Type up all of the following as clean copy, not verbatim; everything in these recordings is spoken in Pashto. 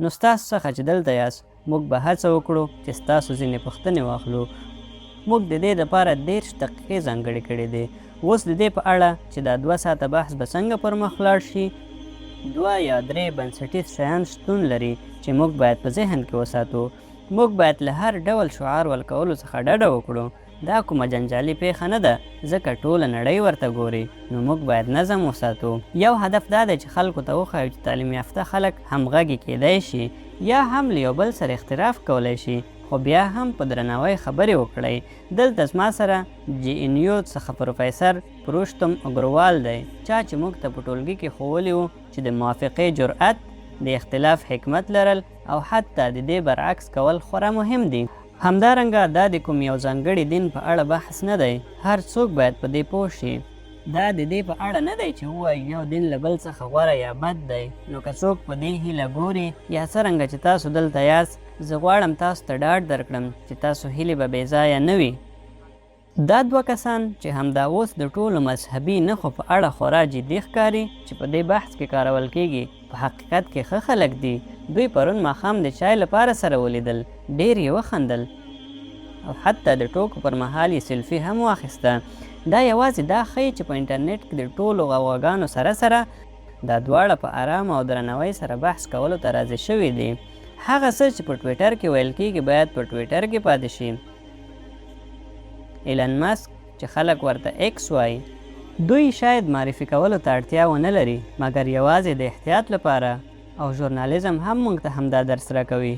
نو ستاسو څخه چې دلته یاست موږ به هڅه وکړو چې ستاسو ځینې پوښتنې واخلو. موږ د دې دپاره 30 دقیقې ځانګړې کړې دي. اوس د دې په اړه چې دا 2 ساعته بحث به څنګه پر مخ لاړ شي، 2 یا 3 بنسټیز شیان شتون لري چې موږ باید په ذهن کې وساتو. موږ باید له هر ډول شعار ورکولو څخه ډډه وکړو. دا کومه جنجالي پیښه نه ده ځکه ټوله نړۍ ورته ګوري، نو موږ باید نظم وساتو. یو هدف دا دی چې خلکو ته وښایو چې تعلیم یافته خلک همغږي کیدی شي یا هم له یو بل سره اختلاف کولی شي، خو بیا هم په درناوي خبرې وکړئ. دلته زما سره GNU څخه پروفیسر پروشتم اګروال دی، چا چې موږ ته په ټولګي کې ښوولي وو چې د موافقې جرأت، د اختلاف حکمت لرل او حتی د دې برعکس کول خورا مهم دي. همدارنګه دا د کوم یو ځانګړي دین په اړه بحث نه دی، هر څوک باید په دې پوه شي. دا د دې په اړه نه دی چې ووایو یو دین له بل څخه غوره یا بد دی. نو که څوک په دې هیله ګوري یا څرنګه چې تاسو دلته یاست، زه غواړم تاسو ته ډاډ درکړم چې تاسو هیلې به بې ځایه نه وي. دا 2 کسان چې همدا اوس د ټولو مذهبي نښو په اړه خورا جدي ښکاري چې په دې بحث کې کارول کیږي، په حقیقت کې ښه خلک دي. دوی پرون ماښام د چای لپاره سره ولیدل، ډېر یې وخندل او حتی د ټوکو پر مهال یې سیلفي هم واخیسته. دا یوازې دا ښیي چې په انټرنیټ کې د ټولو غوغاګانو سره سره دا دواړه په آرام او درناوي سره بحث کولو ته راضي شوي دي. هغه څه چې په ټویټر کې ویل کیږي باید په ټویټر کې پاتې شي. ایلن ماسک چې خلک ورته ایکس وایي، دوی شاید معرفي کولو ته اړتیا ونه لري، مګر یوازې د احتیاط لپاره، او ژورنالیزم هم موږ ته همدا درس راکوي.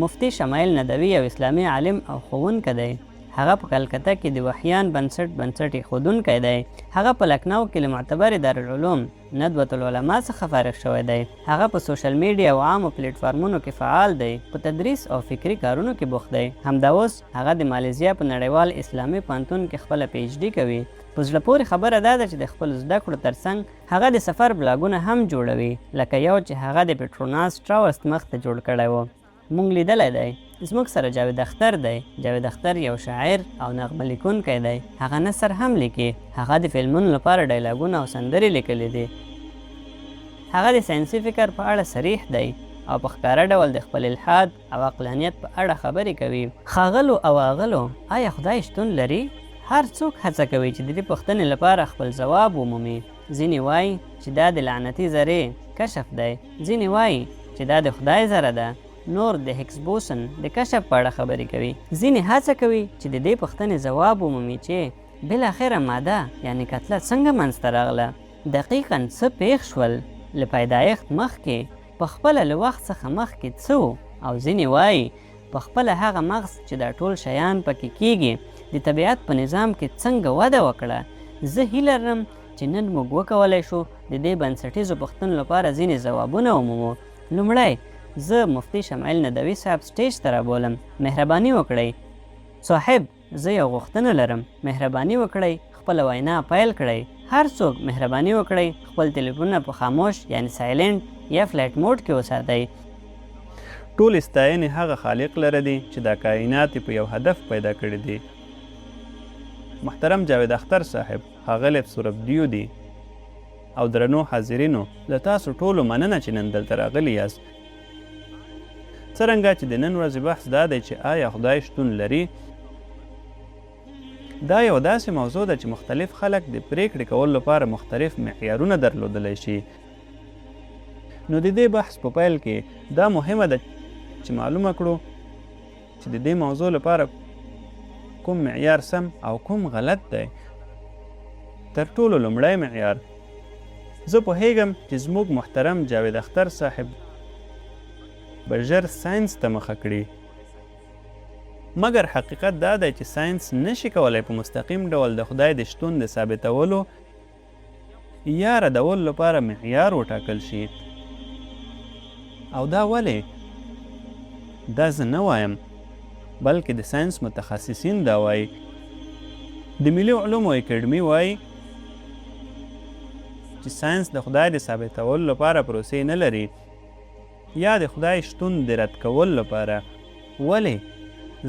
مفتي شمایل ندوي یو اسلامي عالم او ښوونکی دی. هغه په کلکته کې د وحیان بنسټ ښودونکی دی. هغه په لکنو کې له معتبرې دارالعلوم ندوة العلماء څخه فارغ شوی دی. هغه په سوشل میډیا او عامو پلیټفارمونو کې فعال دی. په تدریس او فکري کارونو کې بوخت دی. همدا اوس هغه د مالیزیا په نړیوال اسلامي پوهنتون کې خپله PhD کوي. په زړه پورې خبره دا ده چې د خپل زده کړو ترڅنګ هغه د سفر بلاګونه هم جوړوي، لکه یو چې هغه د پټروناس ټراورس مخ ته جوړ کړی و. موږ لیدلی دی. زموږ سره جاوید اختر دی. جاوید اختر یو شاعر او نغمه لیکونکی دی. هغه نثر هم لیکي. هغه د فلمونو لپاره ډایلاګونه او سندرې لیکلي دي. هغه د ساینسي فکر په اړه صریح دی او په ښکاره ډول د خپل الحاد او عقلانیت په اړه خبرې کوي. ښاغلو او آغلو، آیا خدای شتون لري؟ هر څوک هڅه کوي چې د دې پوښتنې لپاره خپل ځواب ومومي. ځینې وایي چې دا د لعنتي ذرې کشف دی، ځینې وایي چې دا د خدای ذره ده، نور د هیګز بوسن د کشف په اړه خبرې کوي. ځینې هڅه کوي چې د دې پوښتنې ځواب ومومي چې بالاخره ماده یعنې کتله څنګه منځته راغله، دقیقاً څه پېښ شول، له پیدایښت مخکې، په خپله له وخت څخه مخکې څه و. او ځینې وایي په خپله هغه مغز چې دا ټول شیان پکې کیږي د طبیعت په نظام کې څنګه وده وکړه. زه هیله لرم چې نن موږ وکولی شو د دې بنسټیزو پوښتنو لپاره ځینې ځوابونه ومومو. لومړی زه مفتي شمایل ندوي صاحب سټیج ته رابولم. مهرباني وکړئ. صاحب، زه یو غوښتنه لرم. مهرباني وکړئ خپله وینا پیل کړئ. هر څوک مهرباني وکړئ خپل تلیفونونه په خاموش یعنی سایلنټ یا فلایټ موډ کې وساتئ. ټول ستاینې هغه خالق لره دي چې دا کائنات په یو هدف پیدا کړي دي. محترم جاوید اختر صاحب، ښاغلی سوربدیو دي او درنو حاضرینو، له تاسو ټولو مننه چې نن دلته راغلي یاست. څرنګه چې د نن ورځې بحث دا دی چې آیا خدای شتون لري، دا یو داسې موضوع ده چې مختلف خلک د پریکړې کولو لپاره مختلف معیارونه درلودلی شي. نو د دې بحث په پیل کې دا مهمه ده چې معلومه کړو چې د دې موضوع لپاره کوم معیار سم او کوم غلط دی. تر ټولو لومړی معیار، زه پوهیږم چې زموږ محترم جاوید اختر صاحب به ژر ساینس ته مخه کړي، مګر حقیقت دا دی چې ساینس نشي کولی په مستقیم ډول د خدای د شتون د ثابتولو یا ردولو لپاره معیار وټاکل شي. او دا ولې؟ دا زه نه وایم، بلکې د ساینس متخصصین دا وایي. د ملي علومو اکیډمي وایي چې ساینس د خدای د ثابتولو لپاره پروسې نه لري یا د خدای شتون د رد کولو لپاره. ولې؟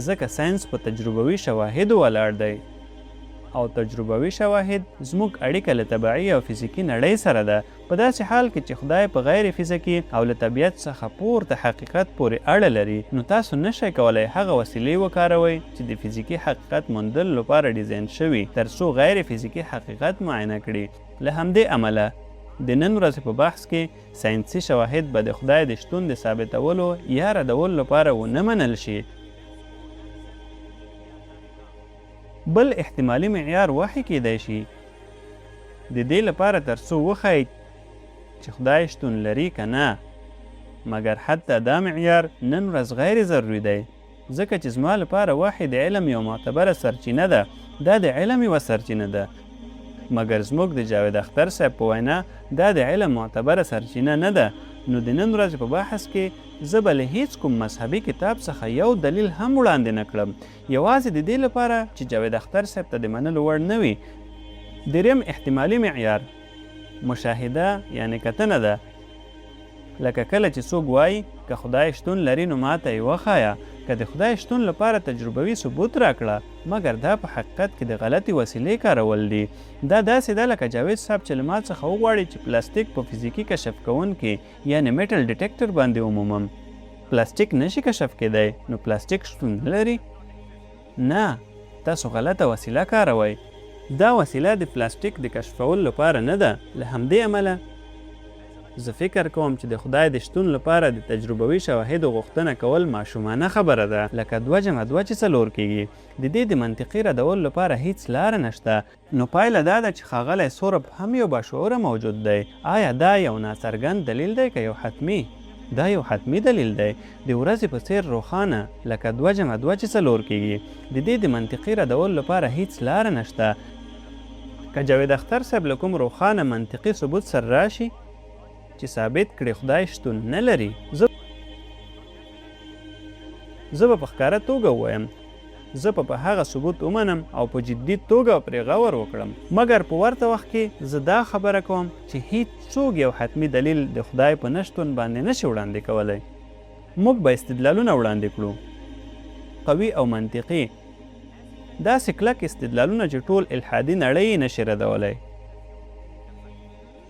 ځکه ساینس په تجربوي شواهدو ولاړ دی. او تجربوي شواهد زموږ اړیکه له طبیعي او فزیکي نړۍ سره ده، په داسې حال کې چې خدای په غیر فزیکي او له طبیعت څخه پورته حقیقت پورې اړه لري، نو تاسو نشئ کولی هغه وسیلې وکاروئ چې د فزیکي حقیقت موندلو لپاره ډیزاین شوي ترڅو غیر فزیکي حقیقت معاینه کړي. له همدې امله د نن ورځې په بحث کې ساینسي شواهد به د خدای د شتون د ثابتولو یا ردولو لپاره ونه منل شي. بل احتمالي معیار وحی کېدای شي د دې لپاره ترڅو وښایي چې خدای شتون لري که نه، مګر حتی دا معیار نن ورځ غیر ضروري دی، ځکه چې زما لپاره وحی د علم یو معتبره سرچینه ده. دا د علم یوه سرچینه ده، مګر زموږ د جاوید اختر صاحب په وینا دا د علم معتبره سرچینه نه ده. نو د نن ورځې په بحث کې زه به له هیڅ کوم مذهبي کتاب څخه یو دلیل هم وړاندې نه کړم، یوازې د دې لپاره چې جاوید اختر صاحب ته د منلو وړ نه وي. دریم احتمالي معیار مشاهده یعنې کتنه ده، لکه کله چې څوک وایي که خدای شتون لري نو ماته یې وښایه، که د خدای شتون لپاره تجربوي ثبوت راکړه، مګر دا په حقیقت کې د غلطي وسیلې کارول دي. دا داسې ده لکه جاوید صاحب چې له ما څخه وغواړي چې پلاستیک په فزیکي کشف کوونکي یعنې میټل ډیټیکټر باندې ومومم. پلاستیک نشي کشف کېدی، نو پلاستیک شتون نه لري؟ نه، تاسو غلطه وسیله کاروئ. دا وسیله د پلاستیک د کشفولو لپاره نه ده. له همدې امله زه فکر کوم چې د خدای د شتون لپاره د تجربوي شواهدو غوښتنه کول ماشومانه خبره ده، لکه 2 + 2 چې 4 کېږي. د دې د منطقي ردولو لپاره هیڅ لاره نشته. نو پایله دا ده چې ښاغلی سورب هم یو باشعوره موجود دی. آیا دا یو ناڅرګند دلیل دی که یو حتمي؟ دا یو حتمي دلیل دی، د ورځې په څیر روښانه، لکه 2 + 2 چې 4 کېږي. د دې د منطقي ردولو لپاره هیڅ لاره نشته. که جاوید اختر صاحب له کوم روښانه منطقي ثبوت سره راشي چې ثابت کړي خدای شتون نه لري، زه به په ښکاره توګه ووایم، زه په هغه ثبوت ومنم او په جدي توګه پرې غور وکړم. مګر په ورته وخت کې زه دا خبره کوم چې هیڅ څوک یو حتمي دلیل د خدای په نشتون باندې نشي وړاندې کولی. موږ به استدلالونه وړاندې کړو، قوي او منطقي، داسې کلک استدلالونه چې ټول الحادي نړۍ یې نشي ردولی.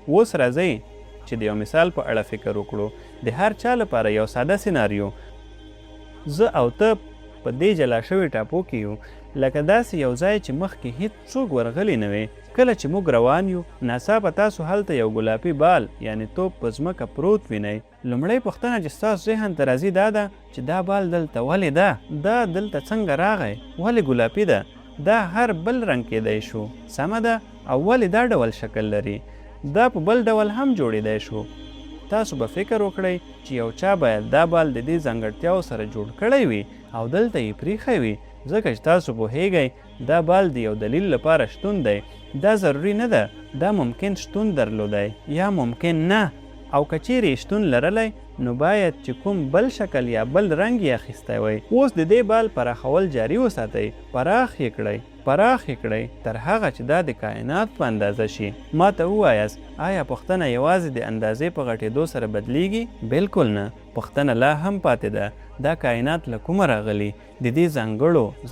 اوس راځئ چې د یو مثال په اړه فکر وکړو. د هر چا لپاره یو ساده سیناریو. زه او ته په دې جلا شوي ټاپو کې یو، لکه داسې یو ځای چې مخکې هیڅ څوک ورغلی نه وي. کله چې موږ روان یو، ناڅاپه تاسو هلته یو ګلابي بال یعنې توپ په ځمکه پروت وینئ. لومړۍ پوښتنه چې ستاسو ذهن ته راځي دا ده چې دا بال دلته ولې ده؟ دا دلته څنګه راغی؟ ولې ګلابي ده؟ دا هر بل رنګ کېدی شو، سمه ده؟ او ولې دا ډول شکل لري؟ دا په بل ډول هم جوړېدی شو. تاسو به فکر وکړئ چې یو چا باید دا بال د دې ځانګړتیاو سره جوړ کړی وي او دلته یې پریښی وي، ځکه چې تاسو پوهیږئ دا بال د یو دلیل لپاره شتون دی. دا ضروري نه ده، دا ممکن شتون درلودی یا ممکن نه، او که چیرې شتون لرلی نو باید چې کوم بل شکل یا بل رنګ یې اخیستی وی. اوس د دې بال پراخول جاري وساتئ، پراخ یې کړئ تر هغه چې دا د کائنات په اندازه شي. ما ته ووایاست آیا پوښتنه یوازې د اندازې په غټېدو سره بدلیږي؟ بالکل نه، پوښتنه لا هم پاتې ده، دا کائنات له کومه راغلی؟ د دې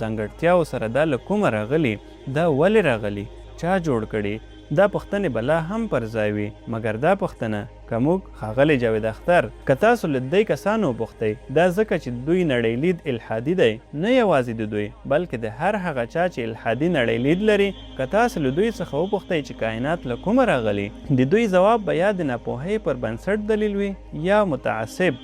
ځانګړتیاو سره دا له کومه راغلی؟ دا ولې راغلی؟ چا جوړ کړي؟ دا پوښتنې به لا هم پر ځای وي. مګر دا پوښتنه که موږ ښاغلی جاوید اختر که تاسو له دې کسانو وپوښتئ، دا ځکه چې دوی نړیلید الحادي دی، نه یوازې د دوی بلکې د هر هغه چا چې الحادي نړیلید لري. که تاسو له دوی څخه وپوښتئ چې کائنات له کومه راغلی، د دوی ځواب به یا د ناپوهۍ پر بنسټ دلیل وي یا متعصب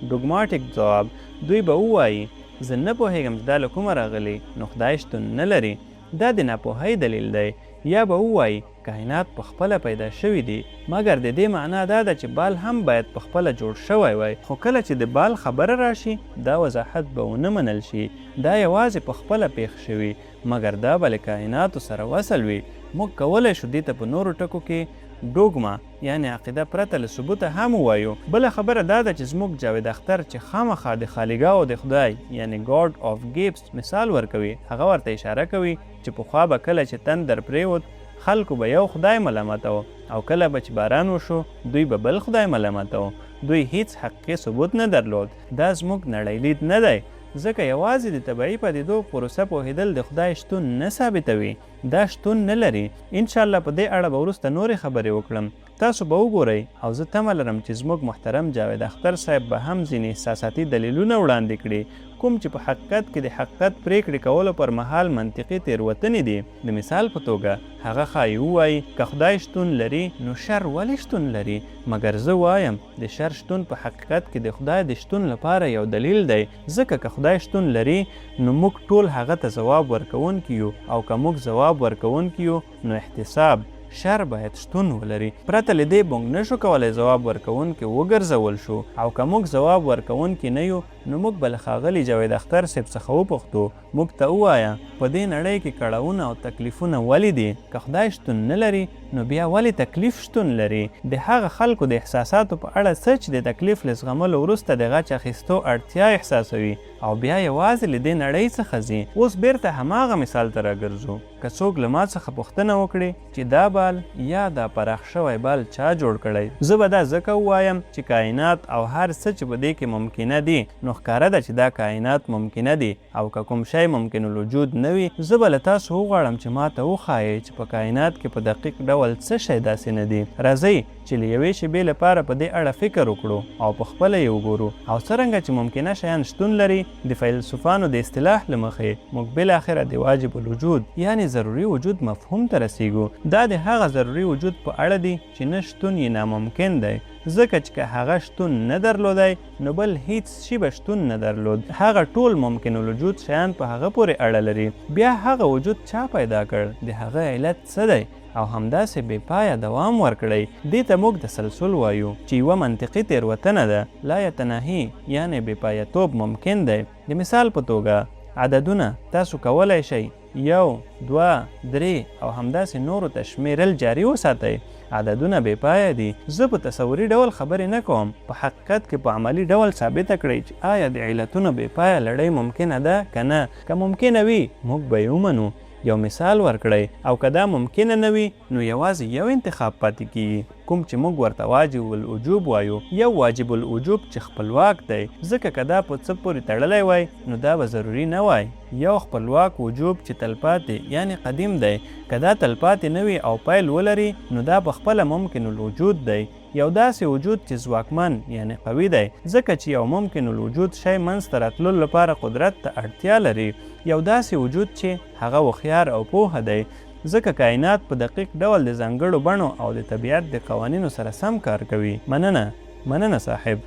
ډوګماټیک ځواب. دوی به ووایي زه نه پوهیږم چې دا له کومه راغلی، نو خدای شتون نه لري، دا د ناپوهۍ دلیل دی. یا به ووایي کائنات په خپله پیدا شوي دي، مګر د دې معنا دا ده چې بال هم باید په خپله جوړ شوی وای. خو کله چې د بال خبره راشي، دا وضاحت به ونه منل شي، دا یوازې په خپله پیښ شوي، مګر دا به له کائناتو سره وصل وي. موږ کولی شو دې ته په نورو ټکو کې ډوګما یعنې عقیده پرته له ثبوته هم ووایو. بله خبره دا ده چې زموږ جاوید اختر چې خامخا د خالیګاو د خدای یعنې ګاډ آف ګیفټس مثال ورکوي، هغه ورته اشاره کوي چې پخوا به کله چې تندر پریوت خلکو به یو خدای ملامتو، او کله به چې باران وشو دوی به بل خدای ملامتو. دوی هیڅ حقیقي ثبوت نه درلود. دا زموږ نړیلید نه دی، ځکه یوازې د طبیعي پدیدو پروسه پوهېدل د خدای شتون نه ثابتوي، دا شتون نه لري. انشاءالله په دې اړه به وروسته نورې خبرې وکړم. تاسو به وګورئ او زه تمه لرم چې زموږ محترم جاوید اختر صاحب به هم ځینې احساساتي دلیلونه وړاندې کړي، کوم چې په حقیقت کې د حقیقت پریکړې کولو پر مهال منطقي تېروتنې دي. د مثال په توګه هغه ښایي ووایي که خدای شتون لري نو شر ولې شتون لري، مګر زه وایم د شر شتون په حقیقت کې د خدای د شتون لپاره یو دلیل دی، ځکه که خدای شتون لري نو موږ ټول هغه ته ځواب ورکوونکي یو، او که موږ ځواب ورکوونکي یو نو احتساب شر باید شتون ولري. پرته له دې موږ نشو کولی ځواب ورکوونکي وګرځول شو، او که موږ ځواب ورکوونکي نه یو نو موږ به له ښاغلي جاوید اختر صاحب څخه وپوښتو موږ ته ووایه په دې نړۍ کې کړاوونه او تکلیفونه ولې دي؟ که خدای شتون نه لري نو بیا ولې تکلیف شتون لري؟ د هغه خلکو د احساساتو په اړه څه چې د تکلیف له زغملو وروسته د غچ اخیستو اړتیا احساسوي او بیا یوازې له دې نړۍ څخه ځي. اوس بیرته هماغه مثال ته راګرځو. که څوک له ما څخه پوښتنه وکړي چې دا بال یا دا پراخ شوی بال چا جوړ کړی، زه به دا ځکه ووایم چې کائنات او هر څه چې په دې کې ممکنه دي، نو ښکاره ده چې دا کائنات ممکنه دي، او که کوم شی ممکن الوجود نه وي زه به له تاسو وغواړم چې ما ته وښایئ چې په کائنات کې په دقیق ډول څه شی داسې نه دي. راځئ چې له یوې شیبې لپاره په دې اړه فکر وکړو او په خپله یې وګورو، او څرنګه چې ممکنه شیان شتون لري د فیلسوفانو د اصطلاح له مخې موږ بالاخره د واجب الوجود یعنی ضروري وجود مفهوم ته رسیږو. دا د هغه ضروري وجود په اړه دی چې نه شتون یې ناممکن دی، ځکه چې که هغه شتون نه درلودی نو بل هیڅ شي به شتون نه درلود. هغه ټول ممکن الوجود شیان په هغه پورې اړه لري. بیا هغه وجود چا پیدا کړ؟ د هغه علت څه دی؟ او همداسې بې پایه دوام ورکړی. دې ته موږ تسلسل وایو چې یوه منطقي تېروتنه ده. لا یتناهي یعنې بې پایه‌توب ممکن دی. د مثال په توګه عددونه تاسو کولی شئ 1 2 3 او همداسې نورو ته شمیرل جاري وساتئ. عددونه بې پایه دي. زه په تصوري ډول خبرې نه کوم، په حقیقت کې په عملي ډول ثابته کړئ چې آیا د علتونو بې پایه لړۍ ممکنه ده که نه. که ممکنه وي موږ به یې ومنو، یو مثال ورکړئ، او که دا ممکنه نه وي نو یوازې یو انتخاب پاتې کیږي، کوم چې موږ ورته واجب الوجوب وایو. یو واجب الوجوب چې خپلواک دی، ځکه که دا په څه پورې تړلی وای نو دا به ضروري نه وای. یو خپلواک وجوب چې تلپاتې یعنی قدیم دی، که دا تلپاتې نه وي او پیل ولري نو دا په خپله ممکن الوجود دی. یو داسې وجود چې ځواکمن یعنی قوي دی، ځکه چې یو ممکن الوجود شی منځته راتللو لپاره قدرت ته اړتیا لري. یو داسې وجود چې هغه هوښیار او پوهه دی، ځکه کائنات په دقیق ډول د ځانګړو بڼو او د طبیعت د قوانینو سره سم کار کوي. مننه صاحب.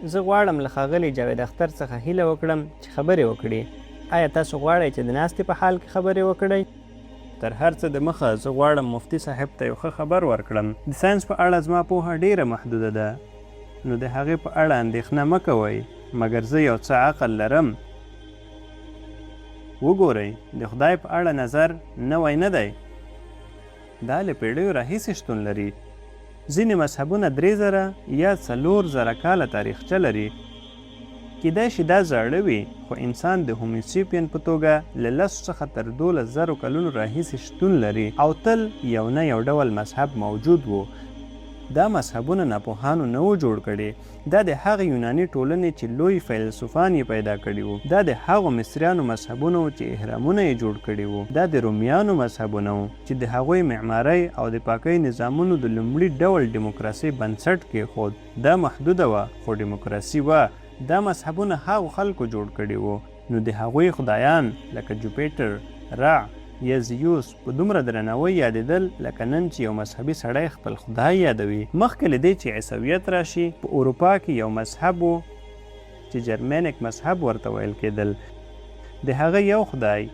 زه غواړم له ښاغلي جاوید اختر څخه هیله وکړم چې خبرې وکړي. آیا تاسو غواړئ چې د ناستې په حال کې خبرې وکړئ؟ تر هر څه د مخه زه غواړم مفتي صاحب ته یو ښه خبر ورکړم. د ساینس په اړه زما پوهه ډیره محدوده ده، نو د هغې په اړه اندېښنه مه کوئ، مګر زه یو څه عقل لرم. وګورئ، د خدای په اړه نظر نوی نه دی. دا له پیړیو راهیسې شتون لري. ځینې مذهبونه 3000 یا 4000 کاله تاریخچه لري. کیدای شي دا زاړه وي، خو انسان د هوموسیپین په توګه له 10 څخه تر 12000 کلونو راهیسې شتون لري، او تل یو نه یو ډول مذهب موجود و. دا مذهبونه ناپوهانو نه و جوړ کړي. دا د هغې یوناني ټولنې چې لوی فیلسوفان یې پیدا کړي وو. دا د هغو مصریانو مذهبونه وو چې اهرامونه یې جوړ کړي وو. دا د رومیانو مذهبونه وو چې د هغوی معمارۍ او د پاکۍ نظامونو د لومړي ډول ډیموکراسۍ بنسټ کېښود. دا محدوده وه خو ډیموکراسي وه. دا مذهبونه هغو خلکو جوړ کړي وو، نو د هغوی خدایان لکه جوپیټر، را یا زیوس په دومره درناوی یادېدل لکه نن چې یو مذهبي سړی خپل خدای یادوي. مخکې له دې چې عیسویت راشي، په اروپا کې یو مذهب و چې جرمینیک مذهب ورته ویل کېدل. د هغه یو خدای،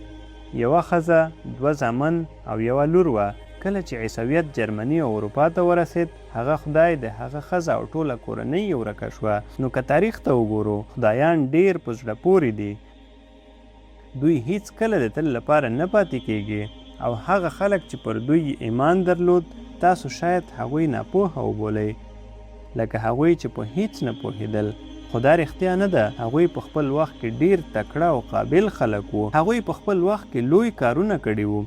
یوه ښځه، 2 زامن او یوه لور وه. کله چې عیسویت جرمني او اروپا ته ورسید، هغه خدای د هغه ښځه او ټوله کورنۍ یې ورکه شوه. نو که تاریخ ته وګورو، خدایان ډیر په زړه پورې دي. دوی هیڅ کله د تل لپاره نه پاتې کیږي، او هغه خلک چې پر دوی ایمان درلود تاسو شاید هغوی ناپوهه وبولئ، لکه هغوی چې په هیڅ نه پوهېدل. خو دا رښتیا نه ده. هغوی په خپل وخت کې ډیر تکړه او قابل خلک وو. هغوی په خپل وخت کې لوی کارونه کړي وو.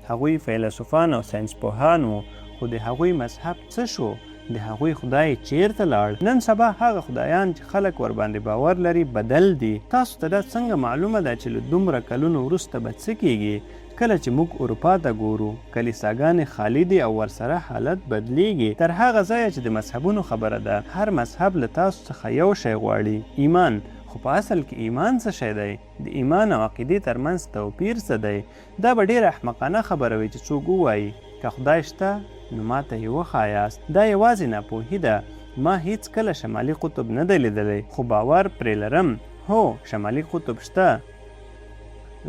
هغوی فیلسوفان او ساینس پوهان وو. خو د هغوی مذهب څه شو؟ د هغوی خدای چیرته لاړ؟ نن سبا هغه خدایان چې خلک ورباندې باور لري بدل دي. تاسو ته دا څنګه معلومه ده چې له دومره کلونو وروسته به څه کیږي؟ کله چې موږ اروپا ته ګورو کلیساګانې خالی دي او ورسره حالت بدلیږي. تر هغه ځایه چې د مذهبونو خبره ده، هر مذهب له تاسو څخه یو شی غواړي، ایمان. خو په اصل کې ایمان څه شی دی؟ د ایمان او عقیدې ترمنځ توپیر څه دی؟ دا به ډېره احمقانه خبره وي چې څوک ووایي که خدای شته نو ماته یې وښایاست. دا یوازې ناپوهي ده. ما هیڅ کله شمالي قطب نه دی لیدلی، خو باور پرې لرم. هو، شمالي قطب شته.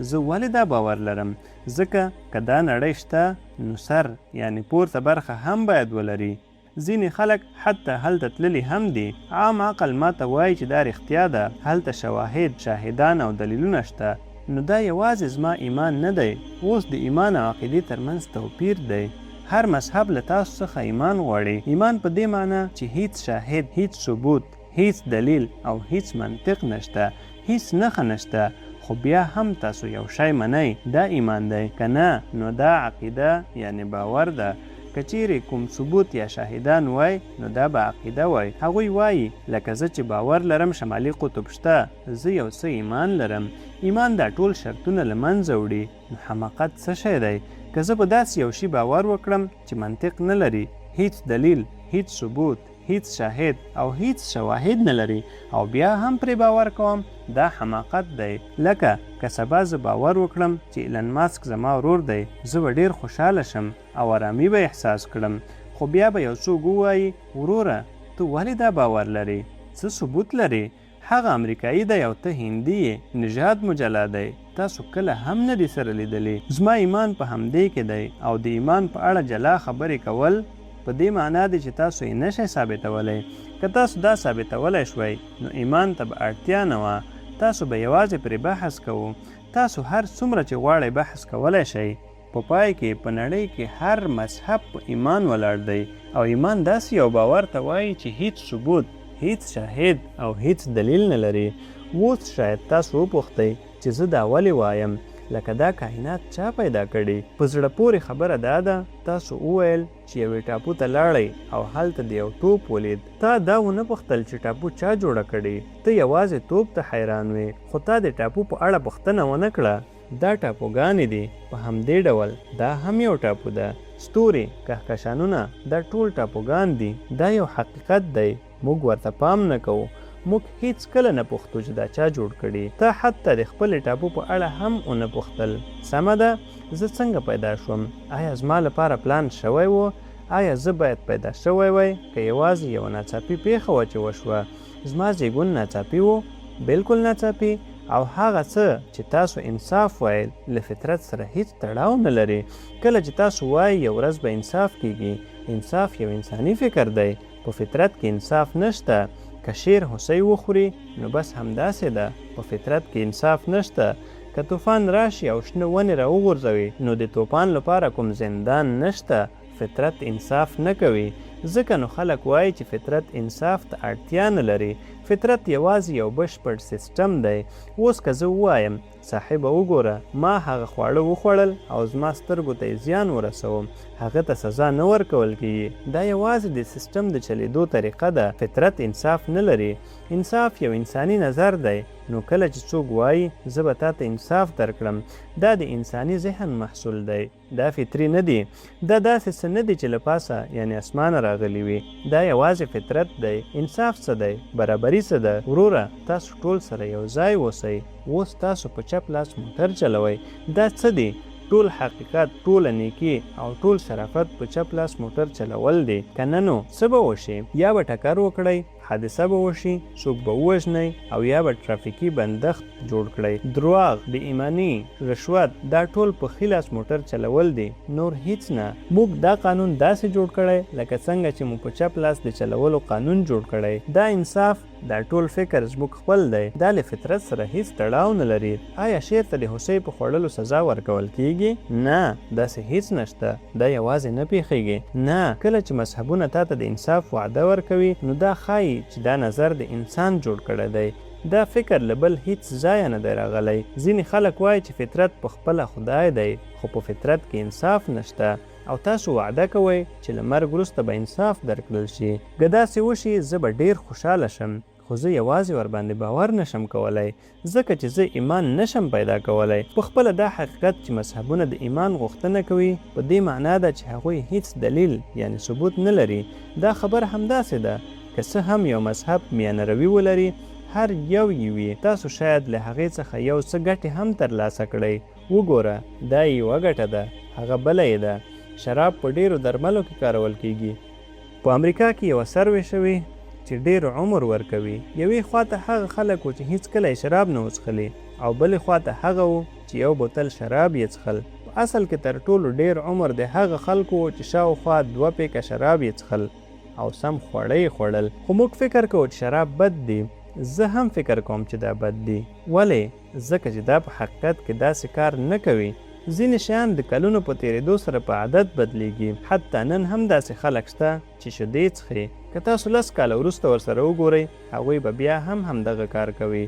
زه ولې دا باور لرم؟ ځکه که دا نړۍ شته نو سر یعنی پورته برخه هم باید ولري. ځینې خلک حتی هلته تللي هم دي. عام عقل ماته وایي چې دا رښتیا ده. هلته شواهد، شاهدان او دلیلونه شته. نو دا یوازې زما ایمان نه دی. اوس د ایمان او عقیدې ترمنځ توپیر دی. هر مذهب له تاسو څخه ایمان غواړي. ایمان په دې معنی چې هیڅ شاهد، هیڅ ثبوت، هیڅ دلیل او هیڅ منطق نشته، هیڅ نښه نشته، خو بیا هم تاسو یو شی منئ. دا ایمان دی. که نه نو دا عقیده یعنی باور ده. که چیرې کوم ثبوت یا شاهدان وای نو دا به عقیده وای. هغوی وایي لکه زه چې باور لرم شمالي قطب شته، زه یو څه ایمان لرم. ایمان دا ټول شرطونه له منځه وړي. نو حماقت څه شی دی؟ که زه په داسې یو شي باور وکړم چې منطق نه لري، هیڅ دلیل، هیڅ ثبوت، هیڅ شاهد او هیڅ شواهد نه لري او بیا هم پرې باور کوم، دا حماقت دی. لکه که سبا زه باور وکړم چې ایلن ماسک زما ورور دی، زه به ډېر خوشحاله شم او آرامي به احساس کړم. خو بیا به یو څوک ووایي وروره ته ولې دا باور لري؟ څه ثبوت لري؟ هغه امریکایي دی او ته هندي یې، نژاد مجلا دی، تاسو کله هم نه دي سره لیدلی. زما ایمان په همدې کې دی او د ایمان په اړه جلا خبرې کول په دې معنا دی چې تاسو یې نشئ ثابتولی. که تاسو دا ثابتولی شوئ نو ایمان ته به اړتیا نه وه. تاسو به یوازې پرې بحث کوو. تاسو هر څومره چې غواړئ بحث کولی شئ. په پای کې په نړۍ کې هر مذهب په ایمان ولاړ دی او ایمان داسې یو باور ته وایي چې هیڅ ثبوت، هیڅ شاهد او هیڅ دلیل نه لري. اوس شاید تاسو وپوښتئ چې زه دا ولې وایم؟ لکه دا کائنات چا پیدا کړي؟ په زړه پورې خبره دا ده تاسو وویل چې یوې ټاپو ته لاړئ او هلته د یو توپ ولید. تا دا ونه پوښتل چې ټاپو چا جوړه کړې؟ ته یوازې توپ ته حیران وې، خو تا د ټاپو په اړه پوښتنه ونه کړه. دا ټاپوګانې دي. په همدې ډول دا هم یو ټاپو ده. ستوري، کهکشانونه، دا ټول ټاپوګان دي. دا یو حقیقت دی. موږ ورته پام نه کوو. موږ هیڅ کله نه پوښتو چې دا چا جوړ کړي. ته حتی د خپلې ټاپو په اړه هم ونه پوښتل. سمه ده، زه څنګه پیدا شوم؟ آیا زما لپاره پلان شوی و؟ آیا زه باید پیدا شوی وای که یوازې یوه ناڅاپي پیښه وه چې وشوه؟ زما زیږون ناڅاپي و، بلکل ناڅاپي. او هغه څه چې تاسو انصاف وایل له فطرت سره هیڅ تړاو نه لري. کله چې تاسو وایي یو ورځ به انصاف کیږي، انصاف یو انساني فکر دی. په فطرت کې انصاف نشته. که شیر هوسۍ وخوري نو بس همداسې ده. په فطرت کې انصاف نشته. که طوفان راشي او شنه ونې راوغورځوي نو د طوفان لپاره کوم زندان نشته. فطرت انصاف نه کوي. ځکه نو خلک وایي چې فطرت انصاف ته اړتیا نه لري. فطرت یوازې یو بشپړ سیسټم دی. اوس که زه ووایم صاحبه وګوره ما هغه خواړه وخوړل او زما سترګو ته یې زیان ورسوم، هغه ته سزا نه ورکول کیږي. دا یوازې د سیسټم د چلیدو طریقه ده. فطرت انصاف نه لري. انصاف یو انساني نظر دی. نو کله چې څوک وایي زه به تا ته انصاف درکړم، دا د انساني ذهن محصول دی. دا فطري نه دی. دا داسې څه نه دی چې له پاسه یعنې اسمانه راغلی وي. دا یوازې فطرت دی. انصاف څه دی؟ برابري څه ده؟ وروره تاسو ټول سره یو ځای اوسئ. اوس تاسو په چپ لاس موټر چلوئ. دا څه دی؟ ټول حقیقت، ټوله نیکي او ټول شرافت په چپ لاس موټر چلول دی. که نه نو څه به وشي؟ یا به ټکر وکړئ، حادثه به وشي، څوک به ووژنئ او یا به ټرافیکي بندښت جوړ کړئ. درواغ، بې ایماني، رشوت، دا ټول په ښي لاس موټر چلول دي، نور هیڅ نه. موږ دا قانون داسې جوړ کړی لکه څنګه چې مو په چپ لاس د چلولو قانون جوړ کړی. دا انصاف، دا ټول فکر زموږ خپل دی. دا له فطرت سره هیڅ تړاو نه لري. آیا شیر ته د هوسۍ په خوړلو سزا ورکول کیږي؟ نه، داسې هیڅ نشته. دا یوازې نه پیښیږي. نه، کله چې مذهبونه تا ته د انصاف وعده ورکوي نو دا ښایي چې دا نظر د انسان جوړ کړی دی. دا فکر له بل هیڅ ځایه نه دی راغلی. ځینې خلک وایي چې فطرت په خپله خدای دی، خو په فطرت کې انصاف نشته. او تاسو وعده کوئ چې له مرګ وروسته به انصاف درکړل شي. که داسې وشي زه به ډېر خوشحاله شم، خو زه یوازې ورباندې باور نشم کولی ځکه چې زه ایمان نشم پیدا کولی. په خپله دا حقیقت چې مذهبونه د ایمان غوښتنه کوي په دې معنا ده چې هغوی هیڅ دلیل یعنی ثبوت نه لري. دا خبره همداسې ده که څه هم یو مذهب میانه روي ولري، هر یو یې وي، تاسو شاید له هغې څخه یو څه ګټې هم ترلاسه کړئ. وګوره دا یوه ګټه ده، هغه بله یې ده شراب په ډېرو درملو کې کارول کیږي. په امریکا کې یوه سروې شوې چې ډېر عمر ورکوي. یوې خواته هغه خلک و چې هیڅ کله شراب نه وڅښلي او بلې خواته هغه و چې یو بوتل شراب یې څښل. په اصل کې تر ټولو ډېر عمر د هغه خلکو و چې شاوخوا 2 پیکه شراب یې څښل او سم خواړه یې خوړل. خو موږ فکر کوو چې شراب بد دی. زه هم فکر کوم چې دا بد دی. ولې؟ ځکه چې دا په حقیقت کې داسې کار نه کوي. ځینې شیان د کلونو په تېرېدو سره په عادت بدلیږي. حتی نن هم داسې خلک شته چې شیدې څښي. که تاسو 10 کاله وروسته ورسره وګورئ هغوی به بیا هم همدغه کار کوي.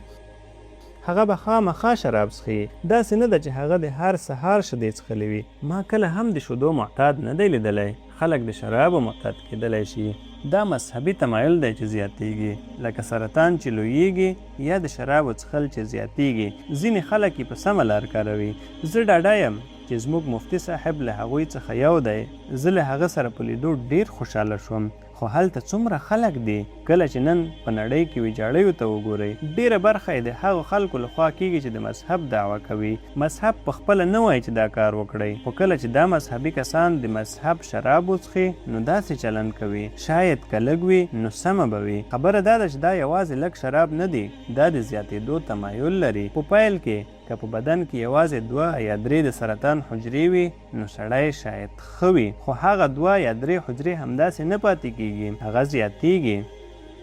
هغه به خامخا شراب څښي. داسې نه ده چې هغه د هر سهار شیدې څښلې وي. ما کله هم د شیدو معتاد نه دی لیدلی. خلک د شرابو معتاد کېدلی شي. دا مذهبي تمایل دی چې زیاتیږي، لکه سرطان چې لویږي یا د شرابو څښل چې زیاتیږي. ځینې خلک یې په سمه لار کاروي. زه ډاډه یم چې زموږ مفتي صاحب له هغوی څخه یو دی. زه له هغه سره په لیدو ډېر خوشحاله شوم. خو هلته څومره خلک دي. کله چې نن په نړۍ کې ویجاړیو ته وګورئ ډېره برخه یې د هغو خلکو لخوا کیږي چې د مذهب دعوه کوي. مذهب پخپله نه وایي چې دا کار وکړئ، خو کله چې دا مذهبي کسان د مذهب شراب وڅښي نو داسې چلند کوي. شاید که لږ وي نو سمه به وي. خبره دا ده چې دا یوازې لږ شراب نه دی، دا د زیاتېدو تمایل لري. په پیل کې که په بدن کې یوازې 2 یا 3 د سرطان حجرې وي نو سړی شاید ښه وي، خو هغه 2 یا 3 حجرې همداسې نه پاتې کیږي، هغه زیاتیږي.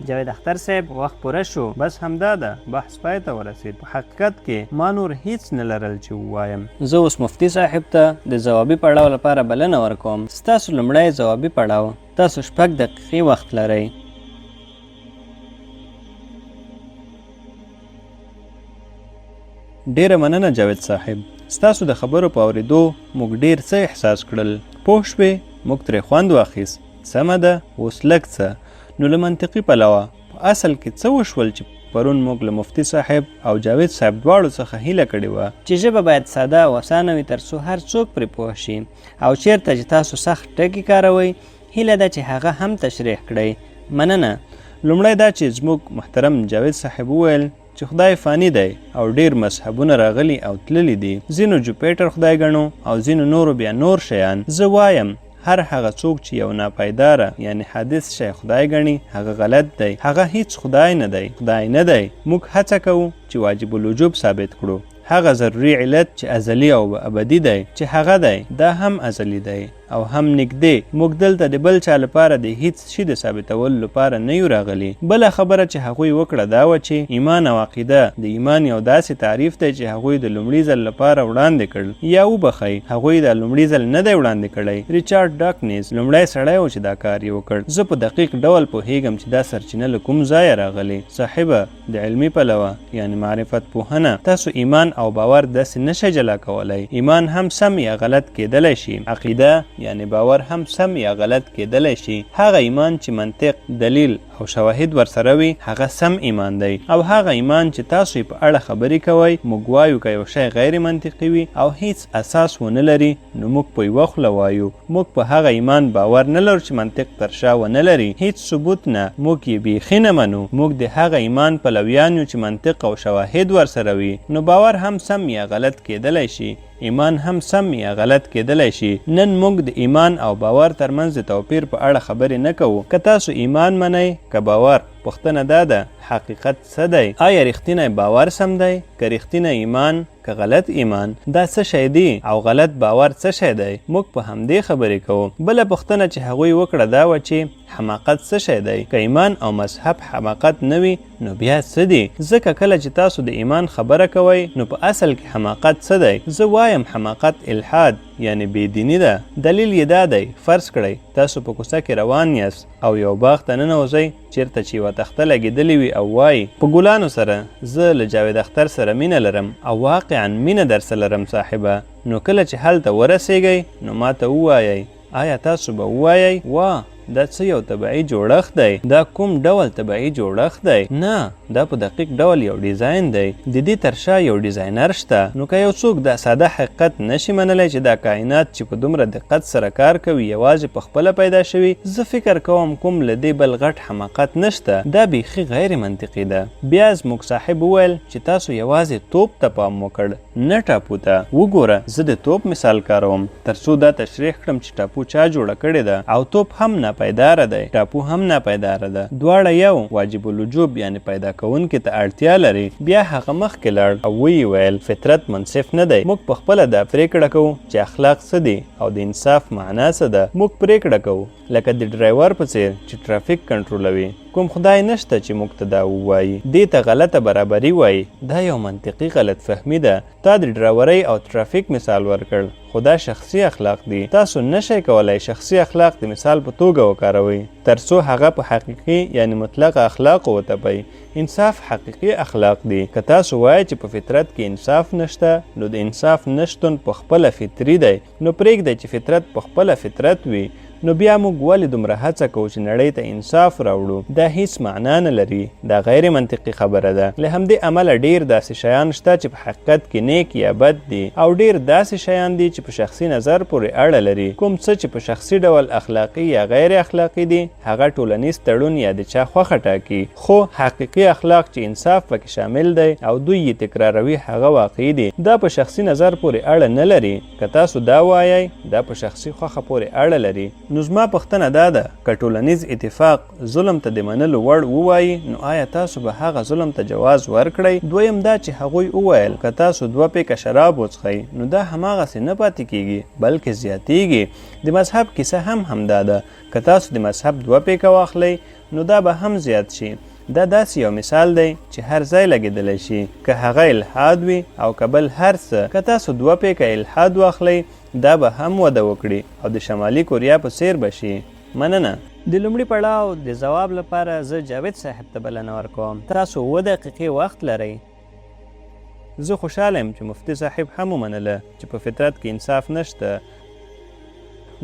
جاوید اختر صاحب وخت پوره شو، بس همدا ده، بحث پای ته ورسید. په حقیقت کې ما نور هیڅ نه لرل چې ووایم. زه اوس مفتي صاحب ته د ځوابي پړاو لپاره بلنه ورکوم. ستاسو لومړی ځوابي پړاو. تاسو 6 دقیقې وخت لرئ. ډیره مننه جاوید صاحب. ستاسو د خبرو په اورېدو موږ ډیر څه احساس کړل. پوه شوې؟ موږ ترې خوند واخیست. سمه ده، اوس لږ څه. نو له منطقي پلوه په اصل کې څه وشول چې پرون موږ له مفتي صاحب او جاوید صاحب دواړو څخه هیله کړې وه چې ژبه باید ساده او اسانه وي تر څو هر څوک پرې پوه شي، او چیرته چې تاسو سخت ټکي کاروئ هیله ده چې هغه هم تشریح کړئ. مننه. لومړی دا چې زموږ محترم جاوید صاحب وویل چې خدای فانی دی او ډیر مذهبونه راغلي او تللی دي. ځینو جوپیټر خدای ګڼو او ځینو نورو بیا نور شیان. زه وایم هر هغه څوک چې یو ناپایداره یعنی حادث شی خدای ګڼي هغه غلط دی. هغه هیڅ خدای نه دی. خدای نه دی. موږ هڅه کوو چې واجب الوجوب ثابت کړو. هغه ضروري علت چې ازلی او ابدي دی چې هغه دی دا هم ازلی دی او هم نږدې. موږ دلته د بل چا لپاره د هیڅ شي د ثابتولو لپاره نه یو راغلي. بله خبره چې هغوی وکړه دا وه چې ایمان او عقیده د ایمان یو داسې تعریف دی چې هغوی د لومړي ځل لپاره وړاندې کړ. یا وبخئ هغوی دا لومړي ځل نه دی وړاندې کړی. ریچارډ ډاکنیز لومړی سړی و چې دا کار یې وکړ. زه په دقیق ډول پوهیږم چې دا سرچینه له کوم ځایه راغلي. صاحبه د علمي پلوه یعنی معرفت پوهنه تاسو ایمان او باور داسې نشئ جلا کولی. ایمان هم سم یا غلط کېدلی شي. عقیده یعنی باور هم سم یا غلط کېدلی شي. هغه ایمان چې منطق، دلیل او شواهد ورسره وي هغه سم ایمان دی، او هغه ایمان چې تاسو په اړه خبرې کوئ موږ وایو که یو شی غیر منطقي وي او هیڅ اساس ونه لري نو موږ په یوه خوله وایو. موږ په هغه ایمان باور نه لرو چې منطق تر شا ونه لري، هیڅ ثبوت نه. موږ یې بیخي نه منو. موږ د هغه ایمان پلویان یو چې منطق او شواهد ورسره وي. نو باور هم سم یا غلط کېدلی شي، ایمان هم سم یا غلط کېدلی شي. نن موږ د ایمان او باور ترمنځ د توپیر په اړه خبرې نه کوو. که تاسو ایمان منئ که باور، پوښتنه دا ده حقیقت څه دی؟ آیا رښتینی باور سم دی که رښتینی ایمان که غلط ایمان؟ دا څه شی دی او غلط باور څه شی دی؟ موږ په همدې خبرې کوو. بله پوښتنه چې هغوی وکړه دا وه چې حماقت څه شی دی؟ که ایمان او مذهب حماقت نه وي نو بیا څه دی؟ ځکه کله چې تاسو د ایمان خبره کوئ نو په اصل کې حماقت څه دی؟ زه وایم حماقت الحاد یعنی بېدیني ده. دلیل یې دا دی، فرض کړئ تاسو په کوڅه کې روان یاست او یو باغ ته ننوځئ چیرته چې یوه تخته لګېدلې وي او وایي په ګلانو سره زه له جاوید اختر سره مینه لرم او واقعا مینه درسره لرم صاحبه. نو کله چې هلته ورسیږئ نو ما ته ووایئ آیا تاسو به ووایئ واه دا څه یو طبیعي جوړښت دی، دا کوم ډول طبیعي جوړښت دی؟ نه، دا په دقیق ډول یو ډیزاین دی. د دې تر شا یو ډیزاینر شته. نو که یو څوک دا ساده حقیقت نشي منلی چې دا کائنات چې په دومره دقت سره کار کوي یوازې په خپله پیدا شوي، زه فکر کوم کوم له دې بل غټ حماقت نشته. دا بیخي غیر منطقي ده. بیا زموږ صاحب وویل چې تاسو یوازې توپ ته پام وکړ نه ټاپو ته. وګوره زه د توپ مثال کاروم تر څو دا تشریح کړم چې ټاپو چا جوړه کړې ده، او توپ هم ناپایداره دی، ټاپو هم ناپایداره ده. دواړه یو واجب الوجوب یعنی پیدا کوونکي ته اړتیا لري. بیا هغه مخکې لاړ او ویې ویل فطرت منصف نه دی. موږ پخپله دا پرېکړه کوو چې اخلاق څه دي او د انصاف معنا څه ده. موږ پرېکړه کوو لکه د ډرایور په څیر چې ټرافیک کنټرولوي. کوم خدای نشته چې موږ ته دا ووایي. دې ته غلطه برابري وایي. دا یو منطقي غلط فهمي ده. تا د ډرایورۍ او ټرافیک مثال ورکړ، خو دا شخصي اخلاق دي. تاسو نشئ کولی شخصي اخلاق د مثال په توګه وکاروئ تر څو هغه په حقیقي یعنی مطلق اخلاقو وتپئ. انصاف حقیقي اخلاق دي. که تاسو وایئ چې په فطرت کې انصاف نشته، نو د انصاف نشتون په خپله فطري دی. نو پرېږدئ چې فطرت په خپله فطرت وي. نو بیا موږ ولې دومره هڅه کوو چې نړۍ ته انصاف راوړو؟ دا هیڅ معنا نه لري. دا غیر منطقي خبره ده. له همدې امله ډیر داسې شیان شته چې په حقیقت کې نیک یا بد دي، او ډیر داسې شیان دي چې په شخصي نظر پورې اړه لري. کوم څه چې په شخصي ډول اخلاقي یا غیر اخلاقي دي، هغه ټولنیز تړون یا د چا خوښه ټاکي. خو حقیقي اخلاق چې انصاف پکې شامل دی او دوی یې تکراروي، هغه واقعي دي. دا په شخصي نظر پورې اړه نه لري. که تاسو دا وایئ دا په شخصي خوښه پورې اړه لري. نو زما پوښتنه دا ده، که ټولنیز اتفاق ظلم ته د منلو وړ ووایي، نو آیا تاسو به هغه ظلم ته جواز ورکړئ؟ دویم دا چې هغوی وویل که تاسو 2 پیکه شراب وڅښئ، نو دا هماغسې نه پاتې کیږي بلکې زیاتیږي. د مذهب کیسه هم همدا ده. که تاسو د مذهب 2 پیکه واخلئ، نو دا به هم زیات شي. دا داسې یو مثال دی چې هر ځای لګېدلی شي، که هغه الحاد وي او که بل هر څه. که تاسو 2 پیکه الحاد واخلئ، دا به هم وده وکړي او د شمالي کوریا په څیر به شي. مننه. د لومړي پړاو د ځواب لپاره زه جاوید صاحب ته بلنه ورکوم. تاسو 7 دقیقې وخت لرئ. زه خوشحاله یم چې مفتي صاحب هم ومنله چې په فطرت کې انصاف نشته.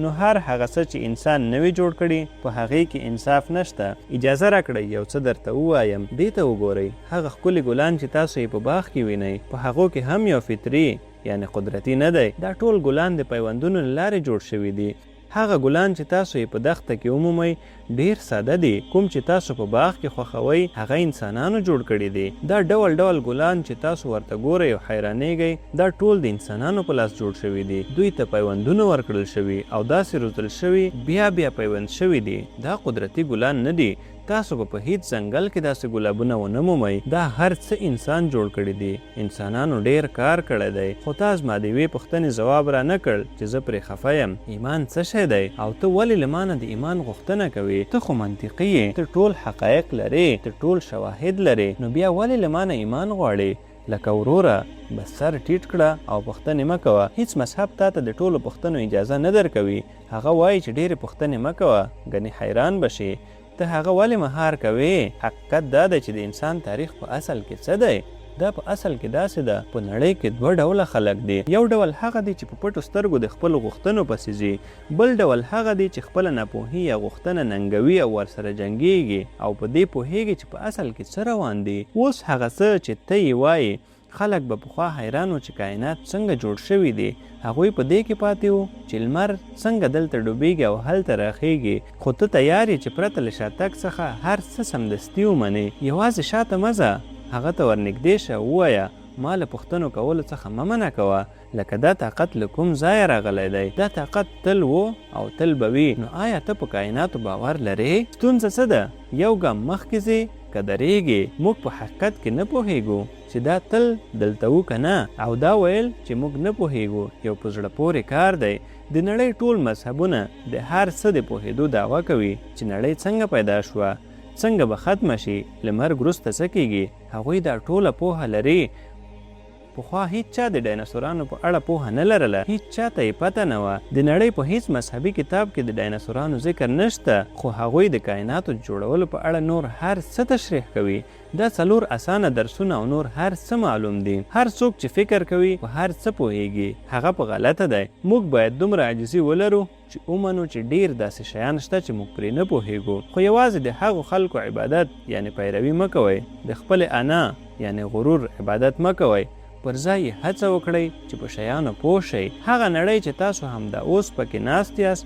نو هر هغه څه چې انسان نوی جوړ کړي په هغې کې انصاف نشته. اجازه راکړئ یو څه درته ووایم. دې ته وګورئ. هغه ښکلي ګلان چې تاسو یې په باغ کې وینئ، په هغو کې هم یو فطري یعنی قدرتي نه دی. دا ټول ګلان د پیوندونو له لارې جوړ شوي دي. هغه ګلان چې تاسو یې په دښته کې ومومئ ډیر ساده دي. کوم چې تاسو په باغ کې خوښوئ هغه انسانانو جوړ کړي دي. دا ډول ډول ګلان چې تاسو ورته ګورئ او حیرانېږئ، دا ټول د انسانانو په لاس جوړ شوي دي. دوی ته پیوندونه ورکړل شوي او داسې روزل شوي، بیا بیا پیوند شوي دي. دا قدرتي ګلان نه دي. تاسو په هیڅ ځنګل کې داسې ګلابونه ونه مومئ. دا هر څه انسان جوړ کړي دي. انسانانو ډیر کار کړی دی. خو تا زما د یوې پوښتنې ځواب را نه کړ چې زه پرې خفه یم. ایمان څه شی دی او ته ولې له ما نه د ایمان غوښتنه کوې؟ ته خو منطقي یې، ته ټول حقایق لرې، ته ټول شواهد لرې، نو بیا ولې له ما نه ایمان غواړې؟ لکه وروره بس سر ټیټ کړه او پوښتنې مه کوه. هیڅ مذهب تا ته د ټولو پوښتنو اجازه نه درکوي. هغه وایي چې ډېرې پوښتنې مه کوه، ګنې حیران به شې. ته هغه ولې مهار کوې؟ حقیقت دا دی چې د انسان تاریخ په اصل کې څه دی؟ دا په اصل کې داسې ده، په نړۍ کې 2 ډوله خلک دي. یو ډول هغه دي چې په پټو سترګو د خپلو غوښتنو پسې ځي. بل ډول هغه دي چې خپله ناپوهي یا غوښتنه ننګوي او ورسره جنګیږي او په دې پوهیږي چې په اصل کې څه روان دي. اوس هغه څه چې ته یې وایې، خلک به پخوا حیران وو چې کائنات څنګه جوړ شوي دي. هغوی په دې کې پاتې وو چې لمر څنګه دلته ډوبیږي او هلته راخیږي. خو ته تیار یې چې پرته له شاتګ څخه هر څه سمدستي ومنې. یوازې شاته مه ځه، هغه ته ورنږدې شه، ووایه ما له پوښتنو کولو څخه مه منع کوه. لکه دا طاقت له کوم ځایه راغلی دی؟ دا طاقت تل و او تل به وي. نو آیا ته په کائناتو باور لرې؟ ستونزه څه ده؟ یو ګام مخکې ځې که درېږې. موږ په حقیقت کې نه پوهیږو چې دا تل دلته وو که نه، او دا ویل چې موږ نه پوهیږو یو په زړه پورې کار دی. د نړۍ ټول مذهبونه د هر څه د پوهېدو دعوه کوي چې نړۍ څنګه پیدا شوه، څنګه به ختمه شي، له مرګ وروسته څه کیږي. هغوی دا ټوله پوهه لري. پخوا هیڅ چا د ډایناسورانو په اړه پوهه نه لرله، هیڅ چاته یې پته نه وه. د نړۍ په هیڅ مذهبي کتاب کې د ډایناسورانو ذکر نشته، خو هغوی د کائناتو جوړولو په اړه نور هر څه تشریح کوي. دا 4 اسانه درسونه او نور هر څه معلوم دي. هر څوک چې فکر کوي په هر څه پوهیږي، هغه په غلطه دی. موږ باید دومره عاجزي ولرو چې ومنو چې ډیر داسې شیان شته چې موږ پرې نه پوهیږو. خو یوازې د هغو خلکو عبادت یعنی پیروي مه کوئ، د خپل انا یعنی غرور عبادت مه کوئ. پر ځای یې هڅه وکړئ چې په شیانو پوه شئ. هغه نړۍ چې تاسو همدا اوس پکې ناست یاست،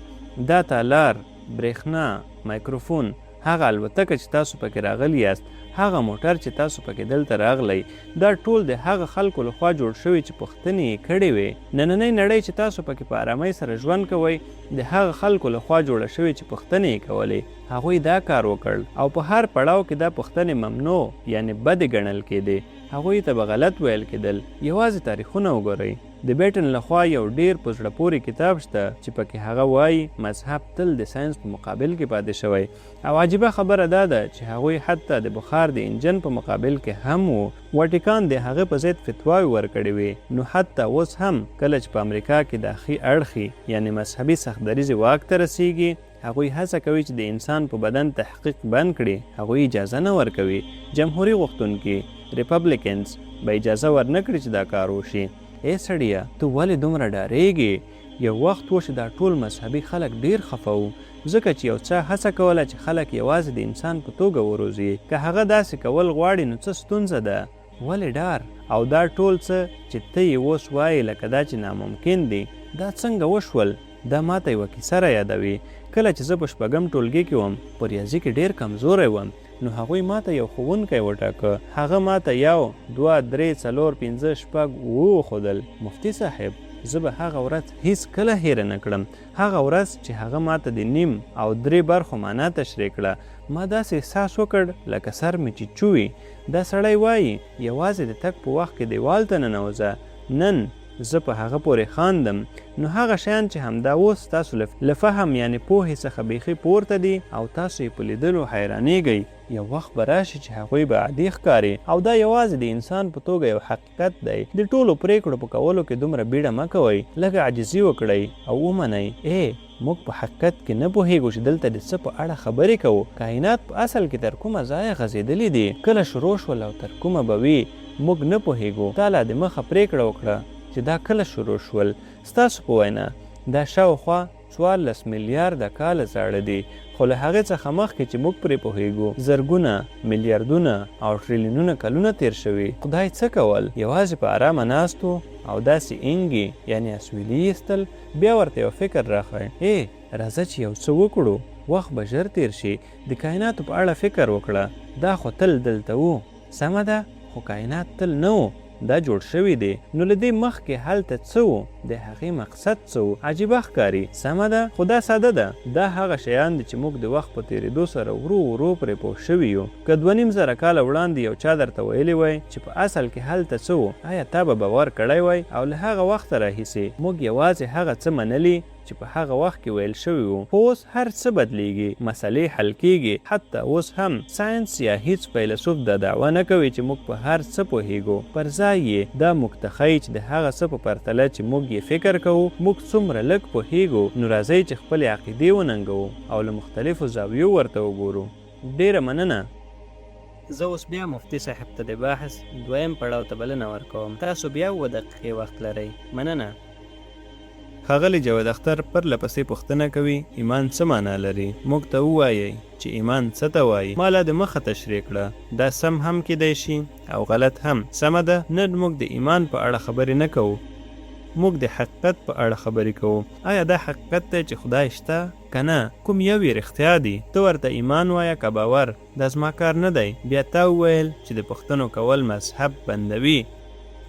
دا تالار، برېښنا، مایکروفون، هغه الوتکه چې تاسو پکې راغلی یاست، هغه موټر چې تاسو پکې دلته راغلی، دا ټول د هغه خلکو لخوا جوړ شوي چې پوښتنې یې کړې وې. نننۍ نړۍ چې تاسو پکې په آرامۍ سره ژوند کوئ، د هغه خلکو لخوا جوړه شوې چې پوښتنې یې کولې. هغوی دا کار وکړ او په هر پړاو کې دا پوښتنې ممنوع یعنی بدې ګڼل کېدې. هغوی ته به غلط ویل کېدل. یوازې تاریخونه وګورئ. د بیټن لخوا یو ډیر په زړه پورې کتاب شته چې پکې هغه وایي مذهب تل د ساينس په مقابل کې پاتې شوی. او عجیبه خبره دا ده چې هغوی حتی د بخار د انجن په مقابل کې هم وو. واتیکان د هغه په ضد فتواوې ورکړې وې. نو حتی اوس هم کله چې په امریکا کې د اخی اړخي یعنی مذهبي سختدریزې واک ته رسیږي، هغوی هڅه کوي چې د انسان په بدن تحقیق بند کړي. هغوی اجازه نه ورکوي. جمهوریت غوښتونکي ریپبلیکنز به اجازه ورنکړي چې دا کار وشي. ای سړیه، ته ولې دومره ډارېږې؟ یو وخت و چې دا ټول مذهبي خلک ډیر خفه وو، ځکه چې یو څه هڅه کوله چې خلک یوازې د انسان په توګه وروزي. که هغه داسې کول غواړي نو څه ستونزه ده؟ ولې ډار؟ او دا ټول څه چې ته یې اوس وایې لکه دا چې ناممکن دي، دا څنګه وشول؟ دا ماته یوه کیسه را یادوي. کله چې زه په 4م ټولګي کې وم، په ریاضي کې ډیر کمزوری وم، نو هغوی ماته یو ښوونکی وټاکه. هغه ماته 1 2 3 4 5 6 وښودل. مفتي صاحب، زه به هغه ورځ هیڅ کله هیره نه کړم. هغه ورځ چې هغه ماته د 1.5 او 3 برخو معنا تشریح کړه، ما داسې احساس وکړ لکه سر مې چې چوي. دا سړی وایي یوازې د تګ په وخت کې دیوال ته ننوځه. نن زه په هغه پورې خاندم. نو هغه شیان چې همدا اوس تاسو له فهم یعنی پوهې څخه بیخي پورته دي او تاسو یې په لیدلو حیرانیږئ، یو وخت به راشي چې هغوی به عادي ښکاري. او دا یوازې د انسان په توګه یو حقیقت دی. د ټولو پریکړو په کولو کې دومره بیړه مه کوئ. لږه عاجزي وکړئ او ومنئ، موږ په حقیقت کې نه پوهیږو چې دلته د څه په اړه خبرې کوو. کائنات په اصل کې تر کومه ځایه غځېدلي دي، کله شروع شول او تر کومه به وي، موږ نه پوهیږو. تا لا د مخه پریکړه وکړه چې دا کله شروع شول. ستاسو په وینا دا شاوخوا 14 میلیارده کاله زاړه دي، خو له هغې څخه مخکې چې موږ پرې پوهیږو زرګونه، میلیاردونه او ټریلیونونه کلونه تیر شوي. خدای څه کول؟ یوازې په آرامه ناست و او داسې انګي یعنی اسویلي ایستل. بیا ورته یو فکر راغی، راځه چې یو څه وکړو، وخت به ژر تیر شي. د کائناتو په اړه فکر وکړه. دا خو تل دلته و، سمه ده، خو کائنات تل نه و، دا جوړ شوی دی. نو له دې مخکې هلته څه و؟ د هغې مقصد څه و؟ عجیبه ښکاري، سمه ده، خو دا ساده ده. دا هغه شیان دي چې موږ د وخت په تېرېدو سره ورو ورو پرې پوه شوي یو. که 2.5 کاله وړاندې یو چا درته ویلی وای چې په اصل کې هلته څه و، آیا تا به باور کړی وای؟ او له هغه وخته راهیسې موږ یوازې هغه څه منلي چې په هغه وخت کې ویل شوي وو. خو اوس هر څه بدلیږي، مسلې حل کیږي. حتی اوس هم ساينس یا هیڅ فیلسوف دا دعوه نه کوي چې موږ په هر څه پوهیږو. پر ځای یې دا موږ ته ښایي چې د هغه څه په پرتله چې موږ یې فکر کوو، موږ څومره لږ پوهیږو. نو راځئ چې خپلې عقیدې وننګوو او له مختلفو زاویو ورته وګورو. ډیره مننه. زه اوس بیا مفتي صاحب ته د بحث 2م پړاو ته بلنه ورکوم. تاسو بیا 2 دقیقې وخت لرئ. مننه. ښاغلی جاوید اختر پرله پسې پوښتنه کوي، ایمان څه معنا لري؟ موږ ته ووایئ چې ایمان څه ته وایي. ما لا د مخه تشریح کړه. دا سم هم کیدای شي او غلط هم. سمه ده، نن موږ د ایمان په اړه خبرې نه کوو، موږ د حقیقت په اړه خبرې کوو. آیا دا حقیقت دی چې خدای شته که نه؟ کوم یو یې رښتیا دي؟ ته ورته ایمان وایه که باور؟ دا زما کار نه دی. بیا تا وویل چې د پوښتنو کول مذهب بندوي.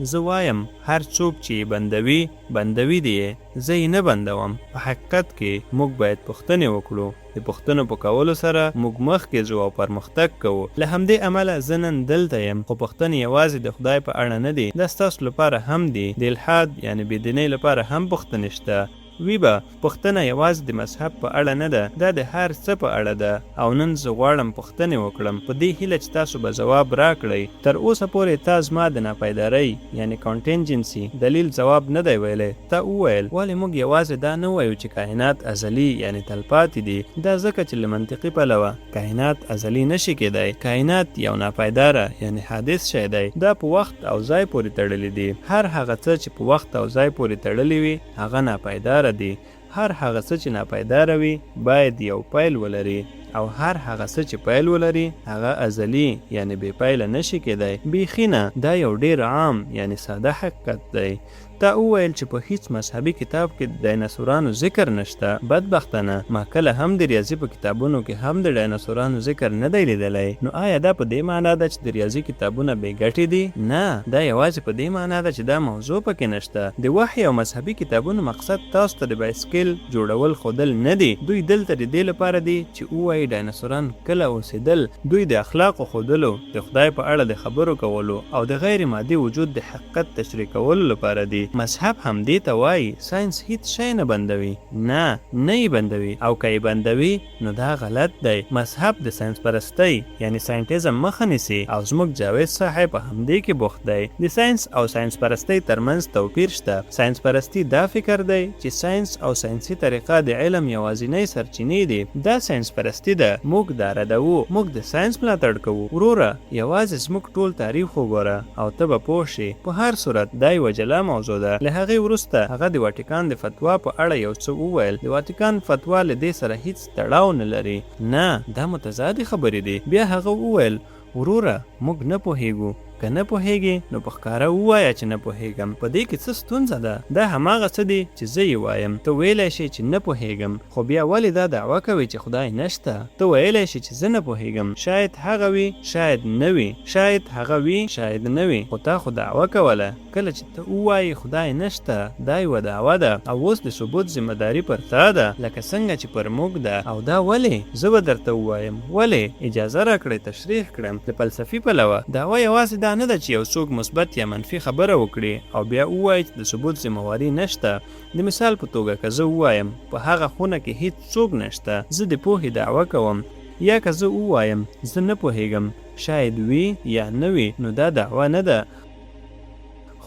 زه وایم هر څوک چې بندوي بندوي دی، زه یې نه بندوم. په حقیقت کې موږ باید پوښتنې وکړو. د پوښتنو په کولو سره موږ مخکې ځو او پرمختګ کوو. له همدې امله زه نن دلته یم. خو پوښتنې یوازې د خدای په اړه نه دي، دا ستاسو لپاره هم دي. د الحاد یعنې بېدینۍ لپاره هم پوښتنې شته. وی به پوښتنه یوازې د مذهب په اړه نه ده، دا د هر څه په اړه ده. او نن زه غواړم پوښتنې وکړم په دې هیله چې تاسو به ځواب راکړئ. تر اوسه پورې تا زما د ناپایدارۍ یعنی کانټینجنسي دلیل ځواب نه دی ویلی. تا وویل ولې موږ یوازې دا نه وایو چې کائنات ازلي یعنی تلپاتې دي؟ دا ځکه چې له منطقي پلوه کائنات ازلي نشي کېدی. کائنات یو ناپایداره یعنی حادث شی دی. دا په وخت او ځای پورې تړلی دی. هر هغه څه چې په وخت او ځای پورې تړلی وي هغه ناپایداره دی. هر هغه څه چې ناپایداره وي باید یو پیل ولري، او هر هغه څه چې پیل ولري هغه ازلي یعنی بې پیله نشي کېدی. بیخي نه، دا یو ډیر عام یعنی ساده حقیقت دی. تا وویل چې په هیڅ مذهبي کتاب کې د ډایناسورانو ذکر نشته. بدبختانه ما کله هم د ریاضي په کتابونو کې هم د ډایناسورانو ذکر نه دی لیدلی. نو آیا دا په دې معنا ده چې د ریاضي کتابونه بې ګټې دي؟ نه، دا یوازې په دې معنا ده چې دا موضوع پکې نشته. د وحي او مذهبي کتابونو مقصد تاسو ته د بایسکل جوړول ښودل نه دي. دوی دلته د دې لپاره دي چې ووایي ډایناسوران کله اوسېدل. دوی د اخلاقو ښودلو، د خدای په اړه د خبرو کولو او د غیر مادي وجود د حقیقت تشریح کولو لپاره دي. مذهب هم دې ته وایي ساينس هیڅ شی نه بندوي. نه یې بندوي، او که یې بندوي نو دا غلط دی. مذهب د ساينس پرستی یعنی ساینټیزم مخه نیسي، او زموږ جاوید صاحب په همدې کې بوخت دی. د ساينس او ساينس پرستی ترمنځ توپیر شته. ساينس پرستی دا فکر دی چې ساينس او ساينسي طریقه د علم یوازینۍ سرچینې دي. دا ساينس پرستی ده. موږ دا ردوو، موږ د ساينس ملاتړ کوو. وروره یوازې زموږ ټول تاریخ وګوره او ته به پوه شې. په هر صورت دا یوه جلا موضوع ده. له هغې وروسته هغه د واټیکان د فتوا په اړه یو څه وویل. د واټیکان فتوا له دې سره هیڅ تړاو نه لري. نه، دا متضادې خبرې دي. بیا هغه وویل وروره موږ نه پوهیږو. که نه پوهیږي نو په ښکاره ووایه چې نه پوهیږم. په دې کې څه ستونزه ده؟ دا هماغه څه دی چې زه یې وایم. ته ویلی شې چې نه پوهیږم، خو بیا ولې دا دعوه کوي چې خدای نشته؟ ته ویلی شې چې زه نه پوهیږم. شاید هغه وي، شاید نه وي، شاید هغه وي، شاید نه وي، خو تا خو دعوه کوله. کله چې ته ووایې خدای نشته، دا یوه دعوه ده، او اوس د ثبوت ذمهداري پر تا ده، لکه څنګه چې پر موږ ده. او دا ولې؟ زه به درته ووایم ولې. اجازه راکړئ تشریح کړم. د فلسفي پلوه دعوه یوازې دا نه ده چې یو څوک مثبت یا منفي خبره وکړي او بیا ووایي چې د ثبوت ذمهواري نشته. د مثال په توګه که زه ووایم په هغه خونه کې هیڅ څوک نشته، زه د پوهې دعوه کوم. یا که زه ووایم زه نه پوهیږم، شاید وي یا نه وي، نو دا دعوه نه ده.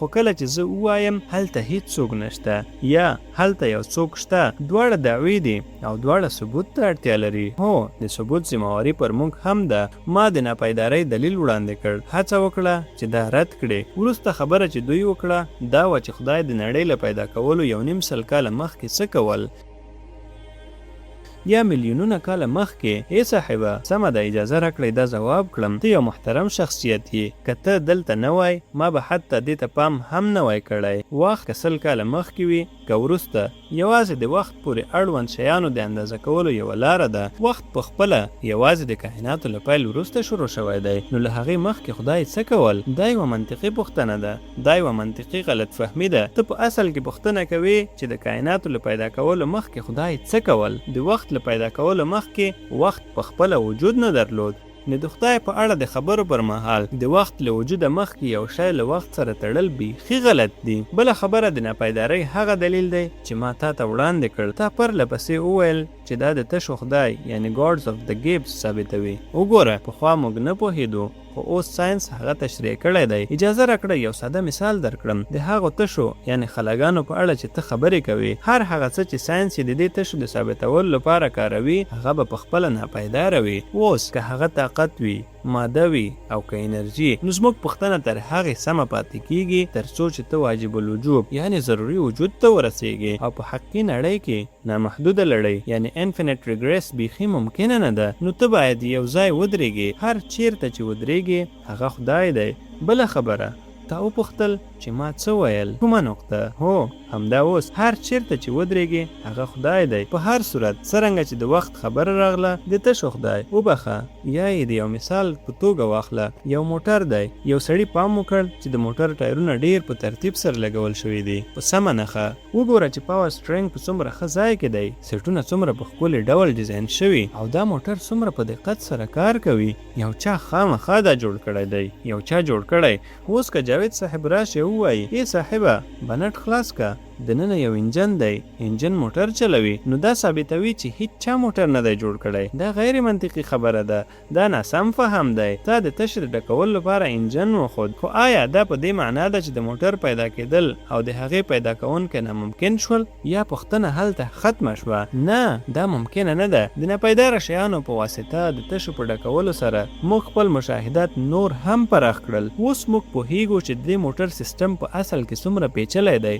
خو کله چې زه ووایم هلته هیڅ څوک نشته یا هلته یو څوک شته، دواړه دعوې دي او دواړه ثبوت ته اړتیا لري. هو، د ثبوت ذمهواري پر موږ هم ده. ما د ناپایدارۍ دلیل وړاندې کړ، هڅه وکړه چې دا رد کړي. وروسته خبره چې دوی وکړه دا وه چې خدای د نړۍ له پیدا کولو 1.5 سل کاله مخکې څه کول، یا میلیونونه کاله مخکې. ای صاحبه سمه ده، اجازه راکړئ دا ځواب کړم. ته یو محترم شخصیت یې. که ته دلته نه وای ما به حتی دې ته پام هم نه وای کړی. وخت که 100 کاله مخکې وي که وروسته، یوازې د وخت پورې اړوند شیانو د اندازه کولو یوه لاره ده. وخت په خپله یوازې د کائناتو له پیل وروسته شروع شوی دی. نو له هغې مخکې خدای څه کول؟ دا یوه منطقي پوښتنه ده. دا یوه منطقي غلط فهمي ده. ته په اصل کې پوښتنه کوې چې د کائناتو له پیدا کولو مخکې خدای څه کول؟ د وخت له پیدا کولو مخکې وخت په خپله وجود نه درلود. نو د خدای په اړه د خبرو پر مهال د وخت له وجوده مخکې یو شی له وخت سره تړل بیخي غلط دي. بله خبره د ناپایدارۍ هغه دلیل دی چې ما تا ته وړاندې کړ. تا پرله پسې وویل چې دا د تشو خدای یعنی ګاډز اف د ګیبس ثابتوي. وګوره پخوا موږ نه پوهېدو، خو اوس ساينس هغه تشریح کړی دی. اجازه راکړئ یو ساده مثال درکړم. د هغو تشو یعنی خلاګانو په اړه چې ته خبرې کوي، هر هغه څه چې ساينس یې د دې تشو د ثابتولو لپاره کاروي هغه به په خپله ناپایداره وي. اوس که هغه طاقت وي، ماده وي او که انرژي، نو زموږ پوښتنه تر هغې سمه پاتې کیږي تر څو چې ته واجب الوجوب یعنی ضروري وجود ته ورسیږي. او په حقیقي نړۍ کې نامحدوده لړۍ یعنی انفینټ ریګریس بیخي ممکنه نه ده. نو ته باید یو ځای ودرېږي. هر چیرته چې ودرېږي هغه خدای دی. بله خبره، تا وپوښتل چې ما څه ویل؟ کومه نقطه؟ هو همدا اوس. هر چیرته چې ودرېږي هغه خدای دی. په هر صورت څرنګه چې د وخت خبره راغله د تشو خدای وبخه، یا یې د یو مثال په توګه واخله. یو موټر دی. یو سړي پام وکړ چې د موټر ټایرونه ډیر په ترتیب سره لګول شوي دي په سمه نښه. وګوره چې پاور سټرینګ په څومره ښه ځای کې دی، سیټونه څومره په ښکلي ډول ډیزاین شوي، او دا موټر څومره په دقت سره کار کوي. یو چا خامخا دا جوړ کړی دی. یو چا جوړ کړی. اوس که جاوید صاحب راشي ووایي ای صاحبه بنټ خلاص که، دننه یو انجن دی، انجن موټر چلوي، نو دا ثابتوي چې هیڅ چا موټر نه دی جوړ کړی. دا غیر منطقي خبره ده، دا ناسم فهم دی. تا د تش د ډکولو لپاره انجن وخود، خو آیا دا په دې معنا ده چې د موټر پیدا کېدل او د هغې پیدا کوونکی ناممکن شول؟ یا پوښتنه هلته ختمه شوه؟ نه، دا ممکنه نه ده. د ناپایداره شیانو په واسطه د تشو په ډکولو سره موږ خپل مشاهدات نور هم پراخ کړل. اوس موږ پوهیږو چې د موټر سیستم په اصل کې څومره پیچلی دی.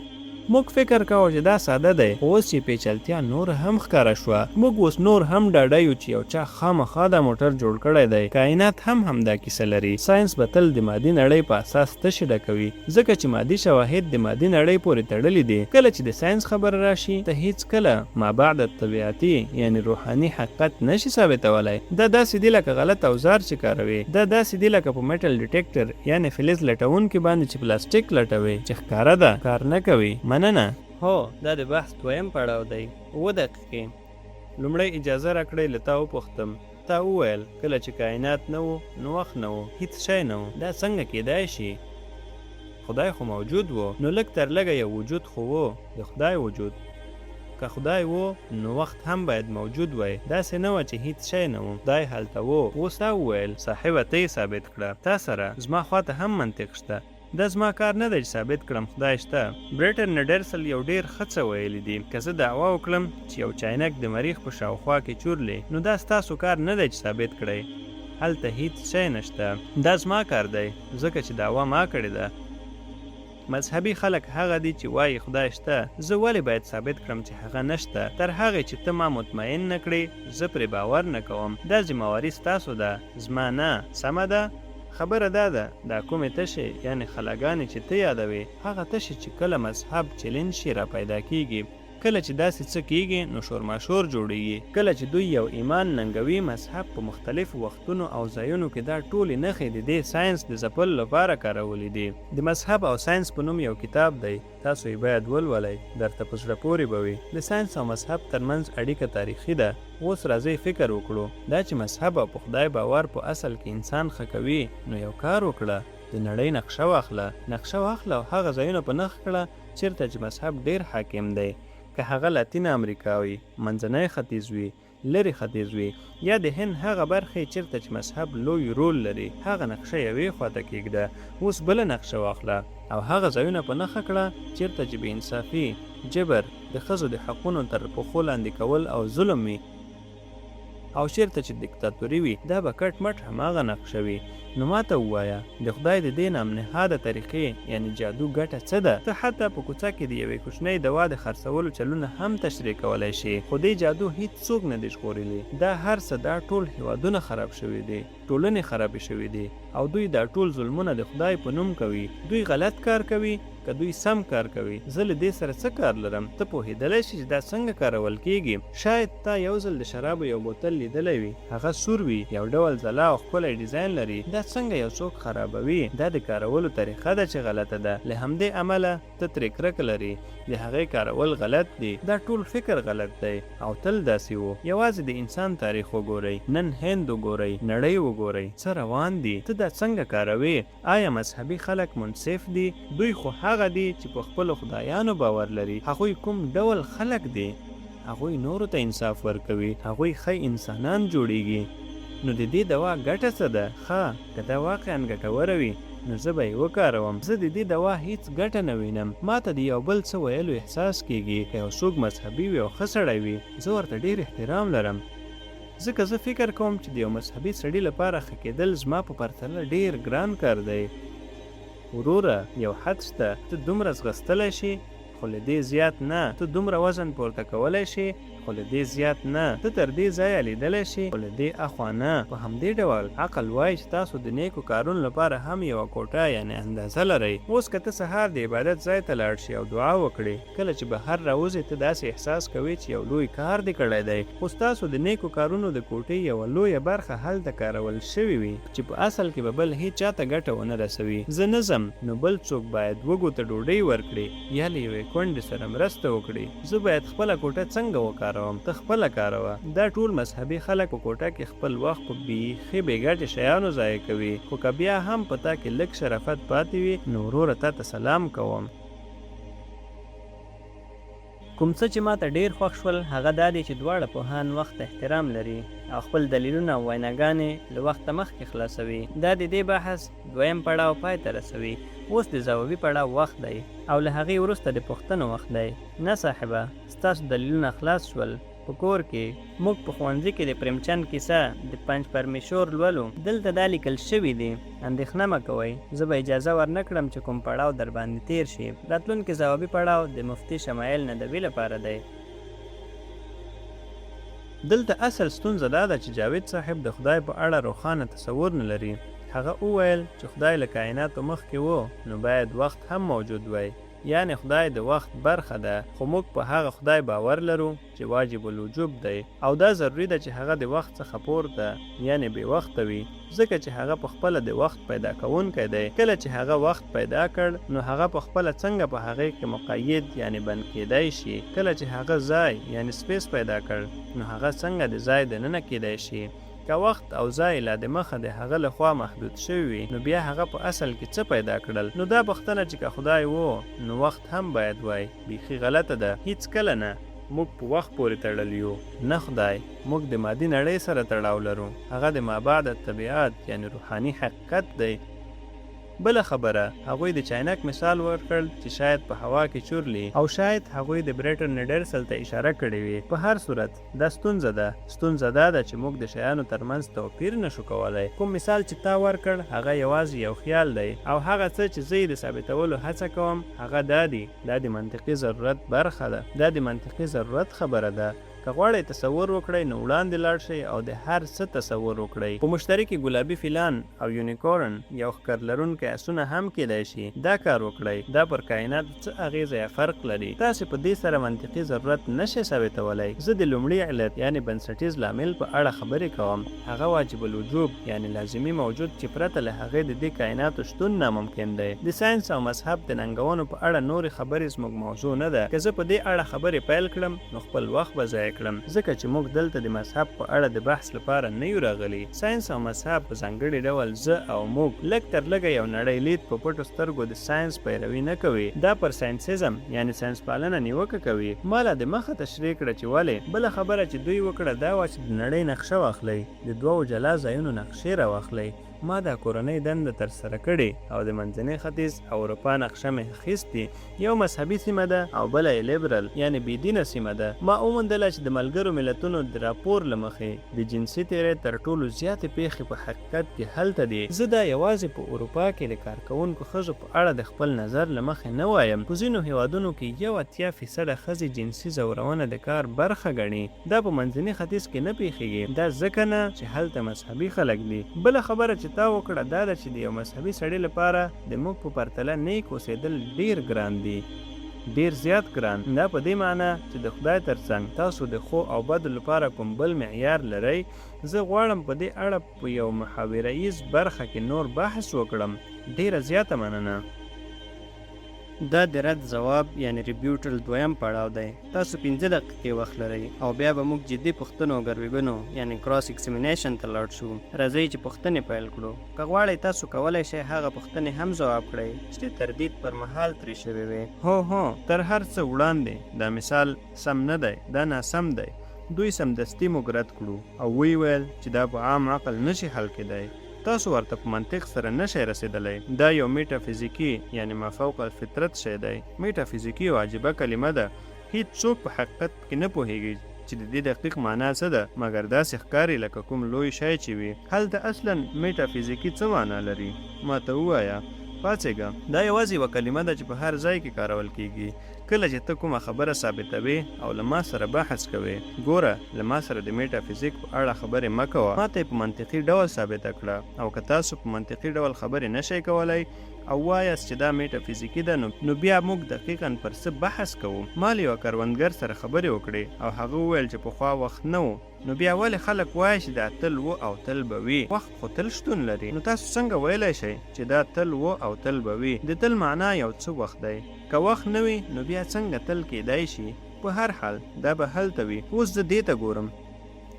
موږ فکر کوو چې دا ساده دی، خو اوس چې پیچلتیا نور هم ښکاره شوه. موږ اوس نور هم ډاډه یو چې یو چا خامخا دا موټر جوړ کړی دی. کائنات هم همدا کیسه لري. ساینس به تل د مادي نړۍ په اساس تشې ډکوي، ځکه چې مادي شواهد د مادي نړۍ پورې تړلي دي. کله چې د ساینس خبره راشي، ته هیڅکله ما بعد الطبیعتي یعنی روحاني حقیقت نشي ثابتولی. دا داسې دي لکه غلط اوزار چې کاروي. دا داسې دي لکه په میټل ډیټیکټر یعنی فلز لټونکي باندې چې پلاستیک لټوي چې ښکاره ده کار نه کوي. مننه. هو، دا د بحث دویم پړاو دی. 7 دقیقې. لومړی اجازه راکړئ له تا وپوښتم. تا وویل کله چې کائنات نه و نو وخت نه و، هیڅ شی نه و. دا څنګه کیدای شي؟ خدای خو موجود و، نو لږ تر لږه یو وجود خو و، د خدای وجود. که خدای و نو وخت هم باید موجود وای. داسې نه وه چې هیڅ شی نه و، خدای هلته و. اوس تا وویل صاحبه ته یې ثابت کړه. تا سره زما خواته هم منطق شته. دا زما کار نه دی چې ثابت کړم خدای شته. برټن نډرسل یو ډېر ښه څه ویلي دي. که زه دعوا وکړم چې یو چاینک د مریخ په شاوخوا کې چورلی، نو دا ستاسو کار نه دی چې ثابت کړئ. هلته هیڅ شی نشته. دا زما کار دی، ځکه چې دعوا ما کړې ده. مذهبي خلک هغه دي چې وایي خدای شته. زه ولې باید ثابت کړم چې هغه نشته؟ تر هغې چې ته ما مطمئن نه کړې، زه پرې باور نه کوم. دا ذمهواري ستاسو ده، زما نه. سمه ده؟ خبره دا ده، دا کومې تشې یعنی خلاګانې چې ته یادوې، هغه تشې چې کله مذهب چلنج شي را پیدا کیږي. کله چې داسې څه کیږي نو شورماشور جوړیږي. کله چې دوی یو ایمان ننګوي، مذهب په مختلفو وختونو او ځایونو کې دا ټولې نښې د دې ساینس د ځپلو لپاره کارولې دي. د مذهب او ساینس په نوم یو کتاب دی، تاسو یې باید ولولئ، درته په زړه پورې به وي. د ساینس او مذهب ترمنځ اړیکه تاریخي ده. اوس راځئ فکر وکړو، دا چې مذهب او په خدای باور په اصل کې انسان ښه کوي، نو یو کار وکړه، د نړۍ نقشه واخله او هغه ځایونه په نښه کړه چیرته چې مذهب ډیر حاکم دی. که هغه لاتین امریکا وي، منځنی ختیځ وي، لرې ختیځ وي، یا د هند هغه برخې چیرته چې مذهب لوی رول لري، هغه نقشه یوې خواته کېږده. اوس بله نقشه واخله او هغه ځایونه په نښه کړه چیرته چې بې انصافي، جبر، د ښځو د حقونو تر پښو لاندې کول او ظلم وي، او چیرته چې دیکتاتوري وي، دا به کټ مټ هماغه نقشه وي. نو ماته ووایه، د خدای د دې نامنهاده طریقې یعنی جادو ګټه څه ده؟ ته حتی په کوڅه کې د یوې کوچنۍ دوا د خرڅولو چلونه هم تشریح کولی شي، خو دې جادو هیڅ څوک نه دی ژغورلی. دا هر څه، دا ټول هیوادونه خراب شوي دي، ټولنې خرابې شوي دي، او دوی دا ټول ظلمونه د خدای په نوم کوي. دوی غلط کار کوي که دوی سم کار کوي. زه له دې سره څه کار لرم؟ ته پوهېدلی شي چې دا څنګه کارول کیږي. شاید تا یو ځل د شرابو یو بوتل لیدلی وي، هغه سور وي، یو ډول ځلا او ښکلی ډیزاین لري. دا څنګه یو څوک خرابوي؟ دا د کارولو طریقه ده چې غلطه ده. له همدې امله ته ترې کرکه لري، د هغې کارول غلط دي. دا ټول فکر غلط دی او تل داسې و. یوازې د انسان تاریخ وګورئ، نن هند وګورئ، نړۍ وګورئ، څه روان دي. ته دا څنګه کاروي؟ آیا مذهبي خلک منصف دي؟ دوی خو هغه دي چې په خپلو خدایانو باور لري. هغوی کوم ډول خلک دي؟ هغوی نورو ته انصاف ورکوي، هغوی ښه انسانان جوړیږي. نو د دې دوا ګټه څه ده؟ ښه، که دا واقعا ګټوره وي نو زه به یې وکاروم. زه د دې دوا هیڅ ګټه نه وینم. ما ته د یو بل څه ویلو احساس کیږي. که یو څوک مذهبي وي او ښه سړی وي، زه ورته ډېر احترام لرم، ځکه زه فکر کوم چې د یو مذهبي سړي لپاره ښه کېدل زما په پرتله ډېر ګران کار دی. وروره، یو حد شته، ته دومره ځغستلی شي خو له دې زیات نه. ته دومره وزن پورته کولی شي خو له دې زیات نه. ته تر دې ځایه لیدلی شي خو له دې اخوا نه. په همدې ډول عقل وایي چې تاسو د نیکو کارونو لپاره هم یوه کوټه یعنې اندازه لرئ. اوس که ته سهار د عبادت ځای ته لاړ شي او دعا وکړې، کله چې بهر راوځې ته داسې احساس کوې چې یو لوی کار دې کړی دی. خو ستاسو د نیکو کارونو د کوټې یوه لویه برخه هلته کارول شوې وي چې په اصل کې به بل هیڅ چاته ګټه ونه رسوي. زه نه ځم، نو بل څوک باید وږو ته ډوډۍ ورکړي یا له یوې کونډې سره مرسته وکړي. زه باید خپله کوټه څنګه وکاروم؟ ته خپله کاروه. دا ټول مذهبي خلک په کوټه کې خپل وخت په بیخي بې ګټې شیانو ضایع کوي. خو که بیا هم په تا کې لږ شرافت پاتې وي، نو وروره تا ته سلام کوم. کوم څه چې ماته ډیر خوښ شول هغه دا دی چې دواړه پوهان وخت احترام لري او خپل دلیلونه او ویناګانې له وخته مخکې خلاصوي. دا د دې بحث دویم پړاو پای ته رسوي. اوس د ځوابي پړاو وخت دی او له هغې وروسته د پوښتنو وخت دی. نه صاحبه، ستاسو دلیلونه خلاص شول. په کور کې موږ په ښوونځي کې د پرمچند کیسه د پنج پرمیشور لولو. دلته دا لیکل شوي دي. اندېښنه مه کوئ، زه به اجازه ورنه کړم چې کوم پړاو در باندې تیر شي. راتلونکي ځوابي پړاو د مفتي شمایل ندوي لپاره دی. دلته اصل ستونزه دا ده چې جاوید صاحب د خدای په اړه روښانه تصور نه لري. هغه وویل چې خدای له کائناتو مخکې و نو باید وخت هم موجود وای. یعنی خدای د وخت برخه ده، خو موږ په هغه خدای باور لرو چې واجب الوجوب دی او دا ضروري ده چې هغه د وخت څخه پورته یعنی بې وخته وي، ځکه چې هغه په خپله د وخت پیدا کوونکی دی. کله چې هغه وخت پیدا کړ نو هغه په خپله څنګه په هغې کې مقید یعنی بند کیدی شي. کله چې هغه ځای یعنی سپیس پیدا کړ نو هغه څنګه د ځای دننه کیدی شي. که وخت او ځای لا د مخه د هغه لخوا محدود شوي وي نو بیا هغه په اصل کې څه پیدا کړل؟ نو دا پوښتنه چې که خدای و نو وخت هم باید وای بیخي غلطه ده. هیڅ کله نه. موږ په وخت پورې تړلی یو، نه خدای. موږ د مادي نړۍ سره تړاو لرو. هغه د مابعد طبیعت یعنی روحاني حقیقت دی. بله خبره، هغوی د چاینک مثال ورکړ چې شاید په هوا کې چورلی او شاید هغوی د بریټر نیډرسل ته اشاره کړې وي. په هر صورت دا ستونزه ده. ستونزه دا ده چې موږ د شیانو ترمنځ توپیر نشو کولی. کوم مثال چې تا ورکړ هغه یوازې یو خیال دی او هغه څه چې زه یې د ثابتولو هڅه کوم هغه دا دی. دا د منطقي ضرورت برخه ده. دا د منطقي ضرورت خبره ده. که غواړئ تصور وکړئ نو وړاندې لاړ شئ او د هر څه تصور وکړئ. په مشترکي ګلابي فیلان او یونیکورن یو ښکر لرونکی اسونه هم کیدای شي. دا کار وکړئ. دا پر کائنات څه اغیزه یا فرق لري؟ تاسې په دې سره منطقي ضرورت نشئ ثابتولی. زه د لومړي علت یعنی بنسټیز لامل په اړه خبرې کوم. هغه واجب الوجوب یعنی لازمي موجود چې پرته له هغې د دې کائناتو شتون ناممکن دی. د ساینس او مذهب د ننګونو په اړه نورې خبرې زموږ موضوع نه ده. که زه په دې اړه خبرې پیل کړم نو خپل وخت به ضایع کړم، ځکه چې موږ دلته د مذهب په اړه د بحث لپاره نه یو راغلي. ساینس او مذهب په ځانګړي ډول زه او موږ لږ تر لږه یو نړۍ لید په پټو سترګو د ساینس پیروي نه کوي. دا پر ساینسیزم یعنی ساینس پالنه نیوکه کوي. ما لا د مخه تشریح کړه چې ولې. بله خبره چې دوی وکړه دا وه چې د نړۍ نقشه واخلئ، د دوو جلا ځایونو نقشې راواخلئ. ما دا کورنۍ دنده ترسره کړې او د منځني ختیځ او اروپا نقشه مې اخیستې. یو مذهبي سیمه ده او بله یې لیبرل یعنی بېدینه سیمه ده. ما وموندله چې د ملګرو ملتونو د راپور له مخې د جنسي تیرۍ تر ټولو زیاتې پیښې په حقیقت کې هلته دي. زه دا یوازې په اروپا کې د کارکوونکو ښځو په اړه د خپل نظر له مخې نه وایم. په ځینو هیوادونو کې 80% ښځې جنسي ځورونه د کار برخه ګڼي. دا په منځني ختیځ کې نه پیښیږي. دا ځکه نه چې هلته مذهبي خلک دي. بله خبره چې تا وکړه دا ده چې د یو مذهبي سړي لپاره د موږ په پرتله نیک اوسېدل ډیر ګران دي، ډیر زیات ګران. دا په دې معنی چې د خدای ترڅنګ تاسو د ښو او بدو لپاره کوم بل معیار لرئ. زه غواړم په دې اړه په یو محاوره ییز برخه کې نور بحث وکړم. ډیره زیاته مننه. دا د رد ځواب یعنی ریبیوټل دویم پړاو دی. تاسو 15 دقیقې وخت لرئ او بیا به موږ جدي پوښتنو او ګرویږنو یعنی کراس ایکسامینیشن ته لاړ شو. راځئ چې پوښتنې پیل کړو. که غواړئ تاسو کولی شئ هغه پوښتنې هم ځواب کړئ چې تردید پر مهال ترې شوې وي. هو تر هر څه وړاندې دا مثال سم نه دی، دا ناسم دی. دوی سمدستي موږ رد کړو او وی ویل چې دا په عام عقل نشي حل کېدی. تاسو ورته په منطق سره نشئ رسیدلی. دا یو میټافیزیکي یعنی مافوق الفطرت شی دی. میټافیزیکي یو عجیبه کلمه ده. هیڅ څوک په حقیقت کې نه پوهیږي چې د دې دقیق معنا څه ده، مګر داسې ښکاري لکه کوم لوی شی چې وي. هلته اصلا میټافیزیکي څه معنا لري؟ ماته ووایه. پاڅېږه. دا یوازې یوه کلمه ده چې په هر ځای کې کارول کیږي. کله چې ته کومه خبره ثابتوې او له ما سره بحث کوې، ګوره له ما سره د میټافیزیک په اړه خبرې مه کوه. ما ته یې په منطقي ډول ثابته کړه او که تاسو په منطقي ډول خبرې نشئ کولی او وایاست چې دا میټافیزیکي ده نو بیا موږ دقیقاً پر څه بحث کوو. ما له یوه کروندګر سره خبرې وکړې او هغه وویل چې پخوا وخت نه و. نو بیا ولې خلک وایي چې دا تل و او تل به وي؟ وخت خو تل شتون لري. نو تاسو څنګه ویلی شئ چې دا تل و او تل به وي؟ د تل معنا یو څه وخت دی. که وخت نه وي نو بیا څنګه تل کیدای شي؟ په هر حال دا به هلته وي. اوس زه دې ته ګورم.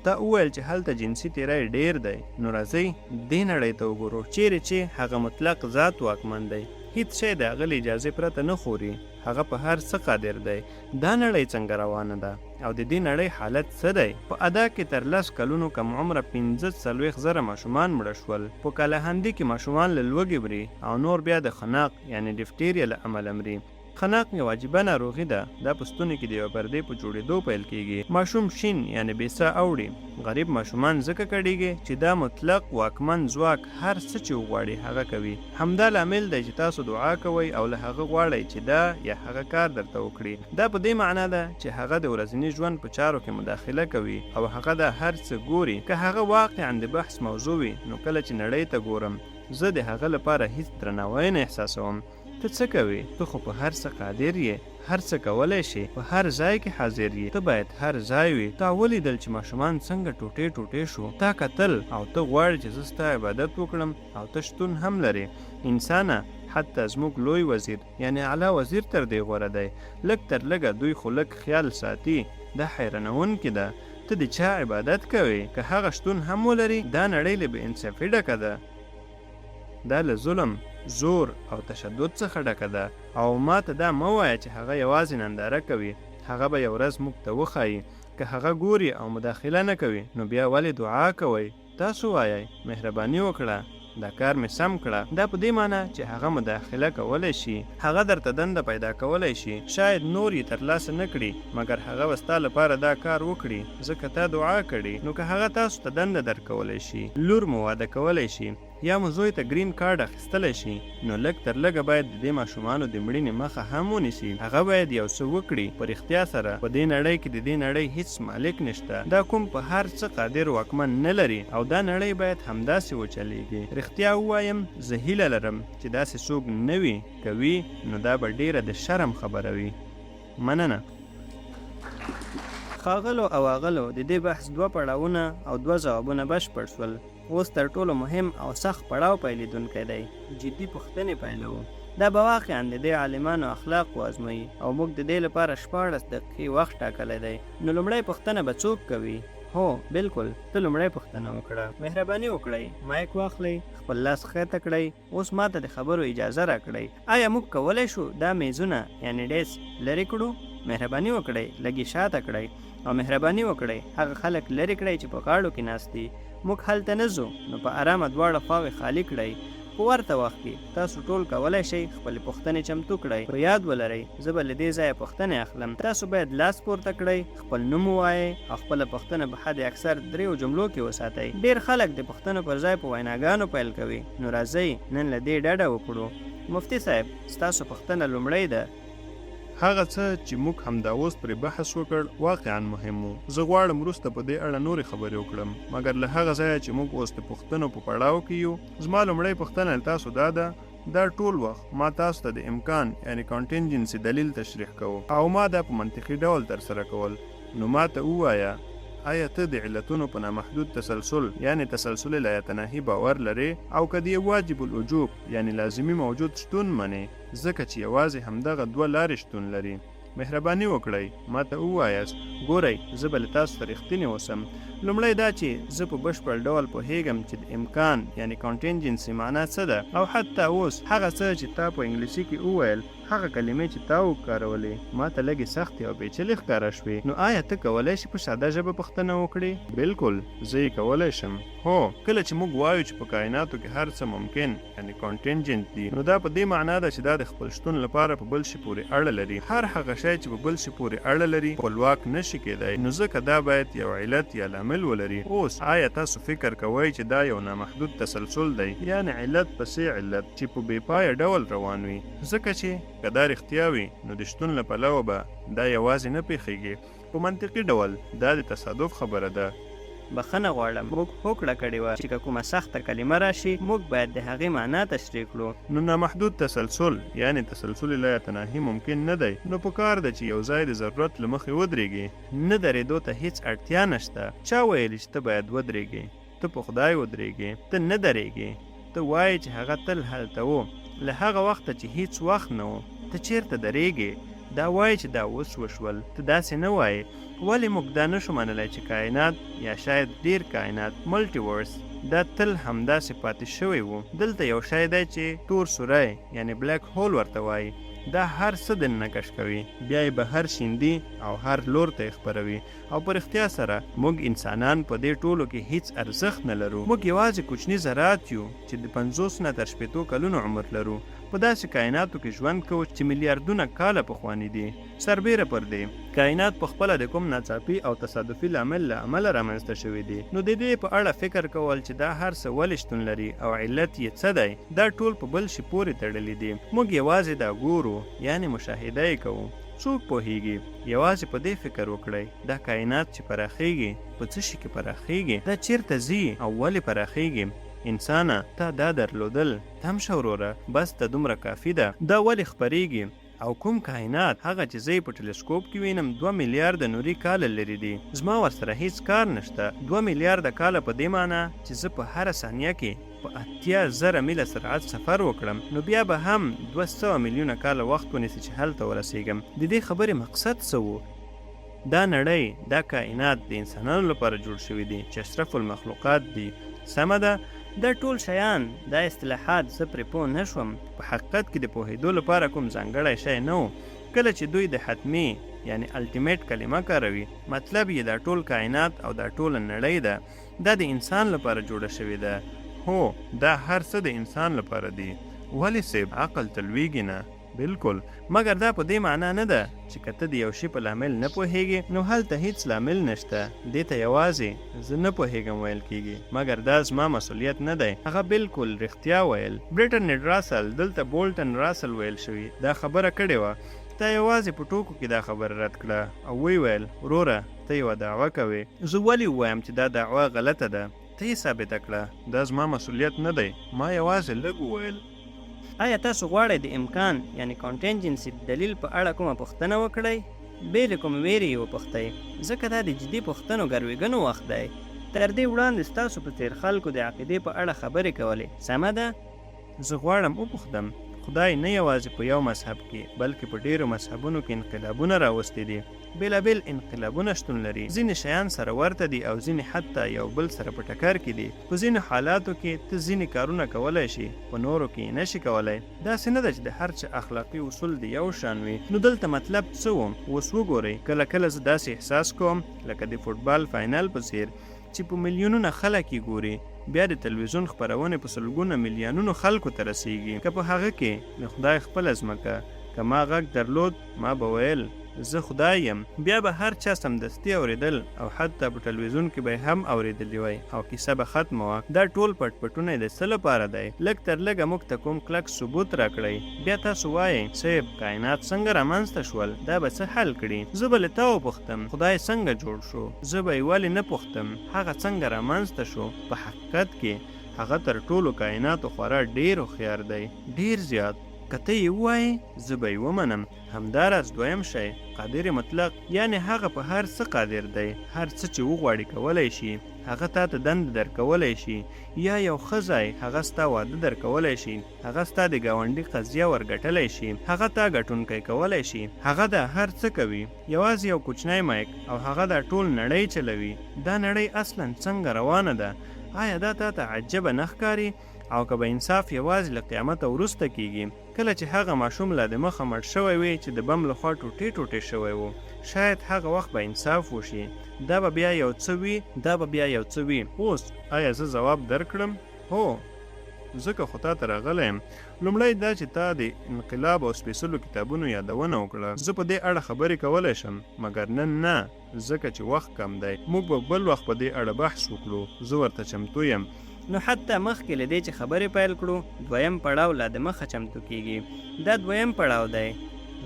تا وویل چې هلته جنسي تیری ډیر دی. نو راځئ دې نړۍ ته وګورو چیرې چې هغه مطلق ذات واکمن دی. هیڅ شی د هغه له اجازې پرته نه خوري، هغه په هر څه قادر دی. دا نړۍ څنګه روانه ده او د دې نړۍ حالت څه دی؟ په ادا کې تر 10 کلونو کم عمره 45,000 ماشومان مړه شول. په کالهندي کې ماشومان له لوږې مري او نور بیا د خناق یعنی ډیفتیریا له امله مري. خناق یو عجیبه ناروغي ده. دا په ستوني کې د یوه پردې په جوړېدو پیل کیږي. ماشوم شین یعنی بې ساه اوړي. غریب ماشومان ځکه کړېږي چې دا مطلق واکمن ځواک هر څه چې وغواړي هغه کوي. همدا لامل دی چې تاسو دعا کوئ او له هغه غواړئ چې دا یا هغه کار درته وکړي. دا په دې معنا ده چې هغه د ورځني ژوند په چارو کې مداخله کوي او هغه دا هر څه ګوري. که هغه واقعا د بحث موضوع وي نو کله چې نړۍ ته ګورم زه د هغه لپاره هیڅ درناوی نه احساسوم. ته څه کوې؟ ته خو په هر څه قادر یې، هر څه کولی شي، په هر ځای کې حاضر یې. ته باید هر ځای وي. تا ولیدل چې ماشومان څنګه ټوټې ټوټې شو. تا کتل او ته غواړې چې زه ستا عبادت وکړم او ته شتون هم لرې. انسانه حتی زموږ لوی وزیر یعنی اعلی وزیر تر دې غوره دی. لږ تر لږه دوی خو لږ خیال ساتي. دا حیرانونکې ده. ته د چا عبادت کوې؟ که هغه شتون هم ولري دا نړۍ له بې انصافي ډکه ده. دا له ظلم، زور او تشدد څخه ډکه ده. او ما ته دا مه وایه چې هغه یوازې ننداره کوي. هغه به یو ورځ موږ ته وښایي. که هغه ګوري او مداخله نه کوي نو بیا ولې دعا کوئ؟ تاسو وایئ مهرباني وکړه، دا کار مې سم کړه. دا په دې معنی چې هغه مداخله کولی شي. هغه درته دنده پیدا کولی شي. شاید نور یې ترلاسه نه کړي مګر هغه به ستا لپاره دا کار وکړي ځکه تا دعا کړې. نو که هغه تاسو ته دنده درکولی شي، لور مو واده کولی شي یا مو زوی ته ګرین کارډ اخیستلی شي نو لږ تر لږه باید د دې ماشومانو د مړینې مخه هم ونیسي. هغه باید یو څه وکړي په رښتیا سره. په دې نړۍ کې د دې نړۍ هیڅ مالک نشته. دا کوم په هر څه قادر واکمن نه لري او دا نړۍ باید همداسې وچلیږي. رښتیا ووایم زه هیله لرم چې داسې څوک نه وي. که وي نو دا به ډیره د شرم خبره وي. مننه. ښاغلو او آغلو، د دې بحث 2 پړاوونه او 2 ځوابونه بشپړ شول. اوس تر ټولو مهم او سخت پړاو پیلیدونکی دی. جدي پوښتنې پیلوو. دا به واقعا د دې عالمانو اخلاق وازموي او موږ د دې لپاره 14 دقیقې وخت ټاکلی دی. نو لومړی پوښتنه به څوک کوي؟ هو بالکل، ته لومړی پوښتنه وکړه. مهرباني وکړئ مایک واخلئ، خپل لاس ښکته کړئ. اوس ماته د خبرو اجازه راکړئ. آیا موږ کولی شو دا میزونه یعنی ډیس لرې کړو؟ مهرباني وکړئ لږې شاته کړئ او مهرباني وکړئ هغه خلک لرې کړئ چې په غاړو کې ناست دي. موږ هلته نه ځو نو په ارامه دواړه خواوې خالي کړئ. په ورته وخت کې تاسو ټول کولی شئ خپلې پوښتنې چمتو کړئ. په یاد ولرئ زه به له دې ځایه پوښتنې اخلم. تاسو باید لاس پورته کړئ، خپل نوم ووایئ او خپله پوښتنه په حد اکثر 3 جملو کې وساتئ. ډېر خلک د پوښتنو پر ځای په ویناګانو پیل کوي. نو راځئ نن له دې ډډه وکړو. مفتي صاحب ستاسو پوښتنه لومړی ده. هغه څه چې موږ همدا اوس پرې بحث وکړ واقعا مهم و. زه غواړم وروسته په دې اړه نورې خبرې وکړم مګر له هغه ځایه چې موږ اوس د پوښتنو په پړاو کې یو، زما لومړی پوښتنه له تاسو دا ده. دا ټول وخت ما تاسو ته د امکان یعنی کانټینجنسي دلیل تشریح کوو او ما دا په منطقي ډول ترسره کول. نو ما ته ووایه آیا ته د علتونو په نامحدود تسلسل یعنی تسلسل لا یتناهي باور لرې او که د واجب الوجوب یعنی لازمي موجود شتون منې ځکه چې یوازې همدغه 2 لارې شتون لري؟ مهرباني وکړئ ما ته ووایاست. ګورئ زه به له تاسو ته رښتینې اوسم. لومړی دا چې زه په بشپړ ډول پوهیږم چې د امکان یعنی کانټینجنسي معنا څه ده او حتی اوس هغه څه چې تا په انګلیسي کې وویل هغه کلمې چې تا وکارولې ما ته لږې سختې او پیچلې ښکاره شوې. نو آیا ته کولی شې په ساده ژبه پوښتنه وکړې؟ بالکل زه یې کولی شم. هو، کله چې موږ وایو چې په کائناتو کې هر څه ممکن یعنی کانټینجنت دي نو دا په دې معنا ده چې دا د خپل شتون لپاره په بل شي پورې اړه لري. هر هغه شی چې په بل شي پورې اړه لري خپلواک نشي کېدی نو ځکه دا باید یو علت یا لامل ولري. اوس آیا تاسو فکر کوئ چې دا یو نامحدود تسلسل دی یعنی علت پسې علت چې په بې پایه ډول روان وي؟ ځکه چې که دا رښتیا وي نو د شتون له پلوه به دا یوازې نه پیښیږي. په منطقي ډول دا د تصادف خبره ده. بخښنه غواړم موږ هوکړه کړې وه چې که کومه سخته کلمه راشي موږ باید د هغې معنا تشریح کړو. نو نامحدود تسلسل یعنی تسلسل لا یتناهي ممکن نه دی. نو پکار ده چې یو ځای د ضرورت له مخې ودرېږي. نه درېدو ته هیڅ اړتیا نشته. چا ویلي چې ته باید ودرېږې؟ ته په خدای ودرېږې. ته نه درېږې. ته وایې چې هغه تل هلته و له هغه وخته چې هیڅ وخت نه و. ته چیرته درېږې؟ دا وایي چې دا اوس وشول. ته داسې نه وایې. ولې موږ دا نشو منلی چې کائنات یا شاید ډیر کائنات ملټیورس دا تل همداسې پاتې شوی و. دلته یو شی دی چې تور سوری یعنی بلیک هول ورته وایي. دا هر څه دننه کش کوي، بیا یې بهر شیندي او هر لور ته یې خپروي. او په رښتیا سره موږ انسانان په دې ټولو کې هیڅ ارزښت نه لرو. موږ یوازې کوچني ذرات یو چې د 50 نه تر 60 کلونو عمر لرو. په داسې کائناتو کې ژوند کوو چې میلیارډونه کاله پخواني دي. سربیره پر دې کائنات په خپله د کوم ناڅاپي او تصادفي لامل له امله رامنځته شوي دي. نو د دې په اړه فکر کول چې دا هر څه ولې شتون لري او علت یې څه دی، دا ټول په بل شي پورې تړلي دي. موږ یوازې دا ګورو، یعنی مشاهده یې کوو. څوک پوهیږي؟ یوازې په دې فکر وکړئ، دا کائنات چې پراخیږي په څه شي کې پراخیږي؟ دا چیرته ځي او ولې پراخیږي؟ انسانه تا دا درلودل، تم شه وروره، بس ته دومره کافي ده. دا ولې خپریږي؟ او کوم کائنات هغه چې زه په ټلسکوپ کې وینم 2 میلیارده نوري کاله لري دي. زما ورسره هیڅ کار نشته. 2 میلیارده کاله په دې معنی چې زه په هره ثانیه کې په 80,000 میله سرعت سفر وکړم، نو بیا به هم 200 میلیونه کاله وخت ونیسي چې هلته ورسیږم. د دې خبرې مقصد څه و؟ دا نړۍ، دا کائنات د انسانانو لپاره جوړ شوي دي چې اشرف المخلوقات دي. سمه ده؟ دا ټول شیان، دا اصطلاحات زه پرې پوه نه شوم. په حقیقت کې د پوهېدو لپاره کوم ځانګړی شی نه و. کله چې دوی د حتمي یعنی الټیمیټ کلمه کاروي، مطلب یې دا ټول کائنات او دا ټوله نړۍ ده، دا د انسان لپاره جوړه شوې ده. هو، دا هر څه د انسان لپاره دي. ولې صاحب عقل تلویږي نه؟ بالکل، مګر دا په دې معنا نه ده چې که ته د یو شي په لامل نه پوهیږي نو هلته هیڅ لامل نشته. دې ته یوازې زه نه پوهیږم ویل کیږي، مګر دا زما مسؤلیت نه دی. هغه بالکل رښتیا ویل. برټن راسل، دلته بولټن راسل ویل شوي، دا خبره کړې وه. تا یوازې په ټوکو کې دا خبره رد کړه او وی ویل وروره ته یوه دعوه کوې. زه ولې ووایم چې دا دعوه غلطه ده؟ ته یې ثابته کړه. دا زما مسؤلیت نه دی. ما یوازې لږ وویل. آیا تاسو غواړئ د امکان یعنی کانټینجنسي دلیل په اړه کومه پوښتنه وکړئ؟ بې له کوم ویرې یې وپوښتئ، ځکه دا د جدي پوښتنو ګروېږنو وخت دی. تر دې وړاندې ستاسو په څېر خلکو د عقیدې په اړه خبرې کولې. سمه ده؟ زه غواړم وپوښتم، خدای نه یوازې په یو مذهب کې بلکې په ډیرو مذهبونو کې انقلابونه راوستي دي. بیلابیل انقلابونه شتون لري. ځینې شیان سره ورته دي او ځینې حتی یو بل سره په ټکر کې دي. په ځینو حالاتو کې ته ځینې کارونه کولی شي، په نورو کې یې نشي کولی. داسې نه ده چې د هر چا اخلاقي اصول د یو شان وي. نو دلته مطلب څه و؟ اوس وګورئ، کله کله زه داسې احساس کوم لکه د فوټبال فاینل په څیر چې په میلیونونه خلک یې ګوري، بیا د تلویزیون خپرونې په سلګونه میلیونونو خلکو ته رسیږي. که په هغه کې د خدای خپله ځمکه، که ما غږ درلود ما به ویل زه خدای یم، بیا به هر چا سمدستي اوریدل او حتی په تلویزیون کې به هم اوریدلی وای او کیسه به ختمه وه. دا ټول پټ پټونه د څه لپاره دی؟ لږ تر لږه موږ ته کوم کلک ثبوت راکړئ. بیا تاسو وایئ صاحب کائنات څنګه رامنځته شول؟ دا به څه حل کړي؟ زه به له تا وپوښتم خدای څنګه جوړ شو؟ زه به یې ولې نه پوښتم هغه څنګه رامنځته شو؟ په حقیقت کې هغه تر ټولو کائناتو خورا ډېر هوښیار دی، ډېر زیات. که ته یې ووایې زه به یې ومنم. همداراز دویم شی قادر مطلق، یعنی هغه په هر څه قادر دی. هر څه چې وغواړي کولی شي. هغه تا ته دنده درکولی شي، یا یو ښه ځای هغه ستا واده درکولی شي، هغه ستا د ګاونډي قضیه ورګټلی شي، هغه تا ګټونکی کولی شي. هغه دا هر څه کوي. یوازې یو کوچنی مایک او هغه دا ټول نړۍ چلوي. دا نړۍ اصلا څنګه روانه ده؟ آیا دا تا ته عجبه نه ښکاري؟ او که به انصاف یوازې له قیامته وروسته کیږي، کله چې هغه ماشوم لا د مخه مړ شوی وي چې د بم لخوا ټوټې ټوټې شوی و، شاید هغه وخت به انصاف وشي. دا به بیا یو څه وي. اوس آیا زه ځواب درکړم؟ هو، ځکه خو تا ته راغلی یم. لومړی دا چې تا د انقلاب او سپېڅلو کتابونو یادونه وکړه. زه په دې اړه خبرې کولی شم، مګر نن نه، ځکه چې وخت کم دی. موږ به بل وخت په دې اړه بحث وکړو. زه ورته چمتو یم. نو حتی مخکې له دې چې خبرې پیل کړو، دویم پړاو لا د مخه چمتو کیږي. دا دویم پړاو دی.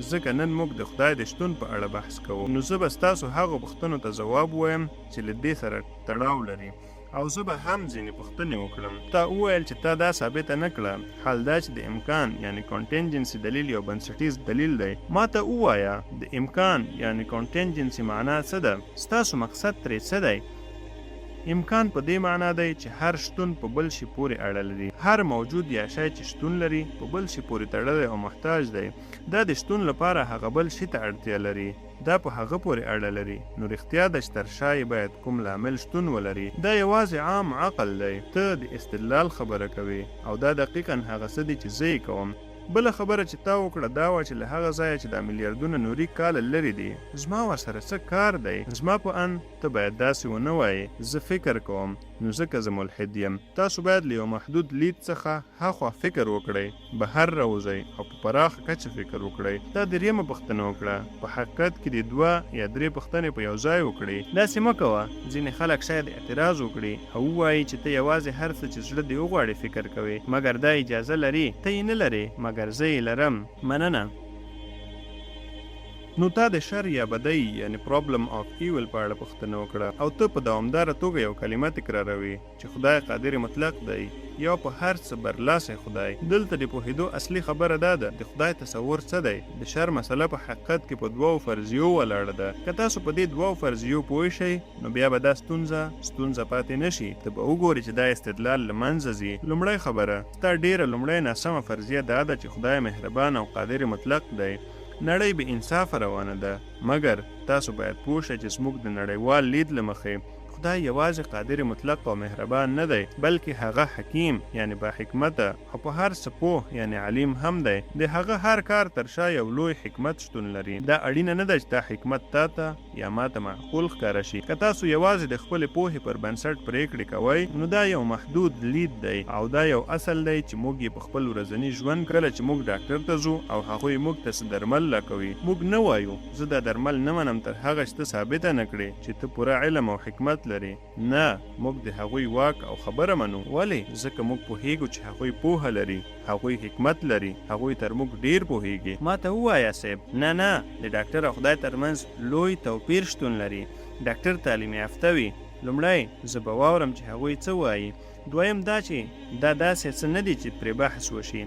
ځکه نن موږ د خدای د شتون په اړه بحث کوو. نو زه به ستاسو هغو پوښتنو ته ځواب ووایم چې له دې سره تړاو لري، او زه به هم ځینې پوښتنې وکړم. تا وویل چې تا دا ثابته نه کړه. حال دا چې د امکان یعنی کانټینجنسي دلیل یو بنسټیز دلیل دی. ما ته ووایه د امکان یعنی کانټینجنسي معنا څه ده؟ ستاسو مقصد ترې څه دی؟ امکان په دې معنا دی چې هر شتون په بل شي پورې اړه لري. هر موجود یا شی چې شتون لري په بل شي پورې تړلی او محتاج دی. دا د شتون لپاره هغه بل شي ته اړتیا لري. دا په هغه پورې اړه لري. نو رښتیا ده چې تر شا یې باید کوم لامل شتون ولري. دا یوازې عام عقل دی. ته د استدلال خبره کوي او دا دقیقاً هغه څه دي چې زه یې کوم. بله خبره چې تا وکړه دا وه چې له هغه ځایه چې دا میلیارډونه نوري کاله لرې دي زما ورسره څه کار دی. زما په ان ته باید داسې ونه وایې. زه فکر کوم نو ځکه زه ملحد یم. تاسو باید له یو محدود لید څخه هاخوا فکر وکړئ، بهر راوځئ او په پراخه کچه فکر وکړئ. دا درېیمه پوښتنه وکړه. په حقیقت کې د 2 یا 3 پوښتنې په یو ځای وکړئ. داسې مه کوه. ځینې خلک شاید اعتراض وکړي او ووایي چې ته یوازې هر څه چې زړه دې وغواړي فکر کوې، مګر دا اجازه لري. ته یې نه لرې مګر زه یې لرم. مننه. نو تا د شر یا بدۍ یعنی پرابلم آف ایول په اړه پوښتنه وکړه او ته په دوامداره توګه یو کلمه تکراروي چې خدای قادر مطلق دی یا په هر څه برلاسی خدای. دلته د پوهېدو اصلي خبره دا ده د خدای تصور څه دی. د شر مسله په حقیقت کې په 2 فرضیو ولاړه ده. که تاسو په دې 2 فرضیو پوه شئ نو بیا به دا ستونزه پاتې نشي. ته به وګورې چې دا استدلال له منځه ځي. لومړی خبره، ستا ډېره لومړی ناسمه فرضیه دا ده چې خدای مهربان او قادر مطلق دی. نړۍ به انصافه روانه ده، مګر تاسو باید پوه شئ چې زموږ د نړیوال لید له مخې خدای یوازې قادر مطلق او مهربان نه دی بلکې هغه حکیم یعنی با حکمته او په هر څه پوه یعنی علیم هم دی. د هغه هر کار تر شا یو لوی حکمت شتون لري. دا اړینه نه ده چې دا حکمت تاته یا ماته معقول ښکاره شي. که تاسو یوازې د خپلې پوهې پر بنسټ پرېکړې کوئ نو دا یو محدود لید دی او دا یو اصل دی چې موږ یې په خپل ورځني ژوند کله چې موږ ډاکټر ته ځو او هغوی موږ ته څه درمل راکوي موږ نه وایو زه دا درمل نه منم تر هغه چې ته ثابته نه کړې چې ته پوره علم او حکمت لري. نه، موږ د هغوی واک او خبره منو. ولې؟ ځکه موږ پوهیږو چې هغوی پوهه لري، هغوی حکمت لري، هغوی تر موږ ډیر پوهیږي. ما ته ووایه صاحب، نه د ډاکټر او خدای ترمنځ لوی توپیر شتون لري. ډاکټر تعلیم یافته وي. لومړی زه به واورم چې هغوی څه وایي. دویم دا چې دا داسې څه نه دي چې پرې بحث وشي.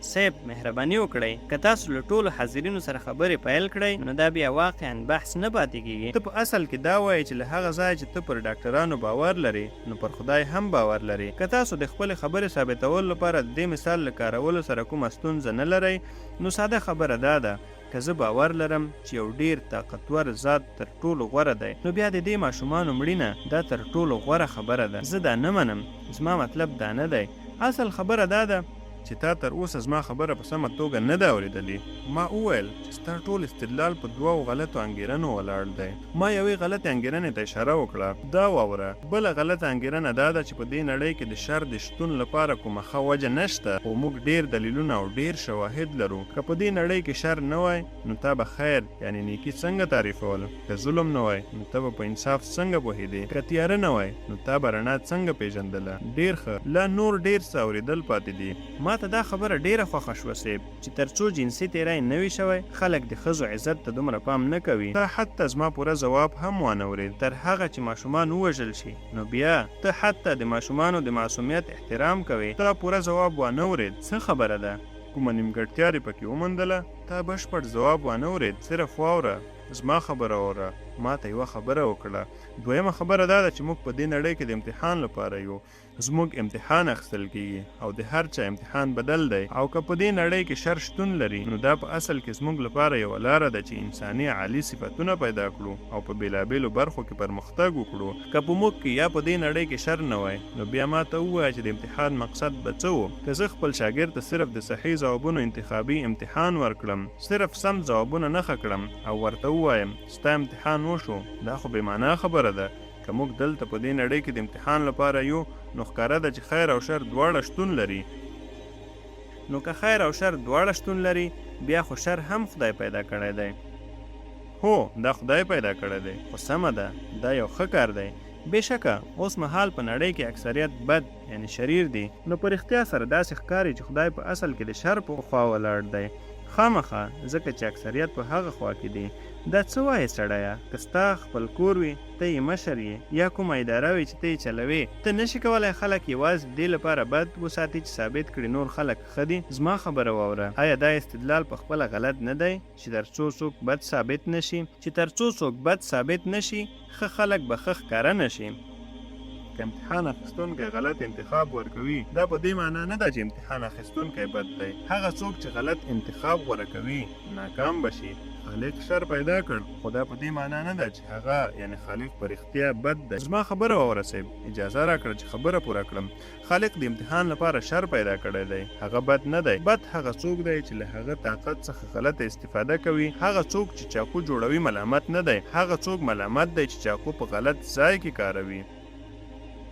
صاحب مهرباني وکړئ که تاسو له ټولو حاضرینو سره خبرې پیل کړئ نو دا بیا واقعا بحث نه پاتې کیږي. ته په اصل کې دا وایې چې له هغه ځایه چې ته پر ډاکټرانو باور لري نو پر خدای هم باور لري. که تاسو د خپلې خبرې ثابتولو لپاره د دې مثال له کارولو سره کومه ستونزه نه لرئ نو ساده خبره دا ده که زه باور لرم چې یو ډیر طاقتور ذات تر ټولو غوره دی نو بیا د دې ماشومانو مړینه دا تر ټولو غوره خبره ده. زه دا نه منم. زما مطلب دا نه دی. اصل خبره دا ده چې تا تر اوسه زما خبره په سمه توګه نه ده اورېدلې. ما وویل چې ستا ټول استدلال په 2 غلطو انګېرنو ولاړ دی. ما یوې غلطې انګېرنې ته اشاره وکړه. دا واوره، بله غلطه انګېرنه دا ده چې په دې نړۍ کې د شر د شتون لپاره کومه ښه وجه نشته خو موږ ډېر دلیلونه او ډېر شواهد لرو. که په دې نړۍ کې شر نه وای نو تا به خیر یعنی نیکي څنګه تعریفول؟ که ظلم نه وای نو ته به په انصاف څنګه پوهېدې؟ که تیاره نه وای نو تا به رڼا څنګه پېژندله؟ ډېر ښه. لا نور ډېر څه اورېدل پاتې دي. ما ته دا خبره ډیره خوښه شوه صاحب چې تر څو جنسي تیری نه وي شوی خلک د ښځو عزت ته دومره پام نه کوي. ته حتی زما پوره ځواب هم وانه ورېد. تر هغه چې ماشومان ووژل شي نو بیا ته حتی د ماشومانو د معصومیت احترام کوي. تا پوره ځواب وانه ورېد. څه خبره ده؟ کومه نیمګړتیا دې پکې وموندله؟ تا بشپړ ځواب وانه ورېد. صرف واوره، زما خبره اوره. ما ته یوه خبره وکړه. دویمه خبره دا ده چې موږ په دې نړۍ کې د امتحان لپاره یو. زموږ امتحان اخیستل کیږي او د هر چا امتحان بدل دی. او که په دې نړۍ کې شر شتون لري نو دا په اصل کې زموږ لپاره یوه لاره ده چې انساني عالي صفتونه پیدا کړو او په بېلابېلو برخو کې پرمختګ وکړو. که په موږ کې یا په دې نړۍ کې شر نه وای نو بیا ما ته ووایه چې د امتحان مقصد به څه و؟ که زه خپل شاګرد ته صرف د صحیح ځوابونو انتخابي امتحان ورکړم، صرف سم ځوابونه نښه کړم او ورته ووایم ستا امتحان وشو، دا خو بې معنا خبره ده. که موږ دلته په دې نړۍ کې د امتحان لپاره یو نو ښکاره ده چې خیر او شر دواړه شتون لري. نو که خیر او شر دواړه شتون لري بیا خو شر هم خدای پیدا کړی دی. هو دا خدای پیدا کړی دی خو سمه ده دا یو ښه کار دی. بېشکه اوس مهال په نړۍ کې اکثریت بد یعنی شریر دي نو په رښتیا سره داسې ښکاري چې خدای په اصل کې د شر په خوا ولاړ دی. خامخا ځکه چې اکثریت په هغه خوا کې دي. دا څه وایې سړیه؟ که ستا خپل کور وي، ته یې مشر یې یا کومه اداره وي چې ته یې چلوې، ته نشي کولی خلک یوازې دې لپاره بد وساتي چې ثابت کړي نور خلک ښه دي. زما خبره واوره، آیا دا استدلال په خپله غلط نه دی چې تر څو څوک بد ثابت نشي ښه خلک به ښه ښکاره نشي؟ که امتحان اخیستونکی غلط انتخاب ورکوي دا په دې معنی نه ده چې امتحان اخیستونکی بد دی. هغه څوک چې غلط انتخاب غوره کوي ناکام بشي. خالق شر پیدا کړ خو دا په دې معنی نه ده چې هغه یعنی خالق په رښتیا بد دی. زما خبره واوره صاحب، اجازه راکړه چې خبره پوره کړم. خالق د امتحان لپاره شر پیدا کړی دی، هغه بد نه دی. بد هغه څوک دی چې له هغه طاقت څخه غلطه استفاده کوي. هغه څوک چې چاقو جوړوي ملامت نه دی، هغه څوک ملامت دی چې چاقو په غلط ځای کې کاروي.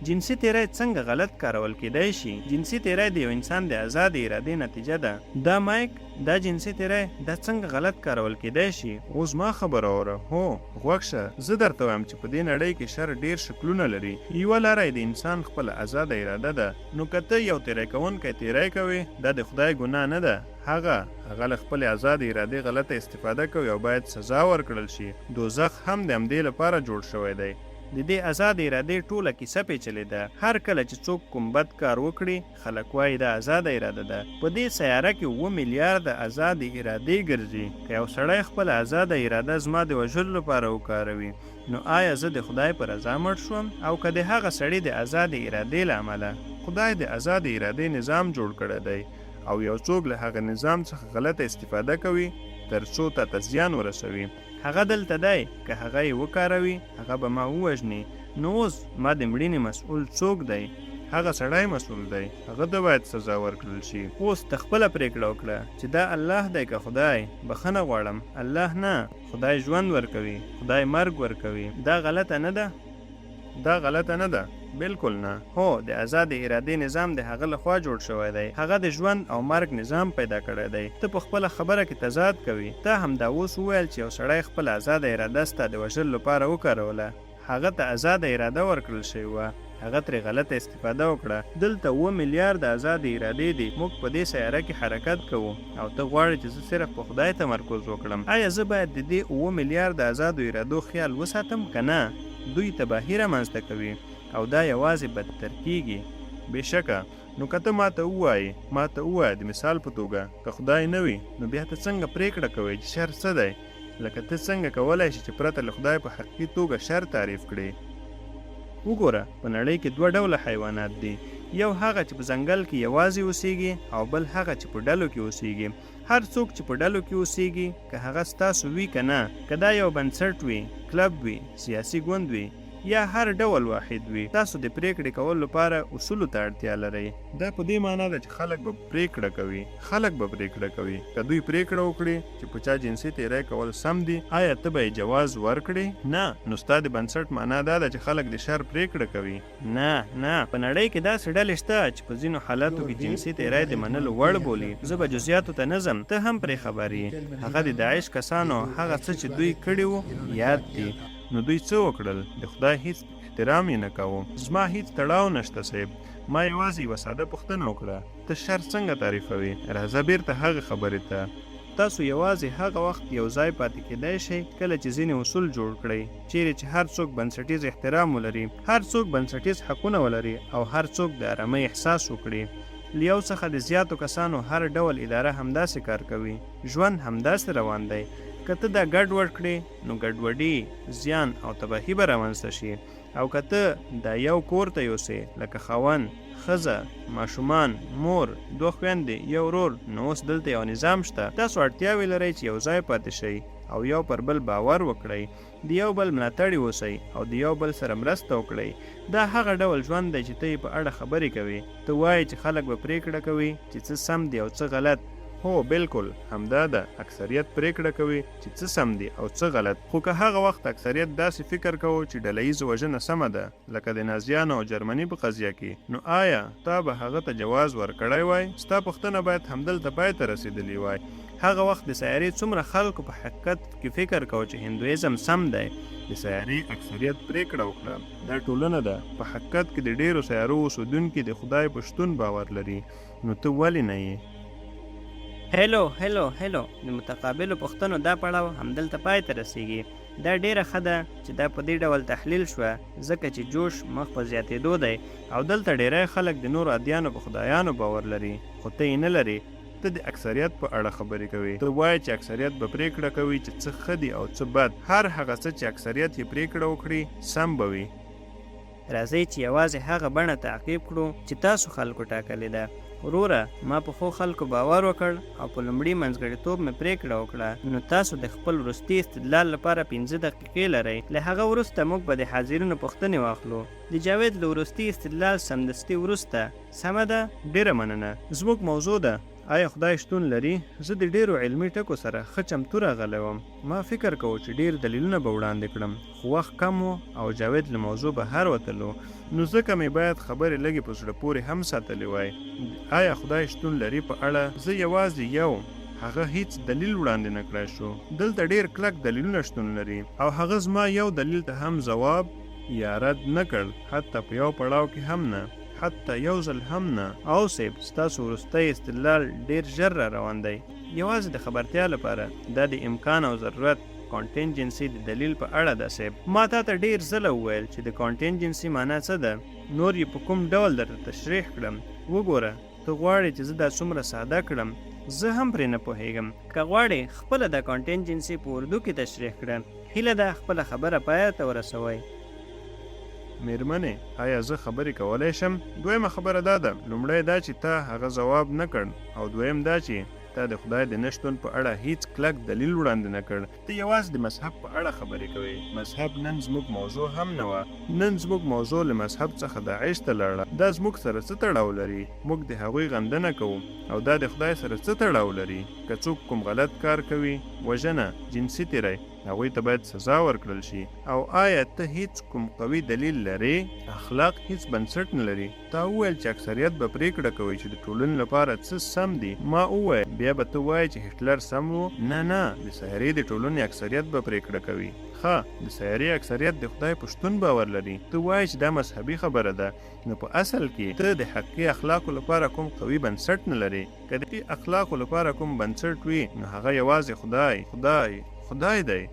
جنسي تیری څنګه غلط کارول کیدای شي؟ جنسي تیری د یو انسان د آزاد ارادې نتیجه ده. دا مایک دا جنسي تیری دا څنګه غلط کارول کیدای شي؟ اوس ما خبره اوره. هو غوږ شه، زه درته وایم چې په دې نړۍ کې شر ډیر شکلونه لري. یوه لاره د انسان خپله آزاد اراده ده. نو که ته یو تیری کوونکی تیری کوي دا د خدای ګناه نه ده. هغه له خپلې آزاد ارادې غلطه استفاده کوي او باید سزا ورکړل شي. دوزخ هم د همدې لپاره جوړ شوی دی. د دې آزاد ارادې ټوله کیسه پیچلې ده. هر کله چې څوک کوم بد کار وکړي خلک وایي دا آزاد اراده ده. په دې سیاره کې 7 میلیارده آزاد ارادې ګرځي. که یو سړی خپله آزاد اراده زما د وژلو لپاره وکاروي نو آیا زه د خدای په رضا مړ شوم؟ او که د هغه سړي د آزاد ارادې له امله خدای د آزاد ارادې نظام جوړ کړی دی او یو څوک له هغه نظام څخه غلطه استفاده کوي تر څو ته زیان ورسوي، هغه دلته دی. که هغه یې وکاروي هغه به ما ووژني. نو اوس ما د مړینې مسؤل څوک دی؟ هغه سړی مسؤل دی، هغه ته باید سزا ورکړل شي. اوس ته خپله پرېکړه وکړه چې دا الله دی که خدای. بخښنه غواړم، الله نه. خدای ژوند ورکوي، خدای مرګ ورکوي. دا غلطه نه ده؟ دا غلطه نه ده، بالکل نه. هو د آزاد ارادې نظام د هغه لخوا جوړ شوی دی. هغه د ژوند او مرګ نظام پیدا کړی دی. ته په خپله خبره کې تضاد کوي. ته همدا اوس وویل چې یو سړی خپله آزاد اراده ستا د وژلو لپاره وکاروله. هغه ته آزاد اراده ورکړل شوې وه، هغه ترې غلطه استفاده وکړه. دلته 7 میلیارده آزاد ارادې دي. موږ په دې سیاره کې حرکت کوو او ته غواړې چې زه صرف په خدای تمرکز وکړم. آیا زه باید د دې 7 میلیارده آزادو ارادو خیال وساتم که نه؟ دوی تباهي رامنځته کوي او دا یوازې بدتر کیږي. بېشکه نو که ته ماته ووایې د مثال په توګه که خدای نه وي نو بیا ته څنګه پرېکړه کوئ چې شر څه دی؟ لکه ته څنګه کولی شي چې پرته له خدای په حقیقي توګه شر تعریف کړې؟ وګوره په نړۍ کې 2 ډوله حیوانات دي. یو هغه چې په ځنګل کې یوازې اوسیږي او بل هغه چې په ډلو کې اوسیږي. هر څوک چې په ډلو کې اوسیږي که هغه ستاسو وي که نه، که دا یو بنسټ وي، کلب وي، سیاسي ګوند وي یا هر ډول واحد وي، تاسو د پریکړې کولو لپاره اصولو ته اړتیا لرئ. دا په دې معنی ده چې خلک به پریکړه کوي. که دوی پریکړه وکړي چې په چا جنسي تیری کول سم دي، آیا ته به یې جواز ورکړې؟ نه. نو ستا د بنسټ معنی دا ده چې خلک د شر پریکړه کوي. نه. په نړۍ کې داسې ډلې شته چې په ځینو حالاتو کې جنسي تیری د منلو وړ بولي. زه به جزئیاتو ته نه ځم، ته هم پرې خبر یې. هغه د داعش کسانو هغه څه چې دوی کړي وو یاد دي. نو دوی څه وکړل؟ د خدای هیڅ احترام یې نه کوو. زما هیڅ تړاو نشته صاحب. ما یوازې یوه ساده پوښتنه وکړه، ته شر څنګه تعریفوي؟ راځه بیرته هغه خبرې ته. تاسو یوازې هغه وخت یو ځای پاتې کېدای شئ کله چې ځینې اصول جوړ کړئ چیرې چې هر څوک بنسټیز احترام ولري، هر څوک بنسټیز حقونه ولري او هر څوک د آرامۍ احساس وکړي. له یو څخه د زیاتو کسانو هر ډول اداره همداسې کار کوي. ژوند همداسې روان دی. که ته دا ګډوډ کړې نو ګډوډي، زیان او تباهي به رامنځته شي. او که ته دا یو کور ته یوسې لکه خاوند، ښځه، ماشومان، مور، 2 خویندې، یو ورور، نو اوس دلته یو نظام شته. تاسو اړتیاوې لرئ چې یو ځای پاتې شئ او یو پر بل باور وکړئ، د یو بل ملاتړي اوسئ او د یو بل سره مرسته وکړئ. دا هغه ډول ژوند دی چې ته یې په اړه خبرې کوې. ته وایې چې خلک به پرېکړه کوي چې څه سم دی او څه غلط. هو بالکل همدا ده. اکثریت پرېکړه کوي چې څه سم دي او څه غلط. خو که هغه وخت اکثریت داسې فکر کوو چې ډله ییز وژنه سمه ده لکه د نازیانو او جرمني په قضیه کې، نو آیا تا به هغه ته جواز ورکړی وای؟ ستا پوښتنه باید همدلته پای ته رسېدلې وای. هغه وخت د سیارې څومره خلکو په حقیقت کې فکر کوو چې هندویزم سم دی. د سیارې اکثریت پرېکړه وکړه دا ټولنه ده په حقیقت کې د ډېرو سیارو اوسېدونکي د خدای په شتون باور لري. نو ته ولې نه یې؟ هلو د متقابلو پوښتنو دا پړاو همدلته پای ته رسیږي. دا ډیره ښه ده چې دا په دې ډول تحلیل شوه ځکه چې جوش مخ په زیاتېدو دی او دلته ډیری خلک د نورو ادیانو په خدایانو باور لري، خو ته یې نه لري. ته د اکثریت په اړه خبرې کوي. ته وایې چې اکثریت به پرېکړه کوي چې څه ښه دي او څه بد. هر هغه څه چې اکثریت یې پرېکړه وکړي سم به وي. راځئ چې یوازې هغه بڼه تعقیب کړو چې تاسو خلکو ټاکلې ده. وروره ما په ښو خلکو باور وکړ او په لومړي منځګړیتوب مې پرېکړه وکړه. نو تاسو د خپل وروستي استدلال لپاره 15 دقیقې لرئ. له هغه وروسته موږ به د حاضرینو پوښتنې واخلو. د جاوید له وروستي استدلال سمدستي وروسته سمه ده؟ ډیره مننه. زموږ موضوع ده آیا خدای شتون لري؟ زه د ډیرو علمي ټکو سره ښه چمتو راغلی وم. ما فکر کوو چې ډیر دلیلونه به وړاندې کړم، خو وخت کم و او جاوید له موضوع بهر وتلو، نو ځکه مې باید خبرې لږې په زړه پورې هم ساتلې وای. آیا خدای شتون لري په اړه زه یوازې یو هغه هیڅ دلیل وړاندې نه کړی شو. دلته ډیر کلک دلیلونه شتون لري او هغه زما یو دلیل ته هم ځواب یا رد نه کړ، حتی په یو پړاو کې هم نه، حتی یو ځل هم نه. او صیب ستاسو وروستی استدلال ډیر ژر را روان دی. یوازې د خبرتیا لپاره دا د امکان او ضرورت کانټینجنسي د دلیل په اړه ده. صیب ما تا ته ډیر ځله وویل چې د کانټینجنسي معنا څه ده، نور یې په کوم ډول درته تشریح کړم. وګوره ته غواړې چې زه دا څومره ساده کړم، زه هم پرې نه پوهیږم. که غواړې خپله د کانټینجنسي په اردو کې تشریح کړم، هیله ده خپله خبره پای ته ورسوئ. میرمنې آیا زه خبرې کولی شم؟ دویمه خبره دا ده، لومړی دا چې تا هغه ځواب نه کړ، او دویم دا چې تا د خدای د نشتون په اړه هیڅ کلک دلیل وړاندې نه کړ. ته یوازې د مذهب په اړه خبرې کوې. مذهب نن زموږ موضوع هم نه وه. نن زموږ موضوع له مذهب څخه داعش ته لاړه. دا زموږ سره څه تړاو لري؟ موږ د هغوی غندنه کوو او دا د خدای سره څه تړاو لري؟ که څوک کوم غلط کار کوي، وژنه، جنسي تیری، هغوی ته باید سزا ورکړل شي. او آیا ته هیڅ کوم قوي دلیل لرې؟ اخلاق هیڅ بنسټ نه لري. تا وویل چې اکثریت به پریکړه کوي چې د ټولنې لپاره څه سم دي. ما وویل بیا به ته وایې چې هټلر سم و. نه، د سیارې د ټولنې اکثریت به پریکړه کوي. ښه، د سیارې اکثریت د خدای په شتون باور لري. ته وایې چې دا مذهبي خبره ده، نو په اصل کې ته د حقیقي اخلاقو لپاره کوم قوي بنسټ نه لري. که د اخلاقو لپاره کوم بنسټ وي، نو هغه یوازې خدای دی.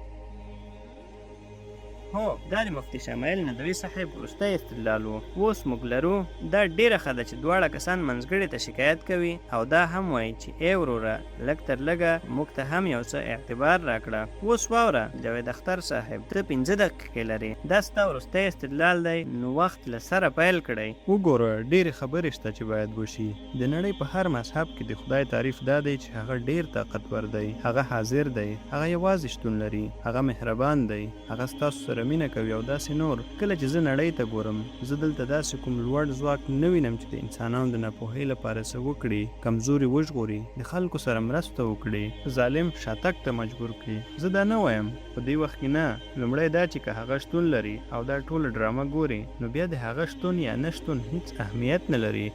هو دا د مفتي شمایل ندوي صاحب وروستی استدلال و. اوس موږ لرو دا ډیره ښه ده چې دواړه کسان منځګړي ته شکایت کوي او دا هم وایي چې ای وروره لږ تر لږه موږ ته هم یو څه اعتبار راکړه. اوس واوره جاوید اختر صاحب، ته 15 دقیقې لري. دا ستا وروستی استدلال دی، نو وخت له سره پیل کړئ. وګوره ډېرې خبرې شته چې باید وشي. د نړۍ په هر مذهب کې د خدای تعریف دا دی چې هغه ډېر طاقتور دی، هغه حاضر دی، هغه یوازې شتون لري، هغه مهربان دی، هغه ستاسو سره مینه کوي او داسې نور. کله چې زه نړۍ ته ګورم، زه دلته داسې کوم لوړ ځواک نه وینم چې د انسانانو د ناپوهۍ لپاره څه وکړي، کمزوري وژغوري، د خلکو سره مرسته وکړي، ظالم شاتګ ته مجبور کړي. زه دا نه وایم په دې وخت کې نه. لومړی دا چې که هغه شتون لري او دا ټوله ډرامه ګوري، نو بیا د هغه شتون یا نه شتون هیڅ اهمیت نه لري.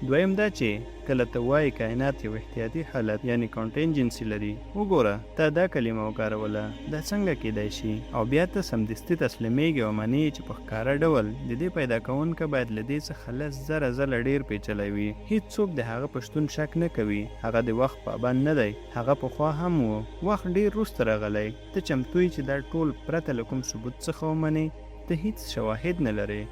دویم دا چې کله ته وایي کائنات یو احتیاطي حالت یعنی کانټینجنسي لري، وګوره تا دا کلمه وکاروله، دا څنګه کیدای شي؟ او بیا ته سمدستي تسلیمیږي او منې چې په ښکاره ډول د دې پیدا کوونکی باید له دې څخه لس زره ځله ډېر پیچلی وي. هیڅوک د هغه په شتون شک نه کوي. هغه د وخت پابند نه دی. هغه پخوا هم و، وخت ډېر وروسته راغلی. ته چمتو یې چې دا ټول پرته له کوم ثبوت څخه ومنې؟ ته هیڅ شواهد نه لرې،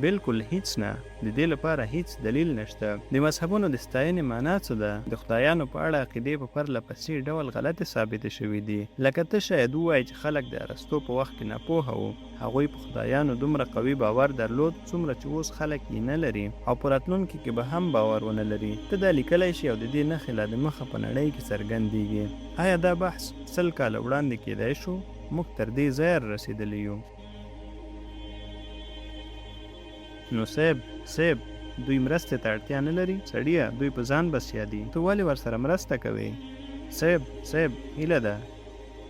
بالکل هیڅ نه. د دې لپاره هیڅ دلیل نشته. د مذهبونو د ستاینې معنا څه ده؟ د خدایانو په اړه عقیدې په پرله پسې ډول غلطې ثابتې شوي دي. لکه ته شاید ووایې چې خلک د ارسطو په وخت کې ناپوهه وو. هغوی په خدایانو دومره قوي باور درلود څومره چې اوس خلک یې نه لري، او په راتلونکي کې به هم باور ونه لري. ته دا لیکلی شي او د دې نښې لا د مخه په نړۍ کې څرګندېږي. آیا دا بحث 100 کاله وړاندې کیدای شو؟ موږ تر دې ځایه رسېدلی یو. نو صیب دوی مرستې ته اړتیا نه لري؟ سړیه دوی په ځان بسیا دي، ته ولې ورسره مرسته کوې؟ صیب هیله ده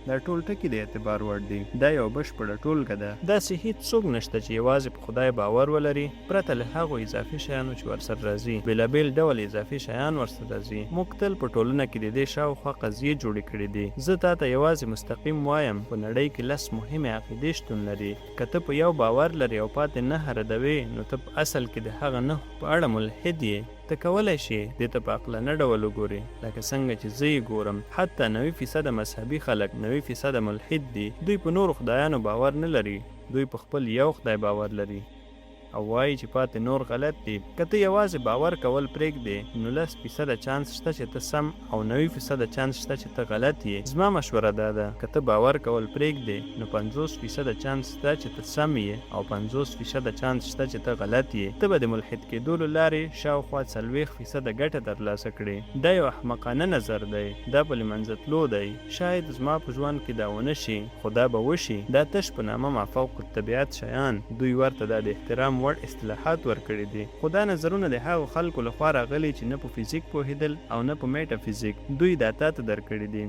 دا ټول ټکي د اعتبار وړ دي. دا یو بشپړه ټولګه ده. داسې هیڅ څوک نشته چې یوازې په خدای باور ولري پرته له هغو اضافي شیانو چې ورسره راځي. بېلابېل ډول اضافي شیان ورسره راځي. موږ تل په ټولنه کې د دې شاوخوا قضیې جوړې کړې دي. زه تا ته یوازې مستقیم وایم په نړۍ کې 10 مهمې عقیدې شتون لري. که ته په یو باور لري او پاتې نه ردوې، نو ته په اصل کې د هغه 9 په اړه ملحد یې. ته کولی شي دې ته په عقلانه ډول وګورې، لکه څنګه چې زه یې ګورم. حتی 90% مذهبي خلک 90% ملحد دي. دوی په نورو خدایانو باور نه لري، دوی په خپل یو خدای باور لري. او وایي چې پاتې نور غلط دي. که ته یوازې باور کول پرېږدې نو 10% چانس شته چې ته سم او 90% چانس شته چې ته غلط یې. زما مشوره دا ده که ته باور کول پرېږدې نو 50% چانس شته چې ته سم یې او 50% چانس شته چې ته غلط یې. ته به د ملحد کېدو له لارې شاوخوا 40% ګټه ترلاسه کړې. دا یو احمقانه نظر دی. دا په له منځه تلو دی. شاید زما په ژوند کې دا ونه شي خو دا به وشي. دا تش په نامه مافوق الطبیعت شیان دوی ورته دا د احترام وړ اصطلاحات ورکړي دي. خو دا نظرونه د هغو خلکو لخوا راغلي چې نه په فزیک پوهېدل او نه په میټافیزیک. دوی دا تا ته درکړي دي.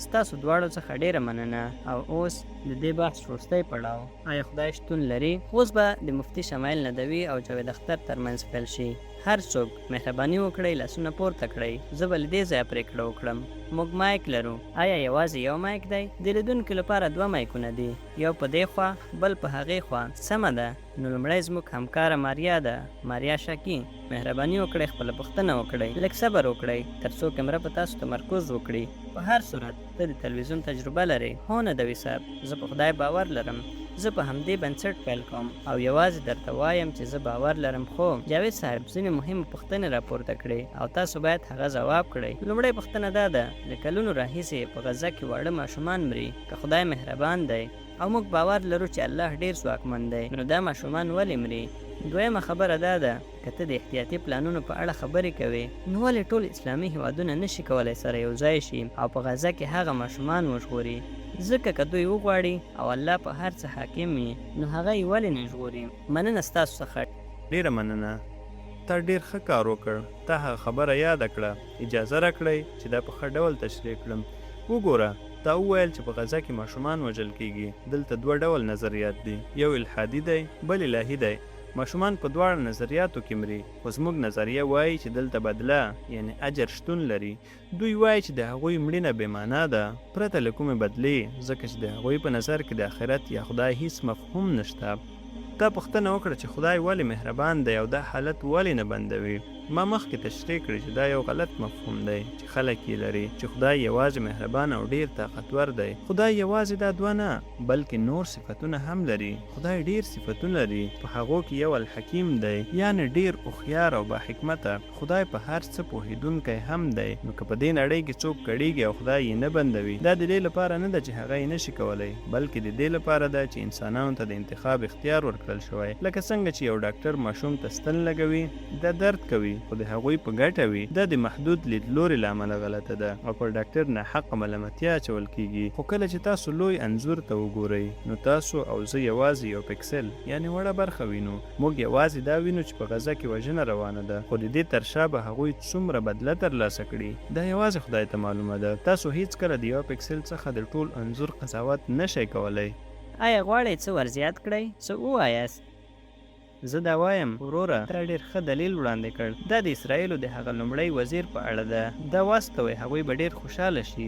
ستاسو دواړو څخه ډیره مننه. او اوس د دې بحث وروستی پړاو آیا خدای شتون لري؟ اوس به د مفتي شمایل ندوي او جاوید اختر ترمنځ پیل شي. هر څوک مهرباني وکړئ لاسونه پورته کړئ. زه به له دې ځایه پرېکړه وکړم. موږ مایک لرو. آیا یوازې یو مایک دی؟ د لیدونکو لپاره 2 مایکونه دي، یو په دې خوا بل په هغې خوا. سمه ده. نو لومړی زموږ همکاره ماریا ده، ماریا شاکي. مهرباني وکړئ خپله پوښتنه وکړئ. لږ صبر وکړئ تر څو کیمره په تاسو تمرکز وکړي. په هر صورت ته د تلویزیون تجربه لرئ. هو ندوي صاحب، زه په خدای باور لرم. زه په همدې بنسټ پیل کوم او یوازې درته وایم چې زه باور لرم. خو جاوید صاحب ځینې مهمې پوښتنې راپورته کړې او تاسو باید هغه ځواب کړئ. لومړی پوښتنه دا ده، له کلونو راهیسې په غزه کې واړه ماشومان مري. که خدای مهربان دی او موږ باور لرو چې الله ډیر ځواکمن دی، نو دا ماشومان ولې مري؟ دویمه خبره دا ده، که ته د احتیاطي پلانونو په اړه خبرې کوې نو ولې ټول اسلامي هیوادونه نشي کولی سره یو ځای شي او په غزه کې هغه ماشومان وژغوري؟ ځکه که دوی وغواړي او الله په هر څه حاکم وي نو هغه یې ولې نه ژغوري؟ مننه ستاسو څخه. ډیره مننه. تا ډیر ښه کار وکړ. تا هغه خبره یاده کړه. اجازه راکړئ چې دا په ښه ډول تشریح کړم. وګوره، تا وویل چې په غزه کې ماشومان وژل کیږي. دلته 2 ډول نظریات دي، یو الحادي دی بل الهي دی. ماشومان په دواړو نظریاتو کې مري، خو زموږ نظریه وایي چې دلته بدله یعنی اجر شتون لري. دوی وایي چې د هغوی مړینه بې معنا ده پرته له کومې بدلې، ځکه چې د هغوی په نظر کې د آخرت یا خدای هیڅ مفهوم نشته. تا پوښتنه وکړه چې خدای ولې مهربان دی او دا حالت ولې نه بندوي. ما مخکې تشریح کړی چې دا یو غلط مفهوم دی چې خلک یې لري چې خدای یوازې مهربان او ډیر طاقتور دی. خدای یوازې دا 2 نه بلکې نور صفتونه هم لري. خدای ډیر صفتونه لري، په هغو کې یو الحکیم دی یعنی ډیر هوښیار او با حکمته. خدای په هر څه پوهیدونکی هم دی. نو که په دې نړۍ کې څوک کړیږي او خدای یې نه بندوي، دا د دې لپاره نه ده چې هغه یې نشي کولی، بلکې د دې لپاره ده چې انسانانو ته د انتخاب اختیار ورکړل شوی. لکه څنګه چې یو ډاکټر ماشوم ته ستن لګوي، دا درد کوي خو د هغوی په ګټه وي. دا د محدود لیدلوري له امله غلطه ده او پر ډاکټر ناحقه ملامتیا اچول کیږي. خو کله چې تاسو لوی انځور ته وګورئ نو تاسو او زه یوازې یو پکسل یعنی وړه برخه وینو. موږ یوازې دا وینو چې په غزه کې وژنه روانه ده، خو د دې تر شا به هغوی څومره بدله ترلاسه کړي دا یوازې خدای ته معلومه ده. تاسو هیڅکله د یو پکسل څخه د ټول انځور قضاوت نشئ کولی. آیا غواړئ څه ورزیات کړئ؟ څه ووایاست؟ زه دا وایم وروره، تا ډېر ښه دلیل وړاندې کړ. دا د اسرائیلو د هغه لومړی وزیر په اړه ده. دا واستوئ، هغوی به ډېر خوشحاله شي.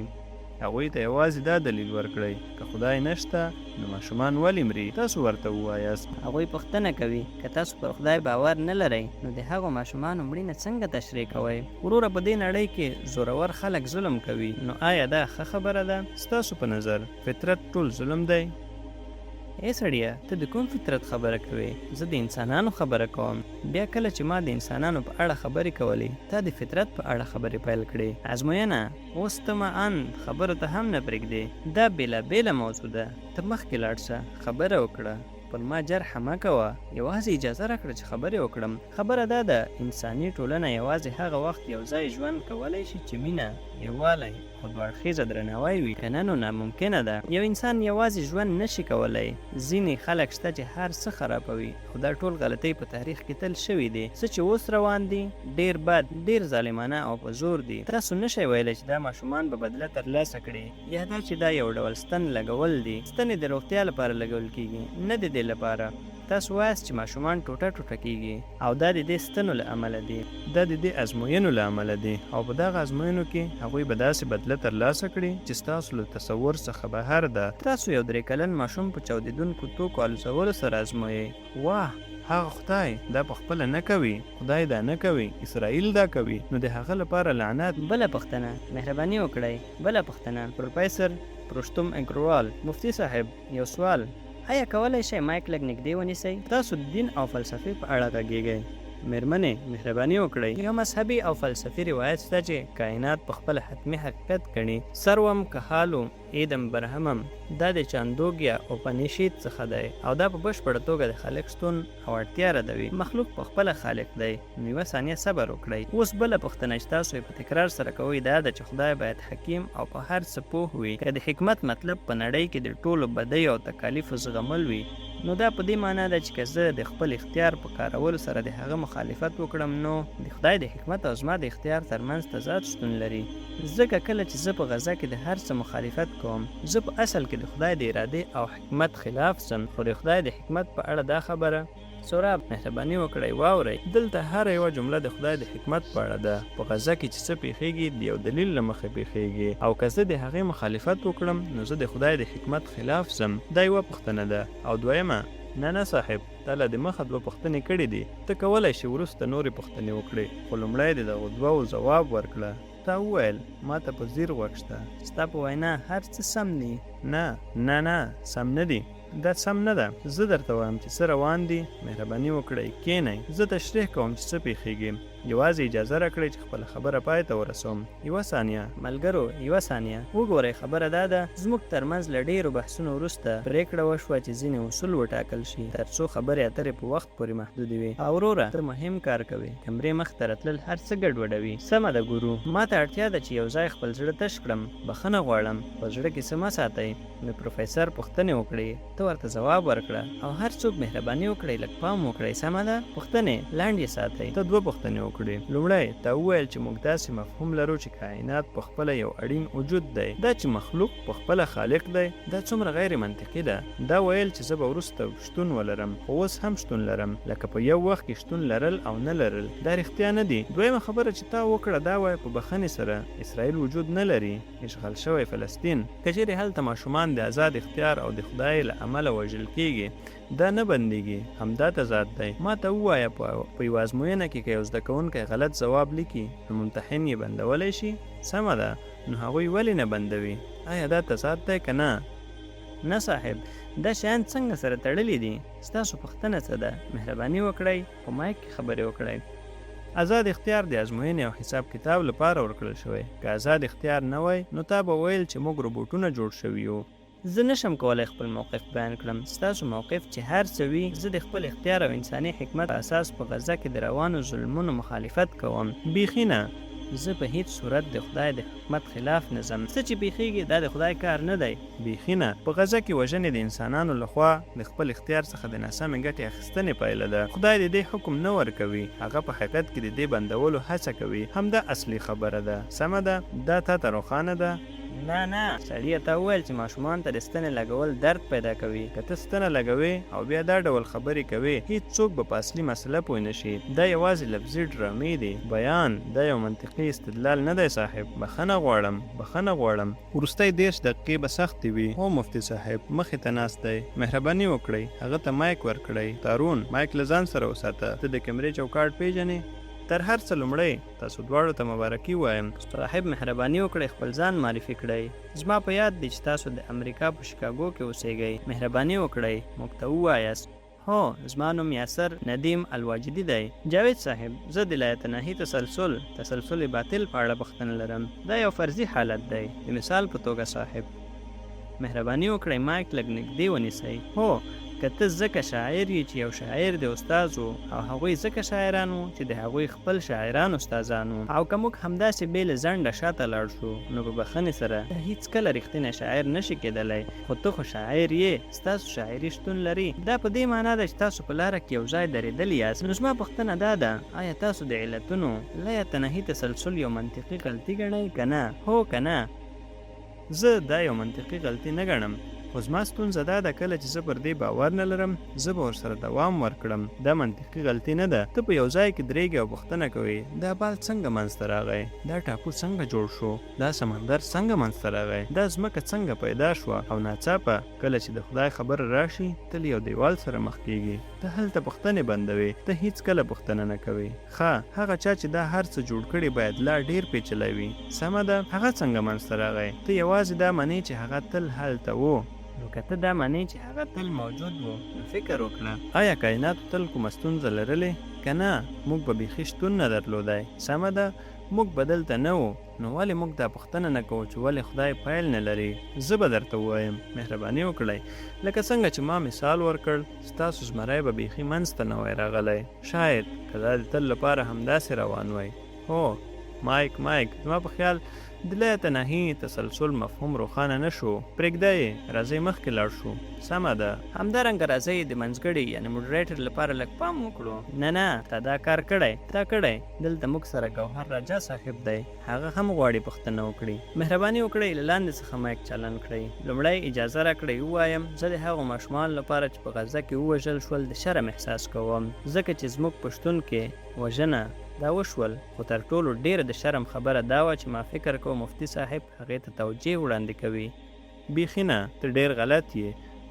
هغوی ته یوازې دا دلیل ورکړئ، که خدای نشته نو ماشومان ولې مري؟ تاسو ورته ووایاست. هغوی پوښتنه کوي که تاسو پر خدای باور نه لرئ نو د هغو ماشومانو مړینه څنګه تشریح کوئ؟ وروره، په دې نړۍ کې زورور خلک ظلم کوي، نو آیا دا ښه خبره ده؟ ستاسو په نظر فطرت ټول ظلم دی؟ ای سړیه، ته د کوم فطرت خبره کوې؟ زه د انسانانو خبره کوم. بیا کله چې ما د انسانانو په اړه خبرې کولې، تا د فطرت په اړه خبرې پیل کړې. ازموینه، اوس ته معن خبرو ته هم نه پرېږدې. دا بېلابېله موضوع ده. ته مخکې لاړ شه، خبره وکړه. پر ما جرح مه کوه، یوازې اجازه راکړه چې خبرې وکړم. خبره دا ده، انساني ټولنه یوازې هغه وخت یو ځای ژوند کولی شي چې مینه، یووالی او دوه اړخیزه درناوی وي، که نه نو ناممکنه ده. یو انسان یوازې ژوند نشي کولی. ځینې خلک شته چې هر څه خرابوي، خو دا ټول غلطۍ په تاریخ کې تل شوي دي. څه چې اوس روان دي ډېر بد، ډېر ظالمانه او په زور دي. تاسو نشئ ویلی چې دا ماشومان به بدله ترلاسه کړي، یا دا چې دا یو ډول ستن لګول دي. ستنې د روغتیا لپاره لګول کیږي، نه د دې لپاره. تاسو وایاست چې ماشومان ټوټه ټوټه کیږي او دا د دې ستنو له امله دي، دا د دې ازموینو له امله دي، او په دغه ازموینو کې هغوی به داسې بدله ترلاسه کړي چې ستاسو له تصور څخه بهر ده. تاسو یو 3 کلن ماشوم په چاودېدونکو توکو الوزولو سره ازمویئ. واه، هغه خدای دا په خپله نه کوي، خدای دا نه کوي، اسرائیل دا کوي، نو د هغه لپاره لعنت. بله پوښتنه، مهرباني وکړئ. بله پوښتنه، پروفیسر پروشتم اګروال، مفتی صاحب، یو سوال. آیا کولی شئ مایک لږ نږدې ونیسئ؟ تاسو د دین او فلسفې په اړه غږیږئ. مېرمنې مهرباني وکړئ. یو مذهبي او فلسفي روایت شته چې کائنات په خپل حتمي حقیقت ګڼي. سروم کهالو ایدم برهمم دا د چاندوګیا اوپنیشید څخه دی او دا په بشپړه توګه د خالق شتون او اړتیا ردوي. مخلوق په خپله خالق دی. نو یوه ثانیه صبر وکړئ. اوس بله پوښتنه چې تاسو یې په تکرار سره کوئ دا ده چې خدای باید حکیم او په هر څه پوه وي. که د حکمت مطلب په نړۍ کې د ټولو بدیو او تکالیفو زغمل وي نو دا په دې معنا ده چې که زه د خپل اختیار په کارولو سره د هغه مخالفت وکړم نو د خدای د حکمت او زما د اختیار ترمنځ تضاد شتون لري. ځکه کله چې زه په غذا کې د هر څه مخالفت کوم زه په اصل کې د خدای د ارادې او حکمت خلاف سم. خو د خدای د حکمت په اړه دا خبره سوراب مهرباني وکړئ واورئ. دلته هر یوه جمله د خدای د حکمت په اړه ده. په غذا کې چې څه پیښیږي د یو دلیل له مخې پیښیږي او که زه د هغې مخالفت وکړم نو زه د خدای د حکمت خلاف ځم. دا یوه پوښتنه ده. او دویمه نه صاحب تا له د مخه دوه پوښتنې کړې دي. ته کولی شې وروسته نورې پوښتنې وکړې خو لومړی د دغو دوو جواب ورکړه. تا وویل ما ته په ځیر غوږ شته. ستا په وینا هر څه سم دي. نه سم نه دي. دا سم نه ده. زه درته وایم چې څه روان دي. مهرباني وکړئ کښېنئ. زه تشریح کوم چې څه پیښیږي. یوازې اجازه راکړئ چې خپله خبره پای ته ورسوم. یوه ثانیه ملګرو یوه ثانیه. وګورئ خبره دا ده زموږ ترمنځ له ډېرو بحثونو وروسته پرېکړه وشوه چې ځینې اصول وټاکل شي تر څو خبرې اترې په وخت پورې محدودې وي. او وروره ته مهم کار کوې. کمرې مخ ته راتلل هر څه ګډوډوي. سمه ده ګورو. ما ته اړتیا ده چې یو ځای خپل زړه تش کړم. بخښنه غواړم. په زړه کې څه مه ساتئ. نو پروفیسر پوښتنې وکړې ته ورته ځواب ورکړه او هر څوک مهرباني وکړئ لږ پام وکړئ. سمه ده. پوښتنې لنډ یې ساتئ. ته دوه پوښتنې وکړې. لومړی تا وویل چې موږ داسې مفهوم لرو چې کائنات په خپله یو اړین وجود دی. دا چې مخلوق په خپله خالق دی دا څومره غیر منطقي ده. دا ویل چې زه به وروسته شتون ولرم خو اوس هم شتون لرم لکه په یو وخت کې شتون لرل او نه لرل. دا رښتیا نه دي. دویمه خبره چې تا وکړه دا وایي په بخښنې سره اسرائیل وجود نه لري. اشغال شوی فلسطین که چیرې هلته ماشومان د آزاد اختیار او د خدای له امله وژل کیږي دا نه بندېږي. همدا تضاد دی. ما ته ووایه په یوه ازموینه کې که یو زده کوونکی غلط ځواب لیکي نو ممتحن یې بندولی شي. سمه ده. نو هغوی ولې نه بندوي؟ آیا دا تضاد دی که نه؟ نه صاحب دا شیان څنګه سره تړلي دي؟ ستاسو پوښتنه څه ده؟ مهرباني وکړئ په مایک کې خبرې وکړئ. آزاد اختیار د ازموینې او حساب کتاب لپاره ورکړل شوی. که آزاد اختیار نه وای نو تا به ویل چې موږ روبوټونه جوړ شوي یو. زه نشم کولی خپل موقف بیان کړم. ستاسو موقف چې هر څه وي زه د خپل اختیار او انساني حکمت په اساس په غزه کې د روانو ظلمونو مخالفت کوم. بیخي نه. زه په هیڅ صورت د خدای د حکمت خلاف نه ځم. څه چې پیښیږي دا د خدای کار نه دی. بیخي نه. په غزه کې وژنې د انسانانو لخوا د خپل اختیار څخه د ناسمې ګټې اخیستنې پایله ده. خدای د دې حکم نه ورکوي. هغه په حقیقت کې د دې بندولو هڅه کوي. همدا اصلي خبره ده. سمه ده. دا تا ته روښانه ده؟ نه سړیه تا وویل چې ماشومان ته د ستنې لګول درد پیدا کوي. که ته ستنه لګوې او بیا دا ډول خبرې کوې هیڅوک به په اصلي مسله پوه نه شي. دا یوازې لفظي ډرامې دي. بیان دا یو منطقي استدلال نه دی صاحب. بخښنه غواړم. وروستۍ 30 دقیقې به سختې وي. هو مفتي صاحب مخې ته ناست دی. مهرباني وکړئ هغه ته مایک ورکړئ. تارون مایک له ځان سره وساته. ته د کیمرې چوکاټ پیژنې؟ تر هر څه لومړی تاسو دواړو ته مبارکي وایم. صاحب مهرباني وکړئ خپل ځان معرفي کړئ. زما په یاد دی چې تاسو د امریکا په شیکاګو کې اوسیږئ. مهرباني وکړئ موږ ته ووایاست. هو زما نوم یاسر ندیم الواجدي دی. جاوید صاحب زه د لایتناهي تسلسل باطل په اړه پوښتنه لرم. دا یو فرضي حالت دی. د مثال په توګه صاحب مهرباني وکړئ مایک لږ نږدې ونیسئ. هو که ته ځکه شاعر یې چې یو شاعر د استاد و او هغوی ځکه شاعران وو چې د هغوی خپل شاعران استادان وو او که موږ همداسې بې له ځنډه شاته لاړ شو نو په بخښنې سره ته هیڅکله رښتینی شاعر نشي کېدلی. خو ته خو شاعر یې. ستاسو شاعري شتون لري. دا په دې معنا ده چې تاسو په لاره کې یو ځای درېدلي یاست. نو زما پوښتنه دا ده آیا تاسو د علتونو لایتناهي تسلسل یو منطقي غلطي ګڼئ که نه؟ هو که نه؟ زه دا یو منطقي غلطي نه ګڼم. خو زما ستونزه دا ده کله چې زه پر دې باور نه لرم زه به ورسره دوام ورکړم. دا منطقي غلطي نه ده. ته په یو ځای کې درېږې او پوښتنه کوې دا بال څنګه منځته راغی؟ دا ټاپو څنګه جوړ شو؟ دا سمندر څنګه منځته راغی؟ دا ځمکه څنګه پیدا شوه؟ او ناڅاپه کله چې د خدای خبره راشي ته له یو دیوال سره مخ کېږي. ته هلته پوښتنې بندوې. ته هیڅکله پوښتنه نه کوې. هغه چا چې دا هر څه جوړ کړي باید لا ډېر پیچلی وي. سمه ده. هغه څنګه منځته راغی؟ ته یوازې دا منې چې هغه تل هلته و. نو که ته دا منې چې هغه تل موجود و نو فکر وکړه آیا کائناتو تل کومه ستونزه لرلې که نه موږ به بیخي شتون نه درلودی سمه ده موږ به دلته نه وو نو ولې موږ دا پوښتنه نه کوو چې ولې خدای پیل نه لري زه به درته ووایم مهرباني وکړئ لکه څنګه چې ما مثال ورکړ ستاسو زمری به بیخي منځ ته نه وی راغلی شاید که دا د تل لپاره همداسې روان وی هو مایک زما په خیال د لا تناهي تسلسل مفهوم روښانه نه شو پرېږده یې راځئ مخکې لاړ شو سمه ده همدارنګه راځئ د منځګړي یعنې موډریټر لپاره لږ پام وکړو نه تا دا کار کړی دلته موږ سره ګوهر راجا صاحب دی هغه هم غواړي پوښتنه وکړي مهرباني وکړئ له لاندې څخه مایک چالان کړئ لومړی اجازه راکړئ ووایم زه د هغو ماشومانو لپاره چې په غزه کې ووژل شول د شرم احساس کوم ځکه چې زموږ پښتون کې وژنه دا وشول خو تر ټولو ډیره د شرم خبره دا وه چې ما فکر کوم مفتی صاحب هغې ته توجیه وړاندې کوي بیخي نه ته ډیر غلط یې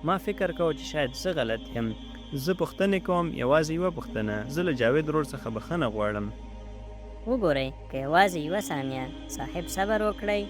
ما فکر کوم چې شاید زه غلط یم زه پوښتنې کوم یوازې یوه پوښتنه زه له جاوید ورور څخه بخښنه غواړم وګورئ که یوازې یوه ثانیه صاحب صبر وکړئ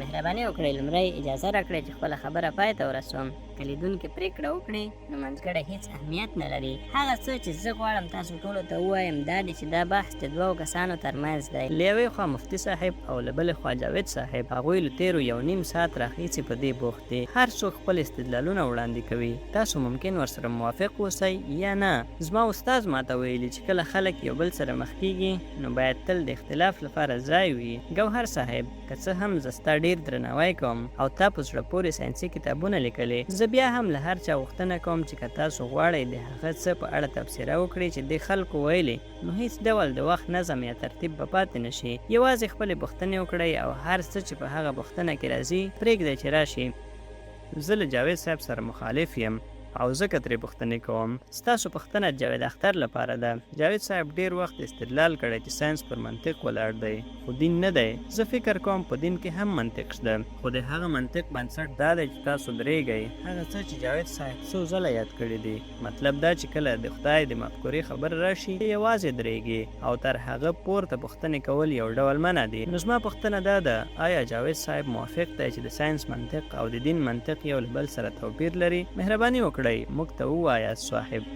مهرباني وکړئ لومړی اجازه راکړئ چې خپله خبره پای ته ورسوم که لیدونکي پرېکړه وکړي نو منځګړی هیڅ اهمیت نه لري هغه څه چې زه غواړم تاسو ټولو ته ووایم دا دی چې دا بحث د دوو کسانو ترمنځ دی له یوې خوا مفتي صاحب او له بلې خوا جاوید صاحب هغوی له تېرو 1.5 ساعت راهیسې په دې بوخت دي هر څوک خپل استدلالونه وړاندې کوي تاسو ممکن ورسره موافق اوسئ یا نه زما استاد ماته ویلي چې کله خلک یو بل سره مخ کېږي نو باید تل د اختلاف لپاره ځای وي ګوهر صاحب که څه هم زه ستا ډېر درناوی کوم او تا په زړه پورې ساینسي کتابونه لیکلې زه بیا هم له هر چا غوښتنه کوم چې که تاسو غواړئ د هغه څه په اړه تبصره وکړئ چې د خلکو ویلي نو هیڅ ډول د وخت نظم یا ترتیب به پاتې نه شي یوازې خپلې پوښتنې وکړئ او هر څه چې په هغه پوښتنه کې راځي پرېږدئ چې راشي زه له جاوید صاحب سره مخالف یم او ځکه ترې پوښتنې کوم ستاسو پوښتنه جاوید اختر لپاره ده جاوید صاحب ډیر وخت استدلال کړی چې ساینس پر منطق ولاړ دی خو دین نه دی زه فکر کوم په دین کې هم منطق شته خو د هغه منطق بنسټ دا دی چې تاسو درېږئ هغه څه چې جاوید صاحب څو ځله یاد کړي دي مطلب دا چې کله د خدای د مفکورې خبر راشي یوازې درېږي او تر هغه پورته پوښتنې کول یو ډول منع دي نو زما پوښتنه دا ده آیا جاوید صاحب موافق دی چې د ساینس منطق او د دین منطق یو له بل سره توپیر لري مهرباني وکړئ موږ ته ووایاست صاحب